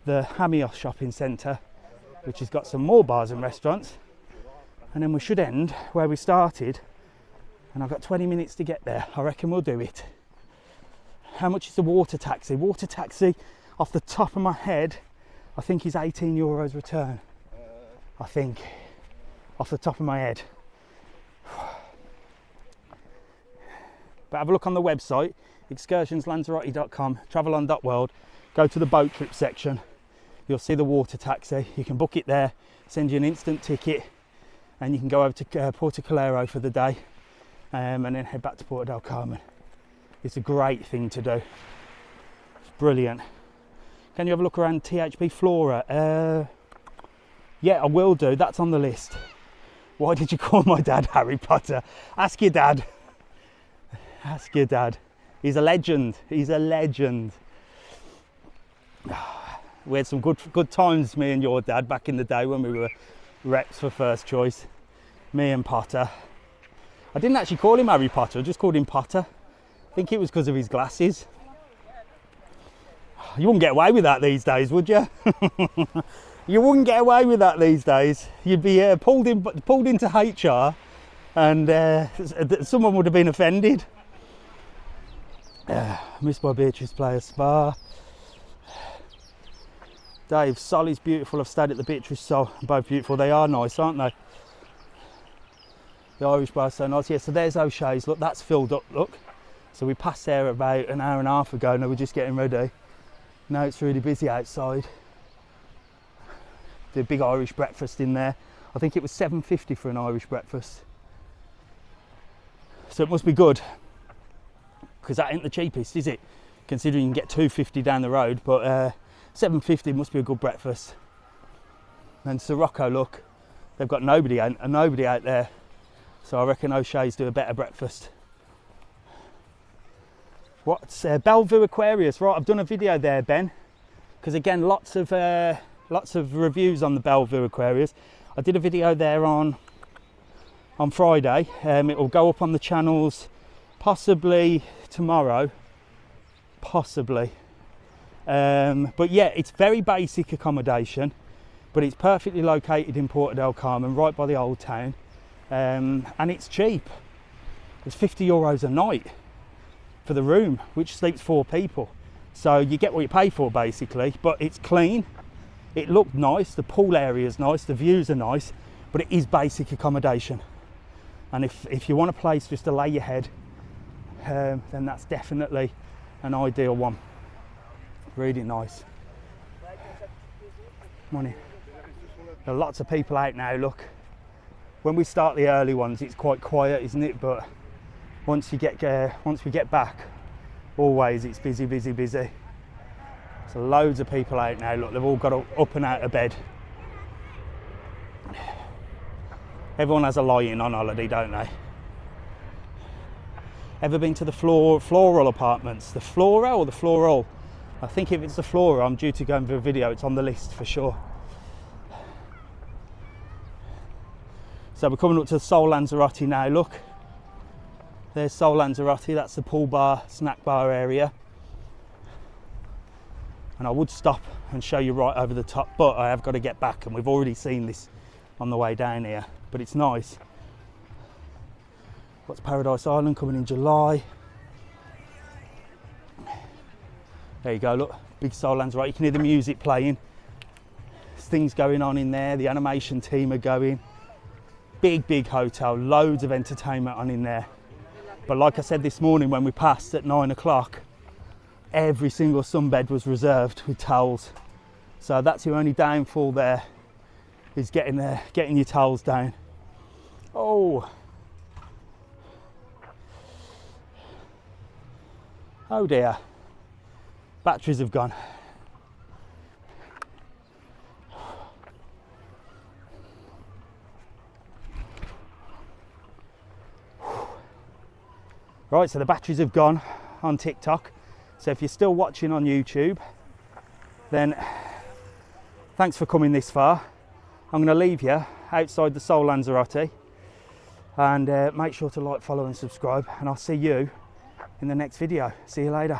the Hamios shopping centre, which has got some more bars and restaurants, and then we should end where we started, and I've got 20 minutes to get there. I reckon we'll do it. How much is the water taxi? Water taxi, off the top of my head, I think is €18 return. I think, off the top of my head. But have a look on the website, excursionslanzarote.com, travelon.world, go to the boat trip section. You'll see the water taxi. You can book it there, send you an instant ticket, and you can go over to Porto Calero for the day, and then head back to Porto del Carmen. It's a great thing to do. It's brilliant. Can you have a look around THP Flora? Yeah, I will do. That's on the list. Why did you call my dad Harry Potter? Ask your dad. Ask your dad. He's a legend. He's a legend. We had some good times, me and your dad, back in the day when we were reps for First Choice. Me and Potter. I didn't actually call him Harry Potter, I just called him Potter. I think it was because of his glasses. You wouldn't get away with that these days, would you? You wouldn't get away with that these days. You'd be pulled into HR, and someone would have been offended. Missed by Beatrice Playa Spa. Dave, Solly's beautiful. I've stayed at the Beatrice Sol. Both beautiful. They are nice, aren't they? The Irish bar's so nice. Yeah, so there's O'Shea's. Look, that's filled up, look. So we passed there about an hour and a half ago. Now we're just getting ready. Now it's really busy outside. The big Irish breakfast in there. I think it was $7.50 for an Irish breakfast. So it must be good. Because that ain't the cheapest, is it? Considering you can get $2.50 down the road, but $7.50 must be a good breakfast. And Sirocco, look, they've got nobody out there. So I reckon O'Shea's do a better breakfast. What's Bellevue Aquarius? Right, I've done a video there, Ben. Because again, lots of reviews on the Bellevue Aquarius. I did a video there on Friday. It will go up on the channels possibly tomorrow. Possibly. But yeah, it's very basic accommodation, but it's perfectly located in Porto del Carmen, right by the old town. And it's cheap. It's €50 a night for the room, which sleeps 4 people. So you get what you pay for basically, but it's clean. It looked nice, the pool area is nice, the views are nice, but it is basic accommodation. And if you want a place just to lay your head, then that's definitely an ideal one. Really nice. Morning. There are lots of people out now, look. When we start the early ones, it's quite quiet, isn't it? But once we get back, always it's busy, busy, busy. So loads of people out now, look, they've all got up and out of bed. Everyone has a lie-in on holiday, don't they? Ever been to the floral apartments? The Flora or the Floral? I think if it's the Flora, I'm due to go and do a video. It's on the list for sure. So we're coming up to Sol Lanzarote now, look. There's Sol Lanzarote, that's the pool bar, snack bar area. And I would stop and show you right over the top, but I have got to get back, and we've already seen this on the way down here, but it's nice. What's Paradise Island coming in July? There you go, look, big Sol Lanzarote. You can hear the music playing. There's things going on in there, the animation team are going. Big hotel, loads of entertainment on in there. But like I said this morning when we passed at 9 o'clock, every single sunbed was reserved with towels. So that's your only downfall there, is getting your towels down. Oh dear, batteries have gone. Right, so the batteries have gone on TikTok. So if you're still watching on YouTube, then thanks for coming this far. I'm going to leave you outside the Sol Lanzarote, and make sure to like, follow and subscribe, and I'll see you in the next video. See you later.